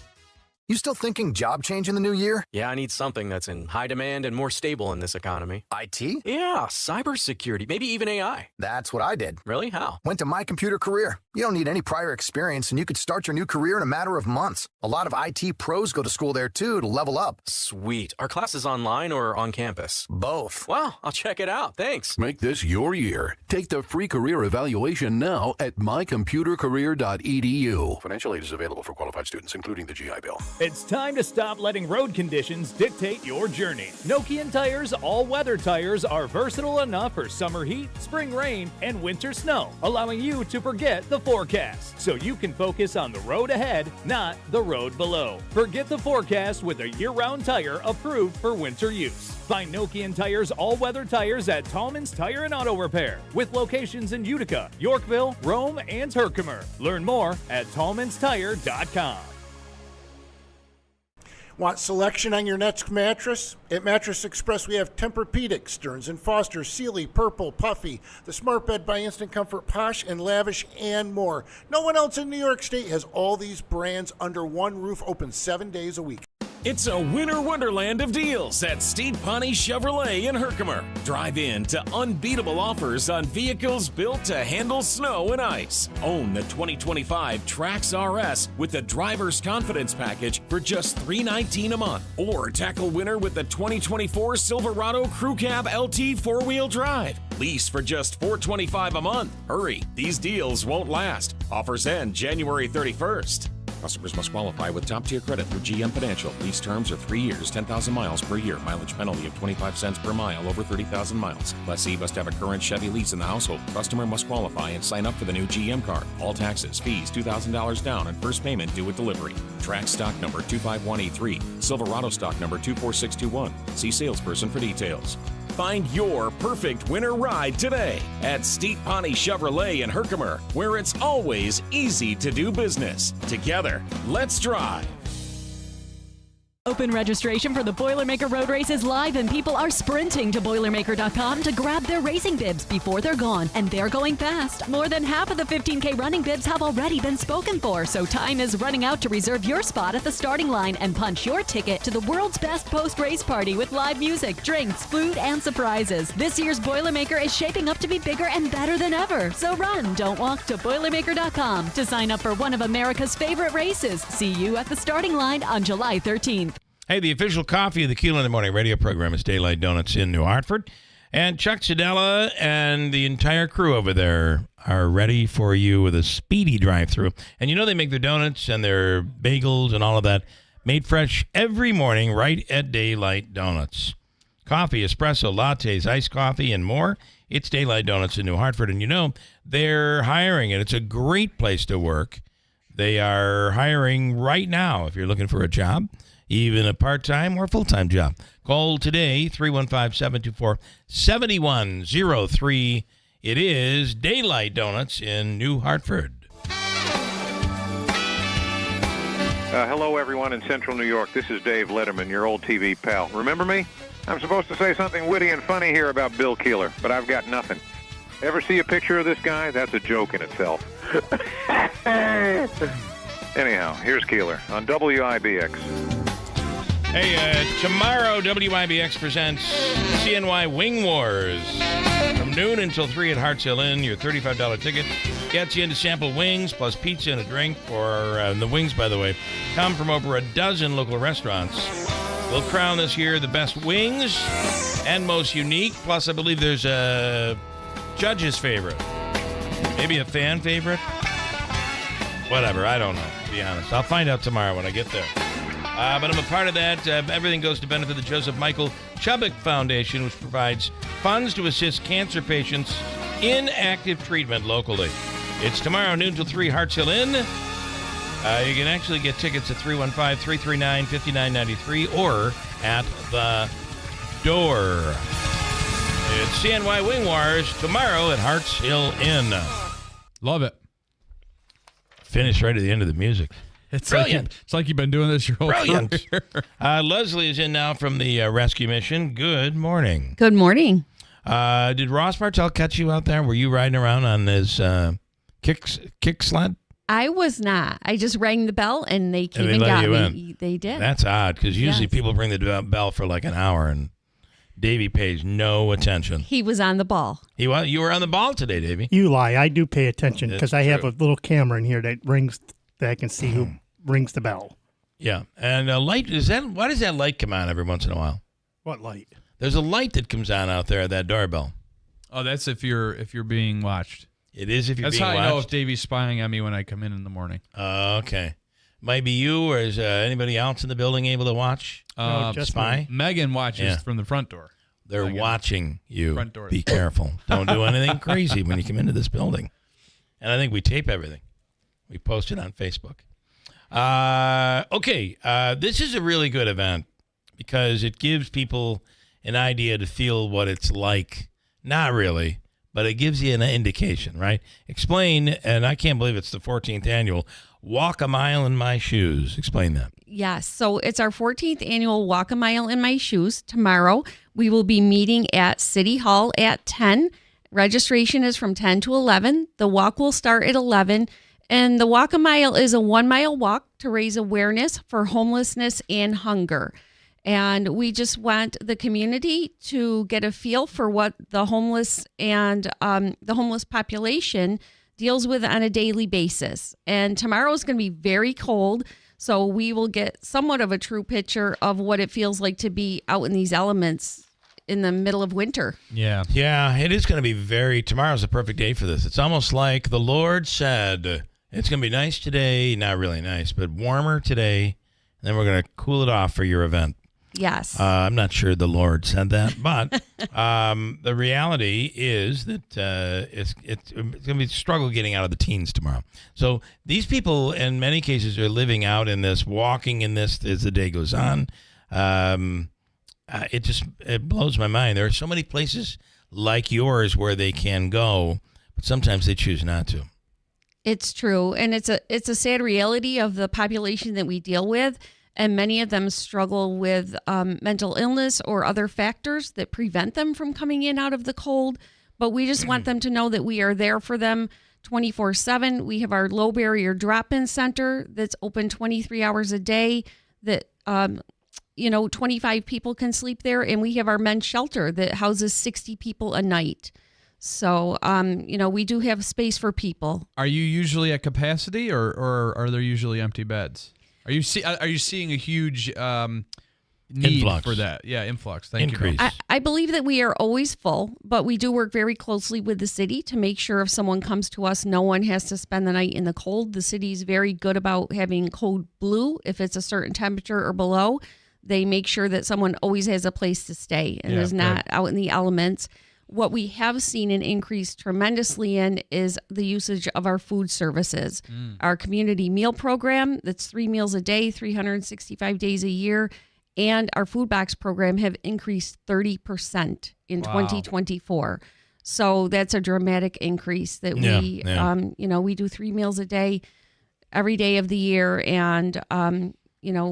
You still thinking job change in the new year? Yeah, I need something that's in high demand and more stable in this economy. IT? Yeah, cybersecurity, maybe even AI. That's what I did. Really? How? Went to My Computer Career. You don't need any prior experience, and you could start your new career in a matter of months. A lot of IT pros go to school there, too, to level up. Sweet. Are classes online or on campus? Both. Wow, I'll check it out. Thanks. Make this your year. Take the free career evaluation now at mycomputercareer.edu. Financial aid is available for qualified students, including the GI Bill. It's time to stop letting road conditions dictate your journey. Nokian Tires all-weather tires are versatile enough for summer heat, spring rain, and winter snow, allowing you to forget the forecast so you can focus on the road ahead, not the road below. Forget the forecast with a year-round tire approved for winter use. Find Nokian Tires all-weather tires at Tallman's Tire and Auto Repair, with locations in Utica, Yorkville, Rome, and Herkimer. Learn more at tallmanstire.com. Want selection on your next mattress? At Mattress Express, we have Tempur-Pedic, Stearns & Foster, Sealy, Purple, Puffy, the Smart Bed by Instant Comfort, Posh and Lavish, and more. No one else in New York State has all these brands under one roof, open 7 days a week. It's a winter wonderland of deals at Steve Pawnee Chevrolet in Herkimer. Drive in to unbeatable offers on vehicles built to handle snow and ice. Own the 2025 Trax RS with the Driver's Confidence Package for just $319 a month. Or tackle winter with the 2024 Silverado Crew Cab LT 4-wheel drive. Lease for just $425 a month. Hurry, these deals won't last. Offers end January 31st. Customers must qualify with top-tier credit through GM Financial. Lease terms are 3 years, 10,000 miles per year. Mileage penalty of 25 cents per mile over 30,000 miles. Lessee must have a current Chevy lease in the household. Customer must qualify and sign up for the new GM card. All taxes, fees, $2,000 down, and first payment due at delivery. Trax stock number 25183. Silverado stock number 24621. See salesperson for details. Find your perfect winter ride today at Steve Pawnee Chevrolet in Herkimer, where it's always easy to do business. Together, let's drive. Open registration for the Boilermaker Road Race is live, and people are sprinting to Boilermaker.com to grab their racing bibs before they're gone, and they're going fast. More than half of the 15K running bibs have already been spoken for, so time is running out to reserve your spot at the starting line and punch your ticket to the world's best post-race party with live music, drinks, food, and surprises. This year's Boilermaker is shaping up to be bigger and better than ever, so run, don't walk to Boilermaker.com to sign up for one of America's favorite races. See you at the starting line on July 13th. Hey, the official coffee of the Keeler in the Morning radio program is Daylight Donuts in New Hartford. And Chuck Sedella and the entire crew over there are ready for you with a speedy drive-thru. And you know they make their donuts and their bagels and all of that made fresh every morning right at Daylight Donuts. Coffee, espresso, lattes, iced coffee, and more. It's Daylight Donuts in New Hartford. And you know they're hiring, and it's a great place to work. They are hiring right now if you're looking for a job. Even a part-time or full-time job. Call today, 315-724-7103. It is Daylight Donuts in New Hartford. Hello, everyone in Central New York. This is Dave Letterman, your old TV pal. Remember me? I'm supposed to say something witty and funny here about Bill Keeler, but I've got nothing. Ever see a picture of this guy? That's a joke in itself. Anyhow, here's Keeler on WIBX. Hey, tomorrow WIBX presents CNY Wing Wars. From noon until 3 at Harts Hill Inn, your $35 ticket gets you into sample wings plus pizza and a drink. The wings, by the way, come from over a dozen local restaurants. We'll crown this year the best wings and most unique. Plus, I believe there's a judge's favorite. Maybe a fan favorite. Whatever, I don't know, to be honest. I'll find out tomorrow when I get there. But I'm a part of that. Everything goes to benefit the Joseph Michael Chubbuck Foundation, which provides funds to assist cancer patients in active treatment locally. It's tomorrow, noon till 3, Harts Hill Inn. You can actually get tickets at 315-339-5993 or at the door. It's CNY Wing Wars tomorrow at Harts Hill Inn. Love it. Finish right at the end of the music. It's brilliant. It's like you've been doing this your whole career. Leslie is in now from the rescue mission. Good morning. Good morning. Did Ross Martell catch you out there? Were you riding around on his kick sled? I was not. I just rang the bell and they came and got me. They did. That's odd because usually people bring the bell for like an hour and Davey pays no attention. He was on the ball. You were on the ball today, Davey. You lie. I do pay attention because I have a little camera in here that I can see who rings the bell. Yeah, and light why does that light come on every once in a while? What light? There's a light that comes on out there at that doorbell. Oh, that's if you're being watched. It is if you're being watched. That's how I know if Davey's spying on me when I come in the morning. Okay. Might be you, or is anybody else in the building able to watch? Just spy? Megan watches from the front door. They're watching you. Front door. Be careful. Don't do anything crazy when you come into this building. And I think we tape everything. We post it on Facebook. Okay, this is a really good event because it gives people an idea to feel what it's like. Not really, but it gives you an indication, right? Explain, and I can't believe it's the 14th annual, Walk a Mile in My Shoes. Explain that. Yes. So it's our 14th annual Walk a Mile in My Shoes. Tomorrow, we will be meeting at City Hall at 10. Registration is from 10 to 11. The walk will start at 11. And the Walk a Mile is a 1 mile walk to raise awareness for homelessness and hunger. And we just want the community to get a feel for what the homeless and the homeless population deals with on a daily basis. And tomorrow is going to be very cold, so we will get somewhat of a true picture of what it feels like to be out in these elements in the middle of winter. Yeah, it is going to be tomorrow's a perfect day for this. It's almost like the Lord said, it's going to be nice today, not really nice, but warmer today, and then we're going to cool it off for your event. Yes. I'm not sure the Lord said that, but the reality is that it's going to be a struggle getting out of the teens tomorrow. So these people, in many cases, are living out in this, walking in this as the day goes on. It blows my mind. There are so many places like yours where they can go, but sometimes they choose not to. It's true, and it's a sad reality of the population that we deal with. And many of them struggle with mental illness or other factors that prevent them from coming in out of the cold. But we just want them to know that we are there for them 24/7. We have our low barrier drop-in center that's open 23 hours a day that, 25 people can sleep there. And we have our men's shelter that houses 60 people a night. So, we do have space for people. Are you usually at capacity or are there usually empty beds? Are you seeing a huge need influx for that? Yeah, influx. Thank Increase. you. I believe that we are always full, but we do work very closely with the city to make sure if someone comes to us, no one has to spend the night in the cold. The city's very good about having code blue. If it's a certain temperature or below, they make sure that someone always has a place to stay and is not out in the elements. What we have seen an increase tremendously in is the usage of our food services. Our community meal program, that's 3 meals a day, 365 days a year, and our food box program have increased 30% in 2024. So that's a dramatic increase that we do 3 meals a day every day of the year. And,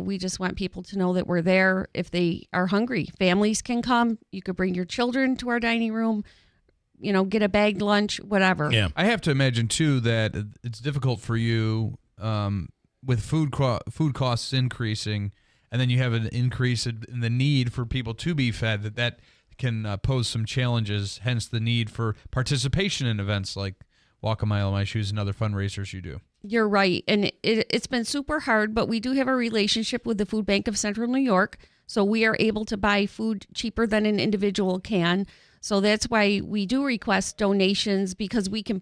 we just want people to know that we're there if they are hungry. Families can come. You could bring your children to our dining room, get a bagged lunch, whatever. Yeah. I have to imagine, too, that it's difficult for you with food costs increasing, and then you have an increase in the need for people to be fed, that can pose some challenges, hence the need for participation in events like Walk a Mile in My Shoes and other fundraisers you do. You're right. And it's been super hard, but we do have a relationship with the Food Bank of Central New York. So we are able to buy food cheaper than an individual can. So that's why we do request donations, because we can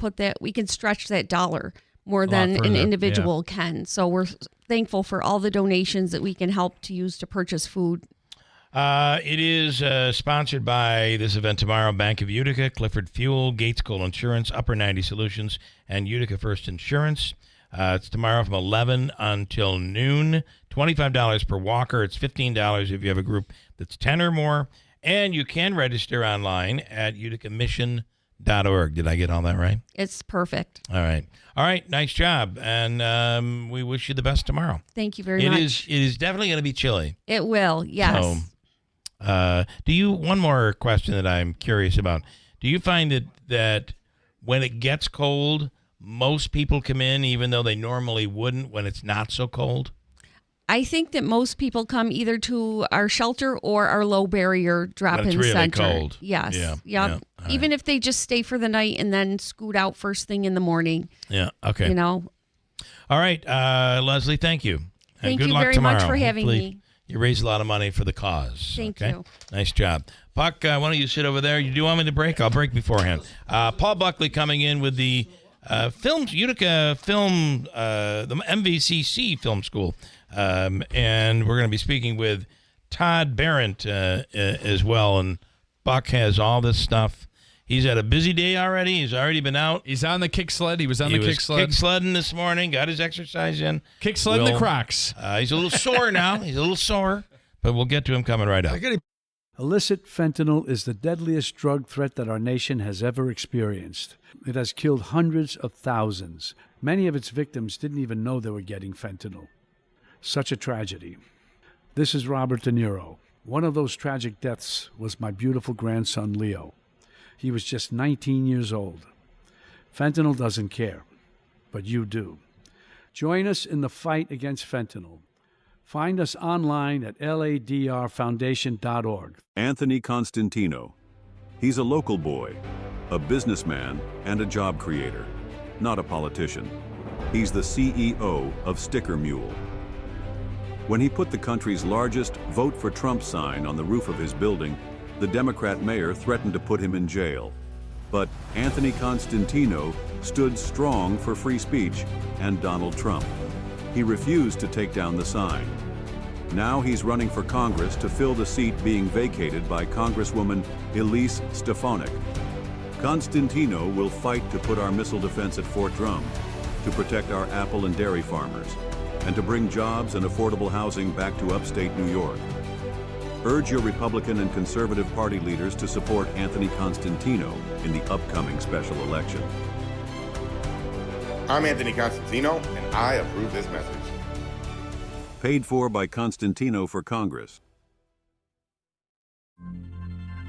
stretch that dollar more than an individual can. So we're thankful for all the donations that we can help to use to purchase food. It is sponsored by this event tomorrow: Bank of Utica, Clifford Fuel, Gates Coal Insurance, Upper 90 Solutions, and Utica First Insurance. It's tomorrow from 11 until noon. $25 per walker. It's $15 if you have a group that's 10 or more. And you can register online at uticamission.org. Did I get all that right? It's perfect. All right. Nice job. And we wish you the best tomorrow. Thank you very much. It is definitely going to be chilly. It will, yes. So, one more question that I'm curious about. Do you find that when it gets cold, most people come in even though they normally wouldn't when it's not so cold? I think that most people come either to our shelter or our low barrier drop-in when it's really center. Cold. Yes. Yeah. Even if they just stay for the night and then scoot out first thing in the morning. Yeah. Okay. All right, Leslie. Thank you. And thank good you luck very tomorrow. much for having me. You raise a lot of money for the cause. Thank you. Nice job. Puck, why don't you sit over there? You do want me to break? I'll break beforehand. Paul Buckley coming in with the Utica Film, the MVCC Film School. And we're going to be speaking with Todd Barrett as well. And Buck has all this stuff. He's had a busy day already. He's already been out. He's on the kick sled. He was on the kick sled. Kick sledding this morning. Got his exercise in. Kick sledding the Crocs. He's a little sore now. But we'll get to him coming right up. Illicit fentanyl is the deadliest drug threat that our nation has ever experienced. It has killed hundreds of thousands. Many of its victims didn't even know they were getting fentanyl. Such a tragedy. This is Robert De Niro. One of those tragic deaths was my beautiful grandson, Leo. He was just 19 years old. Fentanyl doesn't care, but you do. Join us in the fight against fentanyl. Find us online at ladrfoundation.org. Anthony Constantino. He's a local boy, a businessman, and a job creator, not a politician. He's the CEO of Sticker Mule. When he put the country's largest Vote for Trump sign on the roof of his building, the Democrat mayor threatened to put him in jail. But Anthony Constantino stood strong for free speech and Donald Trump. He refused to take down the sign. Now he's running for Congress to fill the seat being vacated by Congresswoman Elise Stefanik. Constantino will fight to put our missile defense at Fort Drum, to protect our apple and dairy farmers, and to bring jobs and affordable housing back to upstate New York. Urge your Republican and Conservative Party leaders to support Anthony Constantino in the upcoming special election. I'm Anthony Constantino, and I approve this message. Paid for by Constantino for Congress.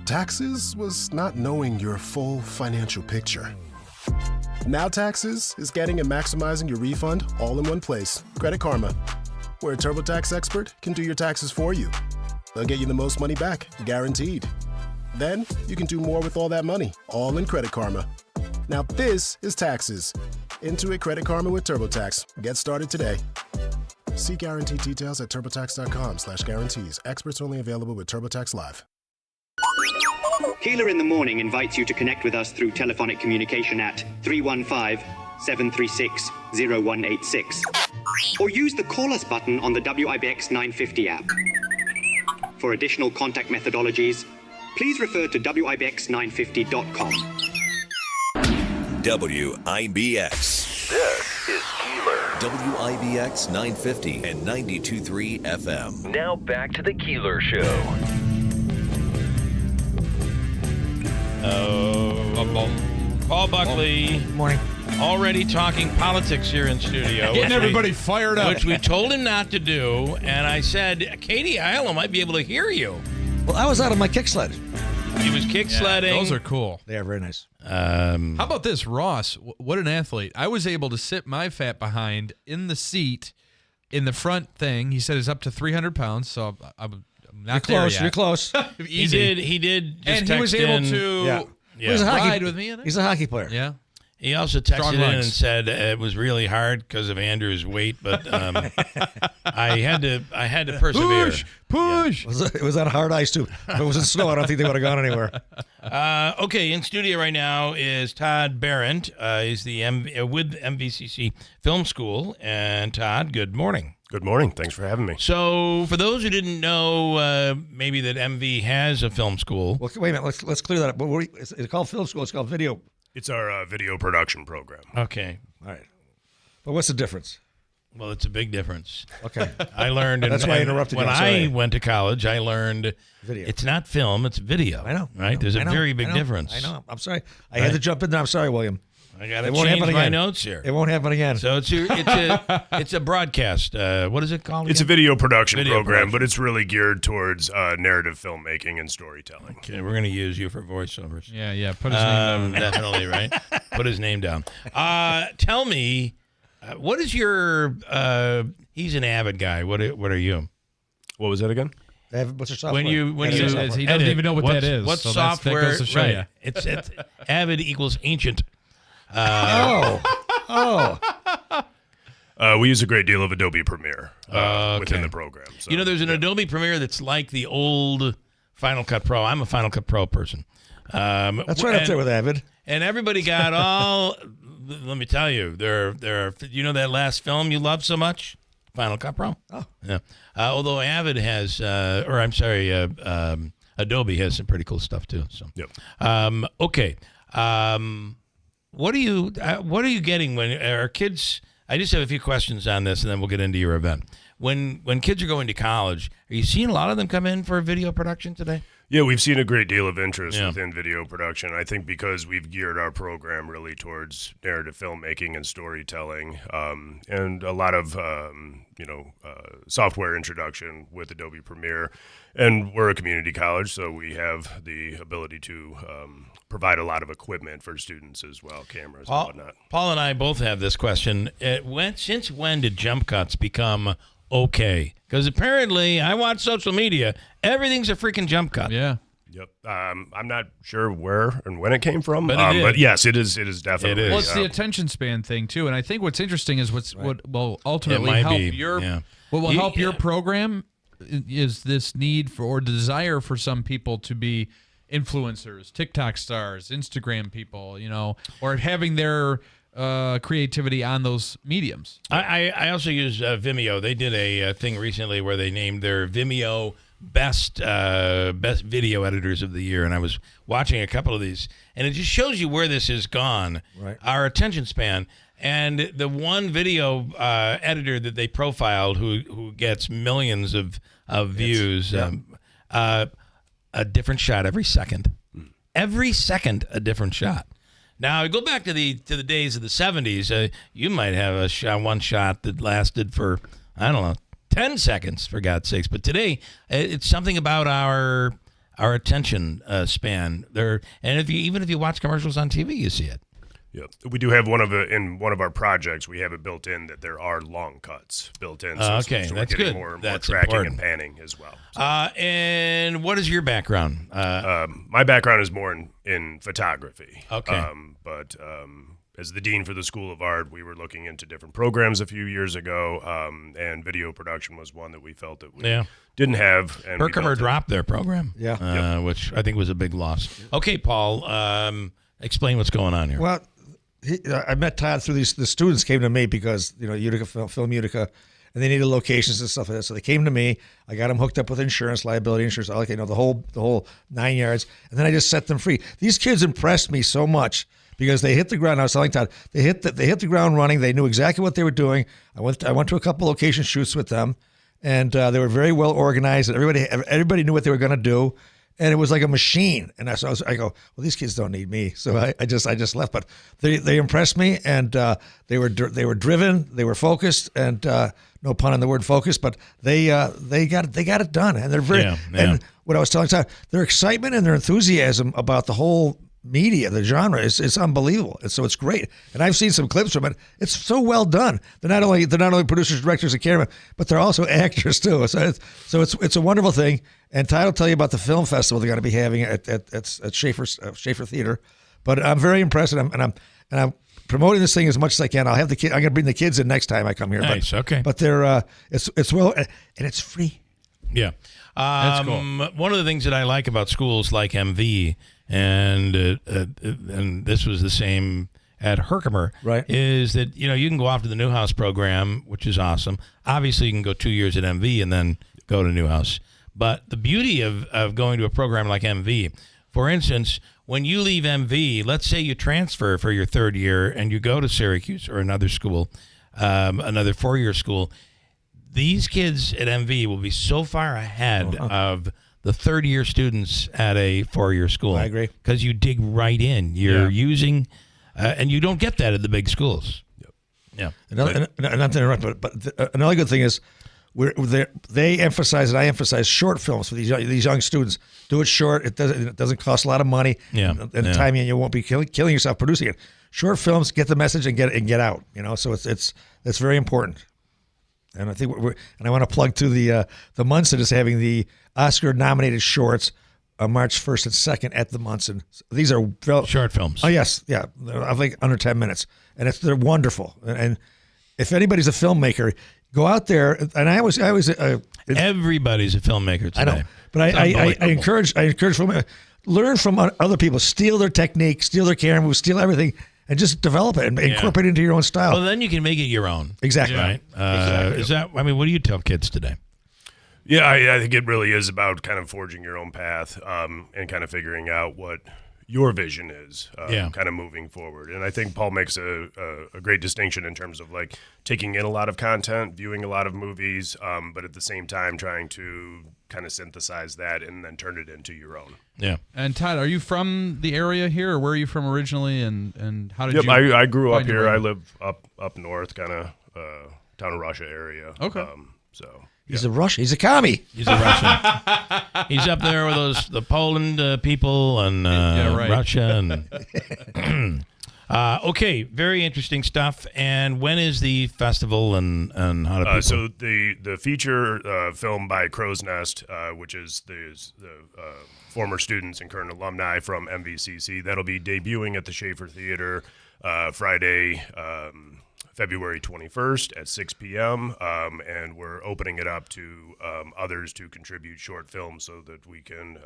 Taxes was not knowing your full financial picture. Now Taxes is getting and maximizing your refund all in one place. Credit Karma, where a TurboTax expert can do your taxes for you. They'll get you the most money back, guaranteed. Then you can do more with all that money, all in Credit Karma. Now this is Taxes. Intuit Credit Karma with TurboTax. Get started today. See guarantee details at turbotax.com/guarantees. Experts only available with TurboTax Live. Keeler in the Morning invites you to connect with us through telephonic communication at 315-736-0186. Or use the Call Us button on the WIBX 950 app. For additional contact methodologies, please refer to WIBX950.com. WIBX. This is Keeler. WIBX 950 and 92.3 FM. Now back to the Keeler Show. Paul Buckley. Morning. Already talking politics here in studio. Getting everybody fired up. Which we told him not to do. And I said, Katie Ielo might be able to hear you. Well, I was out on my kick sled. He was kick sledding. Those are cool. They are very nice. How about this, Ross? What an athlete. I was able to sit my fat behind in the seat in the front thing. He said it's up to 300 pounds, so I'm not there yet. You're close. He did just and he was able to ride with me in it. He's a hockey player. Yeah. He also texted Strong in legs. and said it was really hard because of Andrew's weight, but I had to persevere. Push. It was on hard ice too. If it was in snow, I don't think they would have gone anywhere. Okay, in studio right now is Todd Barrett. He's the with MVCC Film School. And Todd, good morning. Good morning. Thanks for having me. So, for those who didn't know, maybe that MV has a film school. Well, wait a minute. Let's clear that up. It's called film school. It's called video. It's our video production program. Okay. All right. But what's the difference? Well, it's a big difference. Okay. I learned. That's why I interrupted you. When I went to college, I learned video. It's not film; it's video. I know. Right? There's a very big difference. I know. I'm sorry. I had to jump in there. I'm sorry, William. I got to change my notes here. It won't happen again. So it's a broadcast. What is it called? It's a video production program, production. but it's really geared towards narrative filmmaking and storytelling. Okay, we're going to use you for voiceovers. Yeah. Put his name down. Definitely, right? Put his name down. Tell me, what is your? He's an Avid guy. What are you? What was that again? What's your software? When you he doesn't even know what that is. What so software? That goes to show you. It's Avid equals ancient. We use a great deal of Adobe Premiere within the program. So, there's an Adobe Premiere that's like the old Final Cut Pro. I'm a Final Cut Pro person. That's right up there with Avid. And everybody got all. Let me tell you, there. That last film you love so much, Final Cut Pro. Oh, yeah. Although Avid has, Adobe has some pretty cool stuff too. So, yep. Okay. What are you getting when our kids? I just have a few questions on this, and then we'll get into your event. When kids are going to college, are you seeing a lot of them come in for video production today? Yeah, we've seen a great deal of interest within video production. I think because we've geared our program really towards narrative filmmaking and storytelling, and a lot of software introduction with Adobe Premiere. And we're a community college, so we have the ability to provide a lot of equipment for students as well, cameras and whatnot. Paul and I both have this question. Since when did jump cuts become okay? Because apparently, I watch social media, everything's a freaking jump cut. Yeah. Yep. I'm not sure where and when it came from, but yes, it is definitely. Well, it's the attention span thing too, and I think what's interesting is what will ultimately help what will help your program is this need for or desire for some people to be influencers, TikTok stars, Instagram people, or having their creativity on those mediums. I also use Vimeo. They did a thing recently where they named their Vimeo best video editors of the year, and I was watching a couple of these, and it just shows you where this has gone. Right. Our attention span. And the one video editor that they profiled who gets millions of views, a different shot every second. Every second, a different shot. Now, go back to the days of the 70s. You might have one shot that lasted for, 10 seconds, for God's sakes. But today, it's something about our attention span. Even if you watch commercials on TV, you see it. Yeah, we do have in one of our projects. We have it built in that there are long cuts built in. So Okay, so that's we're getting good. More That's tracking important. and panning as well. And what is your background? My background is more in photography. Okay. But as the dean for the School of Art, we were looking into different programs a few years ago, and video production was one that we felt that we didn't have. And Herkimer dropped their program, which I think was a big loss. Okay, Paul, explain what's going on here. Well, I met Todd through the students came to me because, Utica Film Utica, and they needed locations and stuff like that. So they came to me. I got them hooked up with insurance, liability insurance, the whole 9 yards. And then I just set them free. These kids impressed me so much because they hit the ground. I was telling Todd, they hit the ground running. They knew exactly what they were doing. I went to a couple location shoots with them, and they were very well organized. And everybody knew what they were going to do. And it was like a machine. And I go, well, these kids don't need me. So I just left. But they impressed me, and they were driven, they were focused, and no pun on the word focus, but they got it done. And they're very and what I was telling Todd, their excitement and their enthusiasm about the whole media, the genre is unbelievable. And so it's great. And I've seen some clips from it. It's so well done. They're not only producers, directors, and cameramen, but they're also actors too. So it's a wonderful thing. And Todd will tell you about the film festival they're going to be having at Schaefer Theater. But I'm very impressed, and I'm promoting this thing as much as I can. I'll have the kid. I'm going to bring the kids in next time I come here. Nice. Okay. But they're it's well, and it's free. Yeah. That's cool. One of the things that I like about schools like MV and this was the same at Herkimer, right? Is that you can go off to the Newhouse program, which is awesome. Obviously, you can go 2 years at MV and then go to Newhouse. But the beauty of going to a program like MV, for instance, when you leave MV, let's say you transfer for your third year and you go to Syracuse or another school, another 4-year school, these kids at MV will be so far ahead of the third-year students at a 4-year school. I agree. Because you dig right in. You're using, and you don't get that at the big schools. Yep. Yeah. Not to interrupt, but another good thing is they emphasize, and I emphasize, short films for these young students. Do it short. It doesn't cost a lot of money. Yeah. And time, and you won't be killing yourself producing it. Short films, get the message and get out. So it's very important. And I think I want to plug to the Munson is having the Oscar-nominated shorts on March 1st and 2nd at the Munson. These are short films. Oh yes, yeah. I think under 10 minutes, and they're wonderful. And if anybody's a filmmaker, go out there. And I always everybody's a filmmaker today. I know, but I encourage filmmakers, learn from other people, steal their technique, steal their camera moves, steal everything. And just develop it and incorporate it into your own style. Well, then you can make it your own. Exactly. Right? Exactly. What do you tell kids today? Yeah, I think it really is about kind of forging your own path and kind of figuring out what your vision is kind of moving forward. And I think Paul makes a great distinction in terms of like taking in a lot of content, viewing a lot of movies, but at the same time trying to kind of synthesize that and then turn it into your own. Yeah. And Todd, are you from the area here, or where are you from originally? And how did you? I grew up find your here. way? I live up north, kind of town of Russia area. Okay. He's a Russian. He's a commie. He's a Russian. He's up there with the Poland people and right. Russia. And okay, very interesting stuff. And when is the festival and how do people? So the feature film by Crow's Nest, which is the former students and current alumni from MVCC, that'll be debuting at the Schaefer Theater Friday, February 21st at 6 p.m. And we're opening it up to others to contribute short films so that we can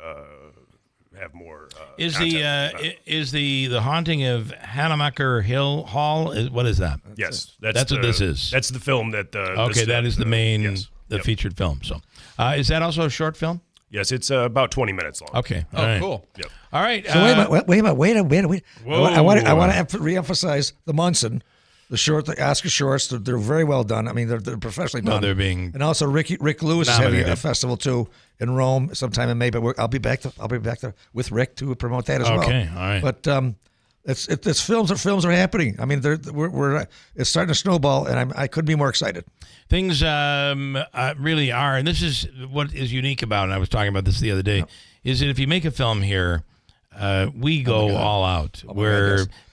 have more. Is the haunting of Hannemacher Hill Hall? What is that? Yes, that's what this is. That's the film that. Okay, that is the main featured film. So, is that also a short film? Yes, it's about 20 minutes long. Okay. Oh, All right. cool. Yep. All right. So wait a minute. Whoa. I want to reemphasize the Munson. The Oscar shorts, they're very well done. I mean, they're professionally done. Well, they're being and also Rick Lewis is having nominated. a festival too in Rome sometime in May. But I'll be back there with Rick to promote that as well. Okay, all right. But it's films are happening. I mean, it's starting to snowball, and I couldn't be more excited. Things really are, and this is what is unique about it. And I was talking about this the other day. Is that if you make a film here, we go all out.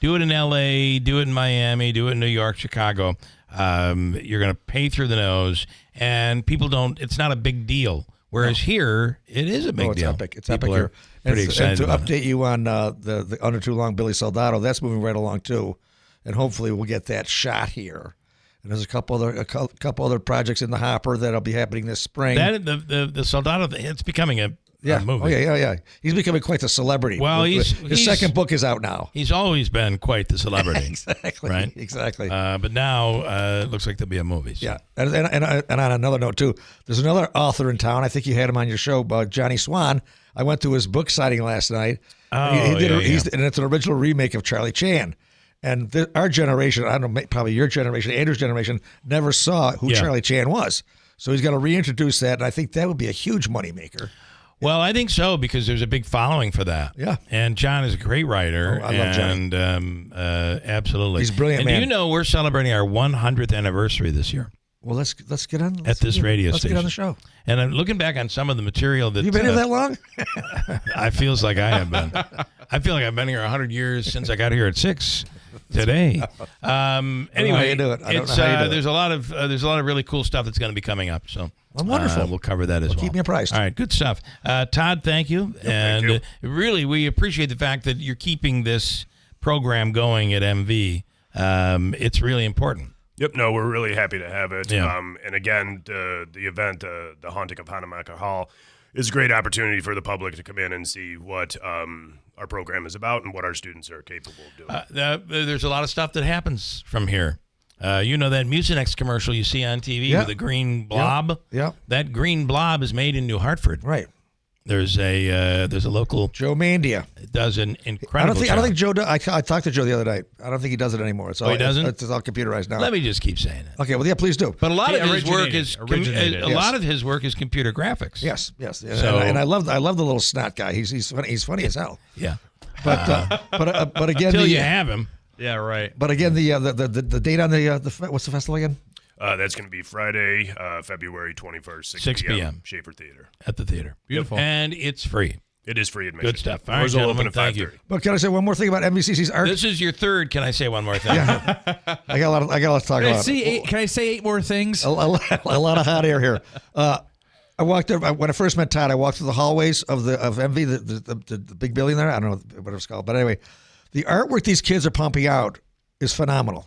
Do it in L.A., do it in Miami, do it in New York, Chicago. You're going to pay through the nose, and people don't. It's not a big deal. Whereas here, it is a big deal. It's epic People here. are pretty excited And to about update you on the Under Too Long Billy Soldado, that's moving right along too, and hopefully we'll get that shot here. And there's a couple other projects in the hopper that'll be happening this spring. That the Soldado, it's becoming a movie. Oh, yeah. He's becoming quite the celebrity. Well, his second book is out now. He's always been quite the celebrity. Exactly. Right? Exactly. But now it looks like there'll be a movie. So. Yeah. And on another note, too, there's another author in town. I think you had him on your show, Johnny Swan. I went to his book signing last night. And it's an original remake of Charlie Chan. And our generation, I don't know, probably your generation, Andrew's generation, never saw who Charlie Chan was. So he's got to reintroduce that, and I think that would be a huge moneymaker. Well, I think so, because there's a big following for that. Yeah. And John is a great writer. I love John. And absolutely. He's a brilliant and man. do you know we're celebrating our 100th anniversary this year? Well, let's get on at this radio let's station. Let's get on the show. And I'm looking back on some of the material that... You been here that long? I feels like I have been. I feel like I've been here 100 years since I got here at 6 today. Anyway, there's a lot of really cool stuff that's going to be coming up. So wonderful. We'll cover that as well. Keep me apprised. All right, good stuff. Todd, thank you. And thank really, we appreciate the fact that you're keeping this program going at MV. It's really important. Yep. No, we're really happy to have it. Yeah. And again, the event, the Haunting of Hannemacher Hall, is a great opportunity for the public to come in and see what our program is about and what our students are capable of doing. There's a lot of stuff that happens from here. You know that Mucinex commercial you see on TV with the green blob? Yeah. That green blob is made in New Hartford. Right. There's a local Joe Mandia. It does an incredible I don't think Joe does. I talked to Joe the other night. I don't think he does it anymore. It's all, he doesn't? It's all computerized now. Let me just keep saying it. Okay, well, yeah, please do. But a lot of his work is originated. lot of his work is computer graphics. Yes. So, and I love the little snot guy. He's funny. He's funny as hell. Yeah. But again, until you have him. Yeah, right. But again, the date on the what's the festival again? That's going to be Friday, February 21st, 6 p.m. Schaefer Theater. At the theater. Beautiful. And it's free. It is free admission. Good stuff. All right, Doors will gentlemen, open at thank you. 5:30. But can I say one more thing about MVCC's art? This is your third. Can I say one more thing? Yeah. I got a lot to talk about. Can I say 8 more things? A lot of hot air here. I walked there when I first met Todd. I walked through the hallways of MV, the big building there. I don't know what it's called, but anyway, the artwork these kids are pumping out is phenomenal,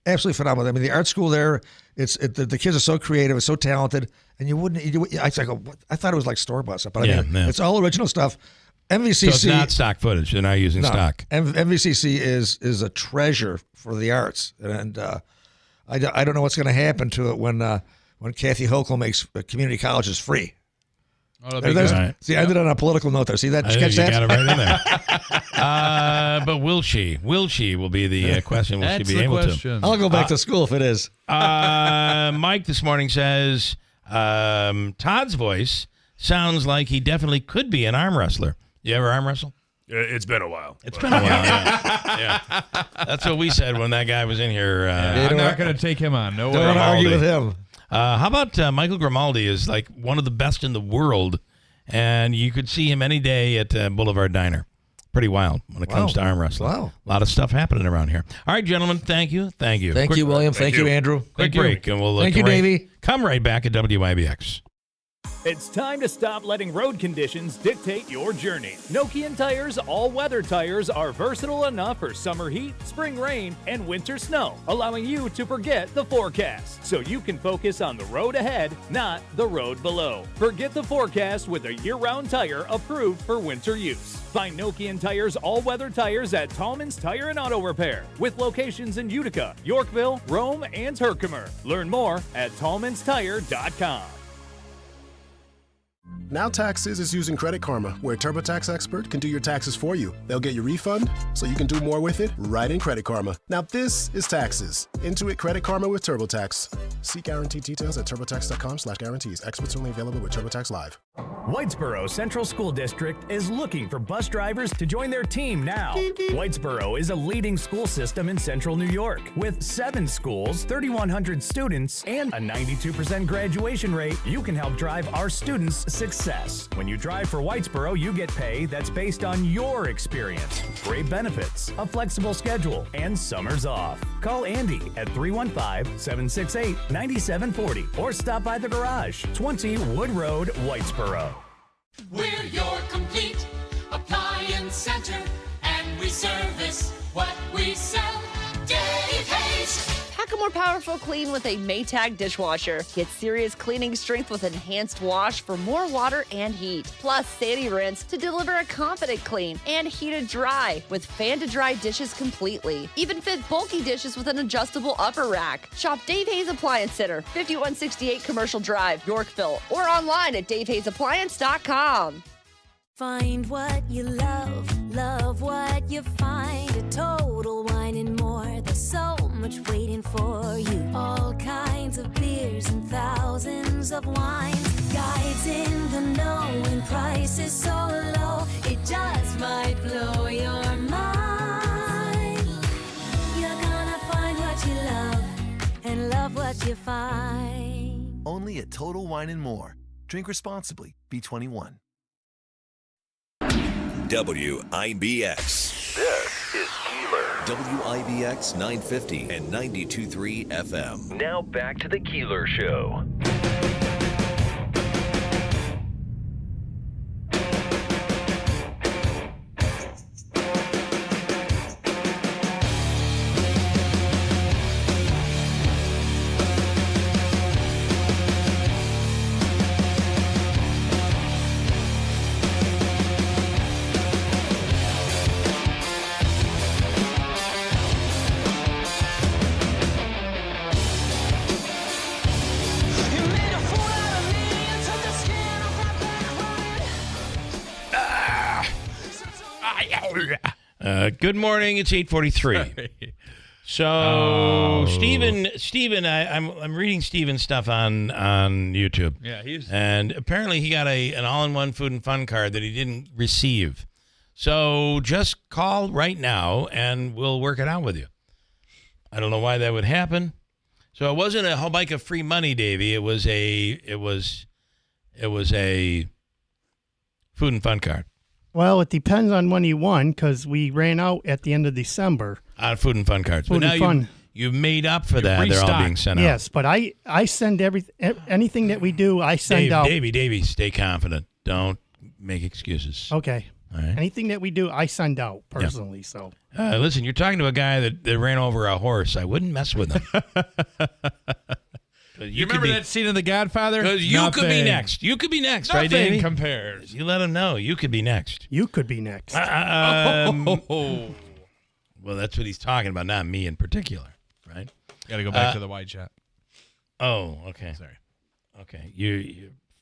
absolutely phenomenal. I mean, the art school there, the kids are so creative, it's so talented, and I thought it was like store bought stuff, but I mean, it's all original stuff. MVCC, so it's not stock footage. They're not using stock. MVCC is a treasure for the arts, and I don't know what's going to happen to it when Kathy Hochul makes community colleges free. Oh, right. See, I ended on a political note there. See that? Did you catch that? Got it right in there. But will she? Will be the question. Will she be able to? I'll go back to school if it is. Mike this morning says Todd's voice sounds like he definitely could be an arm wrestler. You ever arm wrestle? It's been a while. It's been a while, yeah. That's what we said when that guy was in here. I'm not going to take him on. No way. Don't argue with him. How about Michael Grimaldi is like one of the best in the world, and you could see him any day at Boulevard Diner. Pretty wild when it comes to arm wrestling. Wow. A lot of stuff happening around here. All right, gentlemen, thank you. Thank you, William. Thank you, Andrew. Quick break, and we'll Thank you, Davey. Come right back at WIBX. It's time to stop letting road conditions dictate your journey. Nokian Tires all-weather tires are versatile enough for summer heat, spring rain, and winter snow, allowing you to forget the forecast so you can focus on the road ahead, not the road below. Forget the forecast with a year-round tire approved for winter use. Find Nokian Tires all-weather tires at Tallman's Tire and Auto Repair with locations in Utica, Yorkville, Rome, and Herkimer. Learn more at tallmanstire.com. Now Taxes is using Credit Karma, where a TurboTax expert can do your taxes for you. They'll get your refund so you can do more with it right in Credit Karma. Now this is taxes. Intuit Credit Karma with TurboTax. See guaranteed details at turbotax.com/guarantees. Experts only available with TurboTax Live. Whitesboro Central School District is looking for bus drivers to join their team now. Whitesboro is a leading school system in Central New York with 7 schools, 3,100 students, and a 92% graduation rate. You can help drive our students' success. When you drive for Whitesboro, you get pay that's based on your experience, great benefits, a flexible schedule, and summers off. Call Andy at 315-768-9740 or stop by the garage, 20 Wood Road, Whitesboro. We're your complete appliance center, and we service what we sell. Dave Hayes. Pack a more powerful clean with a Maytag dishwasher. Get serious cleaning strength with enhanced wash for more water and heat. Plus Sandy Rinse to deliver a confident clean and heated dry with fan to dry dishes completely. Even fit bulky dishes with an adjustable upper rack. Shop Dave Hayes Appliance Center, 5168 Commercial Drive, Yorkville, or online at davehayesappliance.com. Find what you love, love what you find. A Total Wine and More. There's so much waiting for you. All kinds of beers and thousands of wines. Guides in the know and prices so low. It just might blow your mind. You're gonna find what you love and love what you find. Only at Total Wine and More. Drink responsibly. B21. WIBX. This is Keeler. WIBX 950 and 92.3 FM. Now back to the Keeler Show. Good morning. It's 8:43. So Steven, I'm reading Steven's stuff on YouTube. Yeah, and apparently he got an all-in-one food and fun card that he didn't receive. So just call right now and we'll work it out with you. I don't know why that would happen. So it wasn't a whole bike of free money, Davey. It was a food and fun card. Well, it depends on when you won, because we ran out at the end of December. On food and fun cards. Food but now and fun. You've made up for that. They're all being sent out. Yes, but I send anything that we do, I send out. Davey, stay confident. Don't make excuses. Okay. All right. Anything that we do, I send out personally. So listen, you're talking to a guy that ran over a horse. I wouldn't mess with him. You remember that scene in The Godfather? Because you could be next. You could be next, right, Davey? Nothing compares. You let him know. You could be next. You could be next. Well, that's what he's talking about, not me in particular, right? Got to go back to the wide shot. Oh, okay. Sorry. Okay, you're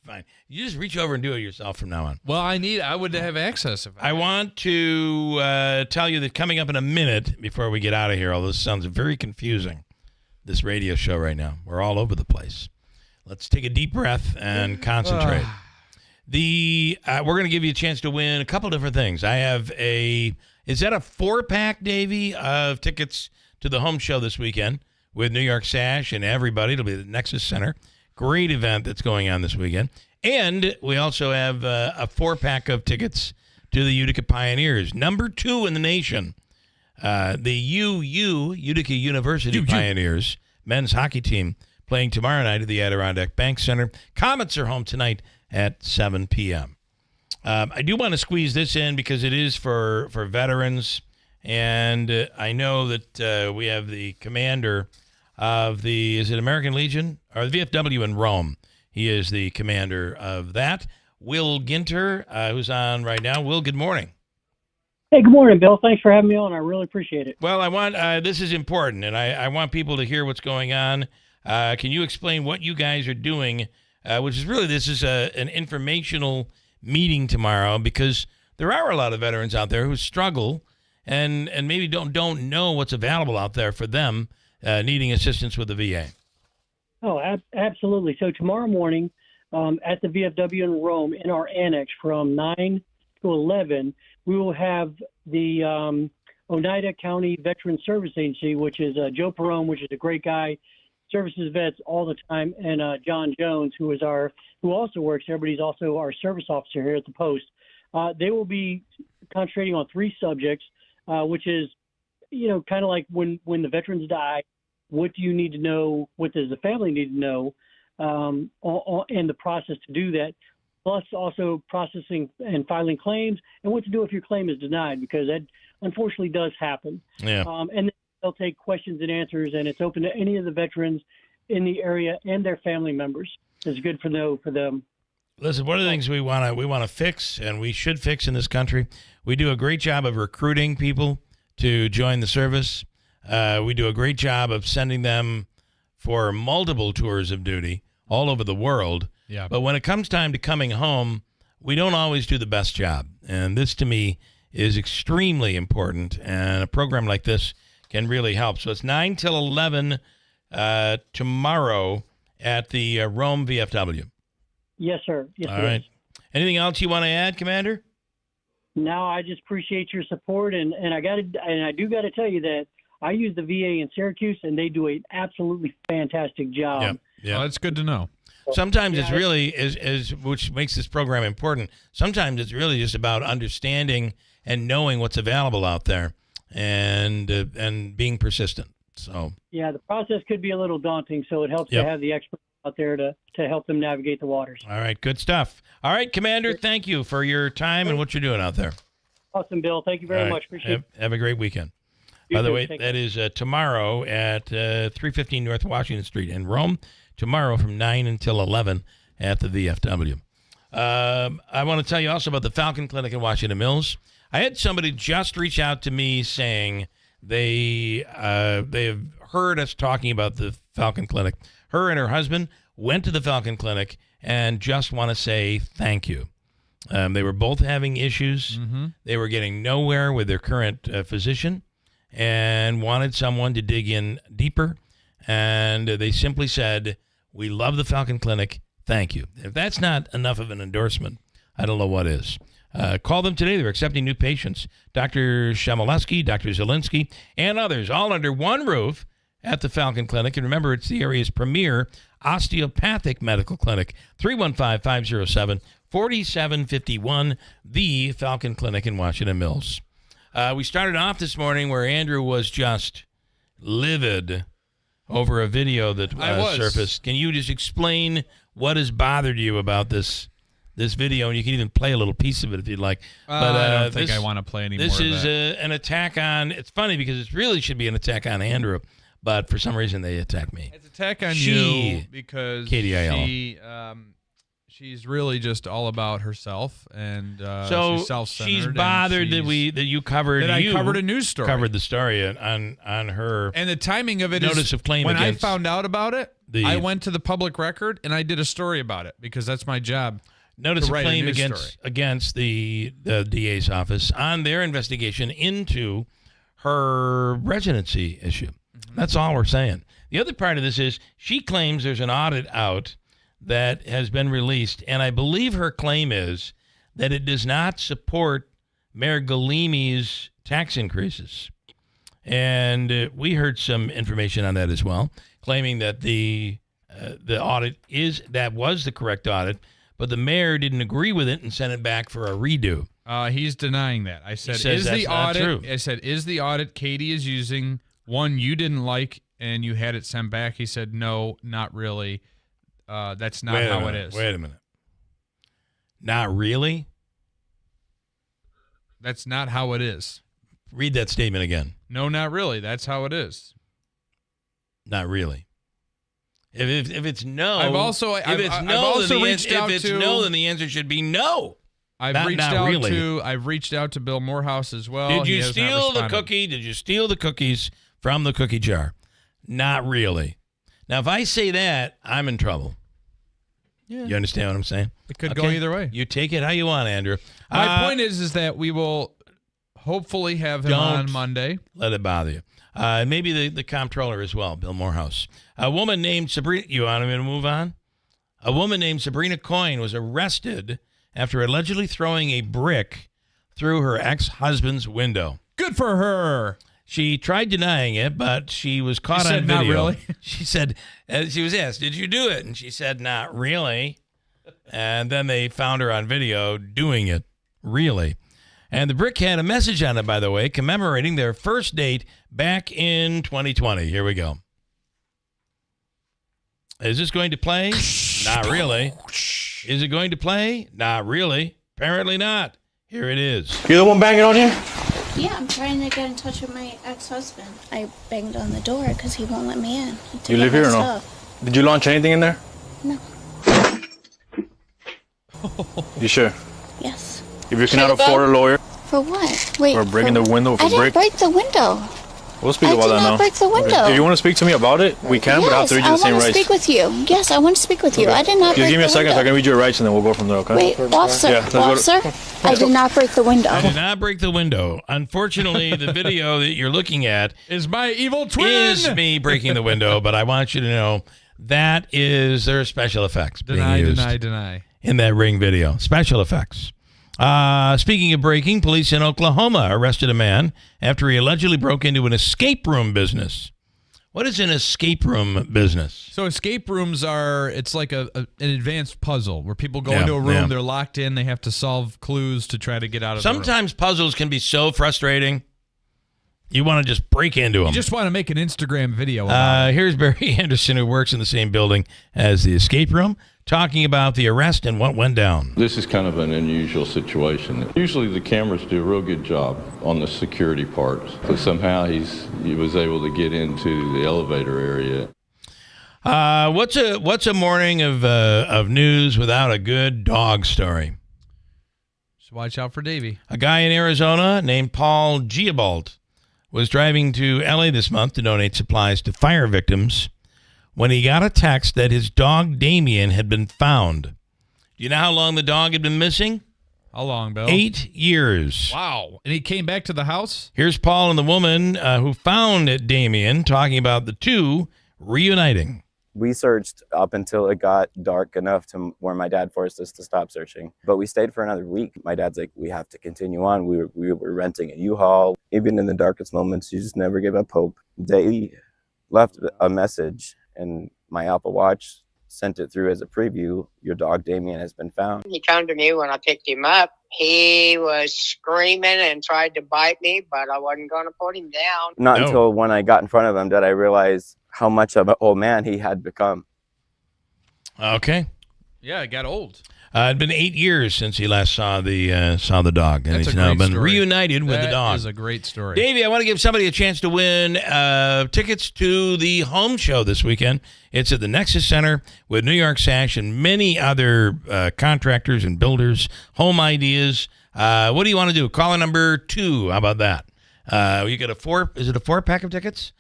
fine. You just reach over and do it yourself from now on. Well, I would have access. I want to tell you that coming up in a minute before we get out of here, although this sounds very confusing, this radio show right now. We're all over the place. Let's take a deep breath and concentrate. We're going to give you a chance to win a couple different things. I have is that a 4-pack, Davey, of tickets to the home show this weekend with New York Sash and everybody. It'll be at the Nexus Center. Great event that's going on this weekend. And we also have a 4-pack of tickets to the Utica Pioneers, number 2 in the nation. The Utica University Pioneers men's hockey team playing tomorrow night at the Adirondack Bank Center. Comets are home tonight at 7 p.m. I do want to squeeze this in because it is for veterans, and I know that we have the commander of is it American Legion or the VFW in Rome? He is the commander of that. Will Ginter, who's on right now. Will, good morning. Hey, good morning, Bill. Thanks for having me on. I really appreciate it. Well, I want this is important, and I want people to hear what's going on. Can you explain what you guys are doing, which is really this is an informational meeting tomorrow, because there are a lot of veterans out there who struggle and maybe don't know what's available out there for them needing assistance with the VA. Oh, absolutely. So tomorrow morning at the VFW in Rome in our annex from 9 to 11, we will have the Oneida County Veteran Service Agency, which is Joe Perone, which is a great guy, services vets all the time, and John Jones, who also works there, but he's also our service officer here at the post. They will be concentrating on 3 subjects, which is, kind of like when the veterans die, what do you need to know? What does the family need to know? And the process to do that, plus also processing and filing claims, and what to do if your claim is denied, because that unfortunately does happen. Yeah. And then they'll take questions and answers, and it's open to any of the veterans in the area and their family members. It's good for them. Listen, one of the things we want to fix, and we should fix in this country, we do a great job of recruiting people to join the service. We do a great job of sending them for multiple tours of duty all over the world. Yeah. But when it comes time to coming home, we don't always do the best job. And this, to me, is extremely important. And a program like this can really help. So it's 9 till 11 tomorrow at the Rome VFW. Yes, sir. Yes, all right. Anything else you want to add, Commander? No, I just appreciate your support, and I do got to tell you that I use the VA in Syracuse, and they do an absolutely fantastic job. Yeah, well, that's good to know. Sometimes it's really, which makes this program important, sometimes it's really just about understanding and knowing what's available out there and being persistent. So yeah, the process could be a little daunting, so it helps to have the experts out there to help them navigate the waters. All right, good stuff. All right, Commander, thank you for your time and what you're doing out there. Awesome, Bill. Thank you very much. Appreciate it. Have a great weekend. By the way, that is tomorrow at 315 North Washington Street in Rome. Tomorrow from 9 until 11 at the VFW. I want to tell you also about the Falcon Clinic in Washington Mills. I had somebody just reach out to me saying they have heard us talking about the Falcon Clinic. Her and her husband went to the Falcon Clinic and just want to say thank you. They were both having issues. Mm-hmm. They were getting nowhere with their current physician and wanted someone to dig in deeper. And they simply said, "We love the Falcon Clinic. Thank you." If that's not enough of an endorsement, I don't know what is. Call them today. They're accepting new patients. Dr. Shamileski, Dr. Zielinski, and others, all under one roof at the Falcon Clinic. And remember, it's the area's premier osteopathic medical clinic. 315-507-4751, the Falcon Clinic in Washington Mills. We started off this morning where Andrew was just livid over a video that surfaced. Can you just explain what has bothered you about this video? And you can even play a little piece of it if you'd like. But I don't think I want to play any more of This is that. an attack on... It's funny because it really should be an attack on Andrew, but for some reason they attack me. It's an attack on you because Katie Ielo. She's really just all about herself, and so she's self-centered. She's bothered that you covered. That I covered a news story. Covered the story on her. And the timing of it notice of claim when against I found out about it, I went to the public record and I did a story about it because that's my job. Notice of claim against the DA's office on their investigation into her residency issue. Mm-hmm. That's all we're saying. The other part of this is she claims there's an audit out that has been released, and I believe her claim is that it does not support Mayor Galimi's tax increases. And we heard some information on that as well, claiming that the audit was the correct audit, but the mayor didn't agree with it and sent it back for a redo. He's denying that. I said, is the audit true? I said, is the audit Katie is using one you didn't like and you had it sent back? He said, no, not really. That's not how it is. Wait a minute. Not really? That's not how it is. Read that statement again. No, not really. That's how it is. Not really. If it's no, I've also reached out to. No, then the answer should be no. I've reached out to Bill Morehouse as well. Did you steal the cookie? Did you steal the cookies from the cookie jar? Not really. Now, if I say that, I'm in trouble. Yeah. You understand what I'm saying? It could go either way. You take it how you want, Andrew. My point is that we will hopefully have him on Monday. Let it bother you. Maybe the comptroller as well, Bill Morehouse. A woman named Sabrina. You want me to move on? A woman named Sabrina Coyne was arrested after allegedly throwing a brick through her ex-husband's window. Good for her. She tried denying it, but she was caught on video. Not really? She said, she was asked, did you do it? And she said, not really. And then they found her on video doing it, really. And the brick had a message on it, by the way, commemorating their first date back in 2020. Here we go. Is this going to play? Not really. Is it going to play? Not really. Apparently not. Here it is. You're the one banging on here? Yeah, I'm trying to get in touch with my ex-husband. I banged on the door because he won't let me in. You live here or no? Did you launch anything in there? No. You sure? Yes. If you cannot afford a lawyer. For what? Wait. For breaking the window for I didn't brick. break the window. We'll speak about that now. I did not break the window. Okay. If you want to speak to me about it, we can, but I have to read you the same rights. I want to speak with you. Yes, I want to speak with you. I did not break the window. Just give me a second so I can read your rights and then we'll go from there, okay? Wait, officer. I did not break the window. I did not break the window. Unfortunately, the video that you're looking at is my evil twin. Is me breaking the window, but I want you to know that is there are special effects Deny. in that Ring video. Special effects. Speaking of breaking, police in Oklahoma arrested a man after he allegedly broke into an escape room business. What is an escape room business? So escape rooms it's like an advanced puzzle where people go into a room, they're locked in, they have to solve clues to try to get out of the room. Sometimes puzzles can be so frustrating. You want to just break into them. You just want to make an Instagram video about it. Here's Barry Anderson, who works in the same building as the escape room, talking about the arrest and what went down. This is kind of an unusual situation. Usually the cameras do a real good job on the security part, but somehow he was able to get into the elevator area. What's a morning of news without a good dog story? Just watch out for Davey. A guy in Arizona named Paul Giabalt was driving to L.A. this month to donate supplies to fire victims when he got a text that his dog Damien had been found. Do you know how long the dog had been missing? How long, Bill? 8 years. Wow. And he came back to the house? Here's Paul and the woman who found Damien talking about the two reuniting. We searched up until it got dark enough to where my dad forced us to stop searching. But we stayed for another week. My dad's like, we have to continue on. We were renting a U-Haul. Even in the darkest moments, you just never give up hope. They left a message, and my Apple Watch sent it through as a preview. Your dog Damien has been found. He came to me when I picked him up. He was screaming and tried to bite me, but I wasn't going to put him down. Not until when I got in front of him did I realize how much of an old man he had become. Okay. Yeah, it got old. It'd been 8 years since he last saw the dog, and he's now been reunited with the dog. That is a great story. Davey, I want to give somebody a chance to win tickets to the home show this weekend. It's at the Nexus Center with New York Sash and many other contractors and builders, home ideas. What do you want to do? Caller number 2. How about that? You get a 4-pack of tickets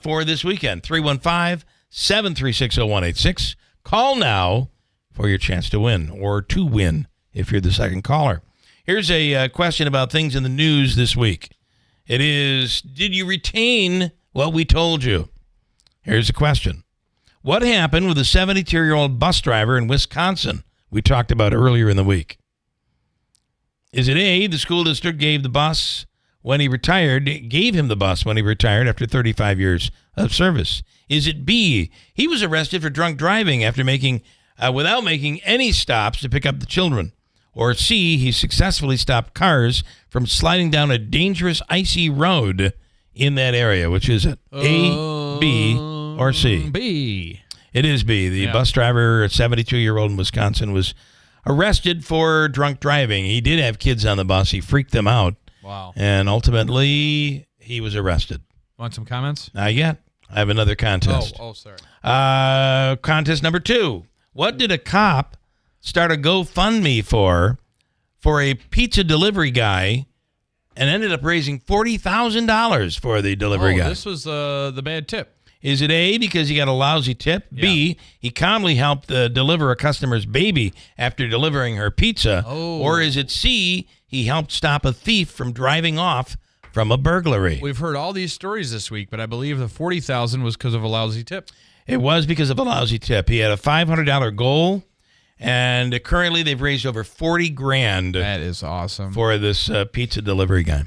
for this weekend? 315-736-0186. Call now for your chance to win, or to win if you're the second caller. Here's a question about things in the news this week. It is, did you retain what we told you? Here's the question. What happened with a 72-year-old bus driver in Wisconsin we talked about earlier in the week? Is it A, the school district gave him the bus when he retired after 35 years of service? Is it B, he was arrested for drunk driving after without making any stops to pick up the children? Or C, he successfully stopped cars from sliding down a dangerous icy road in that area? Which is it? A, B, or C? B. It is B. The bus driver, a 72-year-old in Wisconsin, was arrested for drunk driving. He did have kids on the bus. He freaked them out. Wow. And ultimately, he was arrested. Want some comments? Not yet. I have another contest. Oh, sorry. Contest number 2. What did a cop start a GoFundMe for a pizza delivery guy and ended up raising $40,000 for the delivery guy? This was the bad tip. Is it A, because he got a lousy tip? Yeah. B, he calmly helped deliver a customer's baby after delivering her pizza? Oh. Or is it C, he helped stop a thief from driving off from a burglary? We've heard all these stories this week, but I believe the $40,000 was because of a lousy tip. It was because of a lousy tip. He had a $500 goal, and currently they've raised over $40,000. That is awesome. For this pizza delivery guy.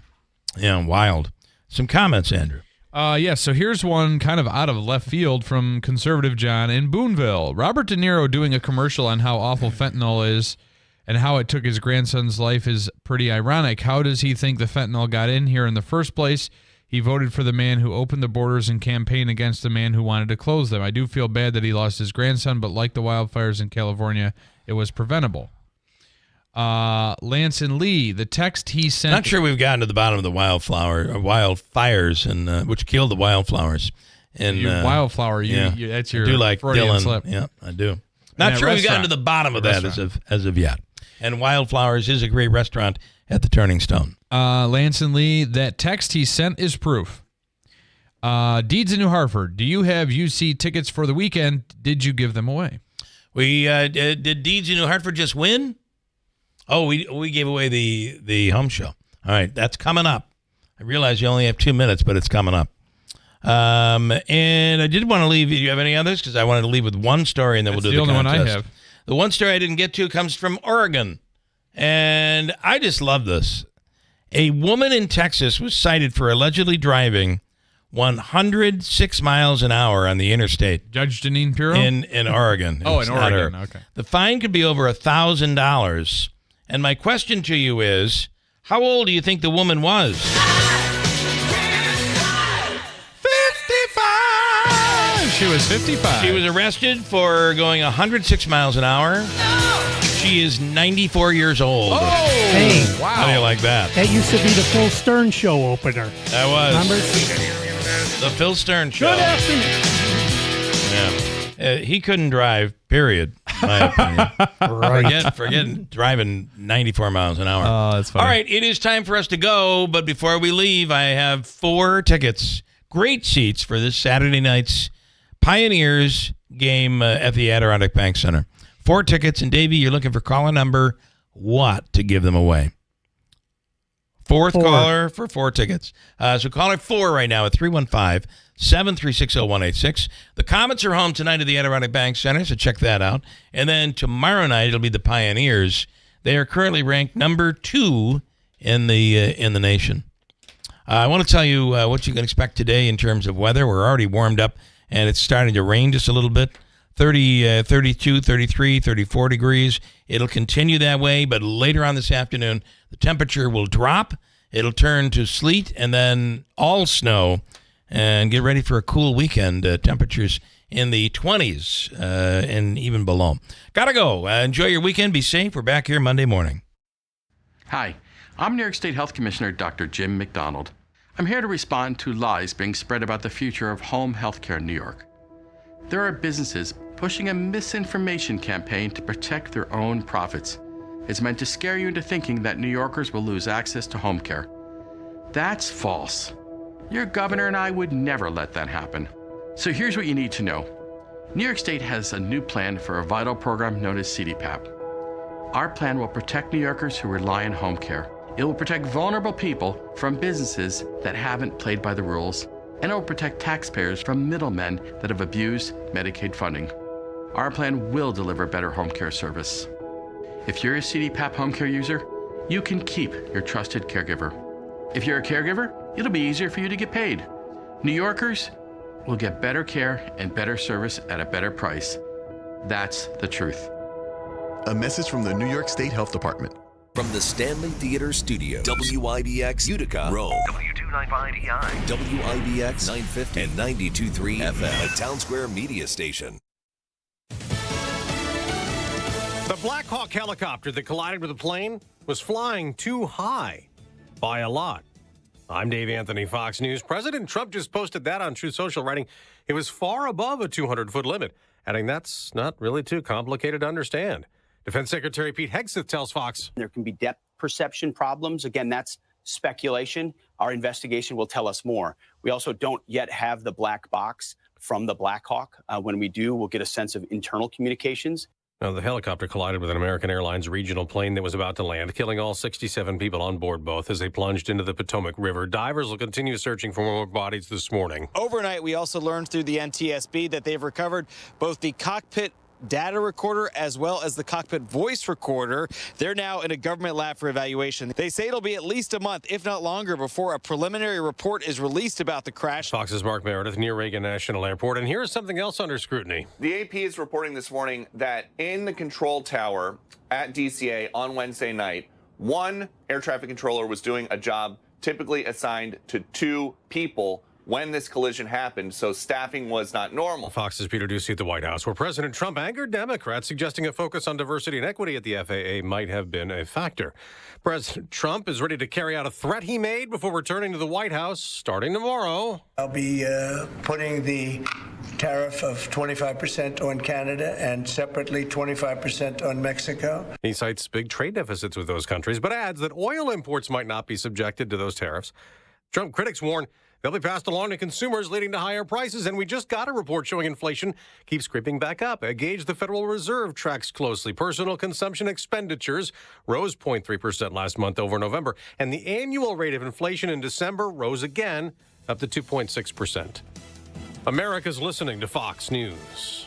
Yeah, wild. Some comments, Andrew. So here's one kind of out of left field from Conservative John in Boonville. Robert De Niro doing a commercial on how awful fentanyl is and how it took his grandson's life is pretty ironic. How does he think the fentanyl got in here in the first place? He voted for the man who opened the borders and campaigned against the man who wanted to close them. I do feel bad that he lost his grandson, but like the wildfires in California, it was preventable. Lance and Lee, the text he sent. Not sure we've gotten to the bottom of the wildfires, and which killed the wildflowers. And wildflower, that's your I do like Freudian Dylan. slip. Yeah, I do. Not sure we've gotten to the bottom of that as of yet. And Wildflowers is a great restaurant at the Turning Stone. Lance and Lee, that text he sent is proof. Deeds in New Hartford, do you have UC tickets for the weekend? Did you give them away? We did Deeds in New Hartford just win? Oh, we gave away the home show. All right, that's coming up. I realize you only have 2 minutes, but it's coming up. And I did want to leave. Do you have any others? Because I wanted to leave with one story, and then we'll do the contest. That's the only one I have. The one story I didn't get to comes from Oregon, and I just love this. A woman in Texas was cited for allegedly driving 106 miles an hour on the interstate. Judge Janine Pirro? In Oregon. Oh, It's in not Oregon. her. Okay. The fine could be over $1,000. And my question to you is, how old do you think the woman was? 55. She was 55. She was arrested for going 106 miles an hour. She is 94 years old. Oh, hey, wow. How do you like that? That used to be the Phil Stern show opener. That was. Remember? The Phil Stern show. Good afternoon. Yeah. He couldn't drive, period, in my opinion. Right. Forget driving 94 miles an hour. Oh, that's funny. All right, it is time for us to go, but before we leave, I have 4 tickets, great seats for this Saturday night's Pioneers game at the Adirondack Bank Center. 4 tickets, and Davey, you're looking for caller number what to give them away? Fourth caller for 4 tickets. So caller 4 right now at 315-736-0186. The Comets are home tonight at the Adirondack Bank Center, so check that out. And then tomorrow night it'll be the Pioneers. They are currently ranked number 2 in the nation. I want to tell you what you can expect today in terms of weather. We're already warmed up, and it's starting to rain just a little bit. 30, 32, 33, 34 degrees. It'll continue that way, but later on this afternoon, the temperature will drop. It'll turn to sleet and then all snow. And get ready for a cool weekend. Temperatures in the 20s and even below. Gotta go. Enjoy your weekend. Be safe. We're back here Monday morning. Hi, I'm New York State Health Commissioner Dr. Jim McDonald. I'm here to respond to lies being spread about the future of home health care in New York. There are businesses pushing a misinformation campaign to protect their own profits. It's meant to scare you into thinking that New Yorkers will lose access to home care. That's false. Your governor and I would never let that happen. So here's what you need to know. New York State has a new plan for a vital program known as CDPAP. Our plan will protect New Yorkers who rely on home care. It will protect vulnerable people from businesses that haven't played by the rules, and it will protect taxpayers from middlemen that have abused Medicaid funding. Our plan will deliver better home care service. If you're a CDPAP home care user, you can keep your trusted caregiver. If you're a caregiver, it'll be easier for you to get paid. New Yorkers will get better care and better service at a better price. That's the truth. A message from the New York State Health Department. From the Stanley Theater Studio, WIBX Utica, Rome. W295EI. WIBX 950 and 92.3 FM, a Town Square media station. The Black Hawk helicopter that collided with a plane was flying too high by a lot. I'm Dave Anthony, Fox News. President Trump just posted that on Truth Social, writing it was far above a 200-foot limit, adding that's not really too complicated to understand. Defense Secretary Pete Hegseth tells Fox there can be depth perception problems. Again, that's speculation. Our investigation will tell us more. We also don't yet have the black box from the Black Hawk. When we do, we'll get a sense of internal communications. Now, the helicopter collided with an American Airlines regional plane that was about to land, killing all 67 people on board both as they plunged into the Potomac River. Divers will continue searching for more bodies this morning. Overnight, we also learned through the NTSB that they've recovered both the cockpit data recorder as well as the cockpit voice recorder. They're now in a government lab for evaluation. They say it'll be at least a month, if not longer, before a preliminary report is released about the crash. Fox's Mark Meredith near Reagan National Airport. And here's something else under scrutiny. The AP is reporting this morning that in the control tower at DCA on Wednesday night, one air traffic controller was doing a job typically assigned to 2 people when this collision happened, so staffing was not normal. Fox's Peter Ducey at the White House, where President Trump angered Democrats, suggesting a focus on diversity and equity at the FAA might have been a factor. President Trump is ready to carry out a threat he made before returning to the White House starting tomorrow. I'll be putting the tariff of 25% on Canada and separately 25% on Mexico. He cites big trade deficits with those countries, but adds that oil imports might not be subjected to those tariffs. Trump critics warn they'll be passed along to consumers, leading to higher prices. And we just got a report showing inflation keeps creeping back up. A gauge the Federal Reserve tracks closely. Personal consumption expenditures rose 0.3% last month over November. And the annual rate of inflation in December rose again, up to 2.6%. America's listening to Fox News.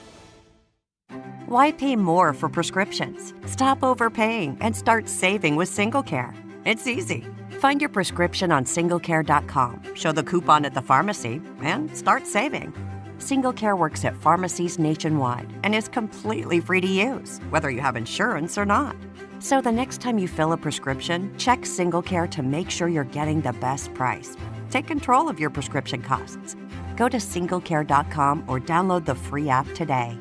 Why pay more for prescriptions? Stop overpaying and start saving with SingleCare. It's easy. Find your prescription on singlecare.com, show the coupon at the pharmacy, and start saving. SingleCare works at pharmacies nationwide and is completely free to use, whether you have insurance or not. So the next time you fill a prescription, check SingleCare to make sure you're getting the best price. Take control of your prescription costs. Go to singlecare.com or download the free app today.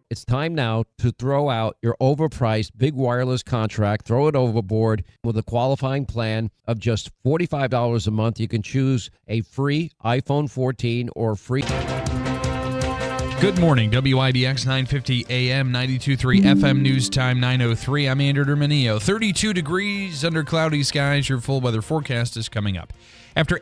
It's time now to throw out your overpriced big wireless contract, throw it overboard with a qualifying plan of just $45 a month. You can choose a free iPhone 14 or free. Good morning, WIBX 950 AM, 92.3 FM, news time 9:03. I'm Andrew Derminio. 32 degrees under cloudy skies. Your full weather forecast is coming up. After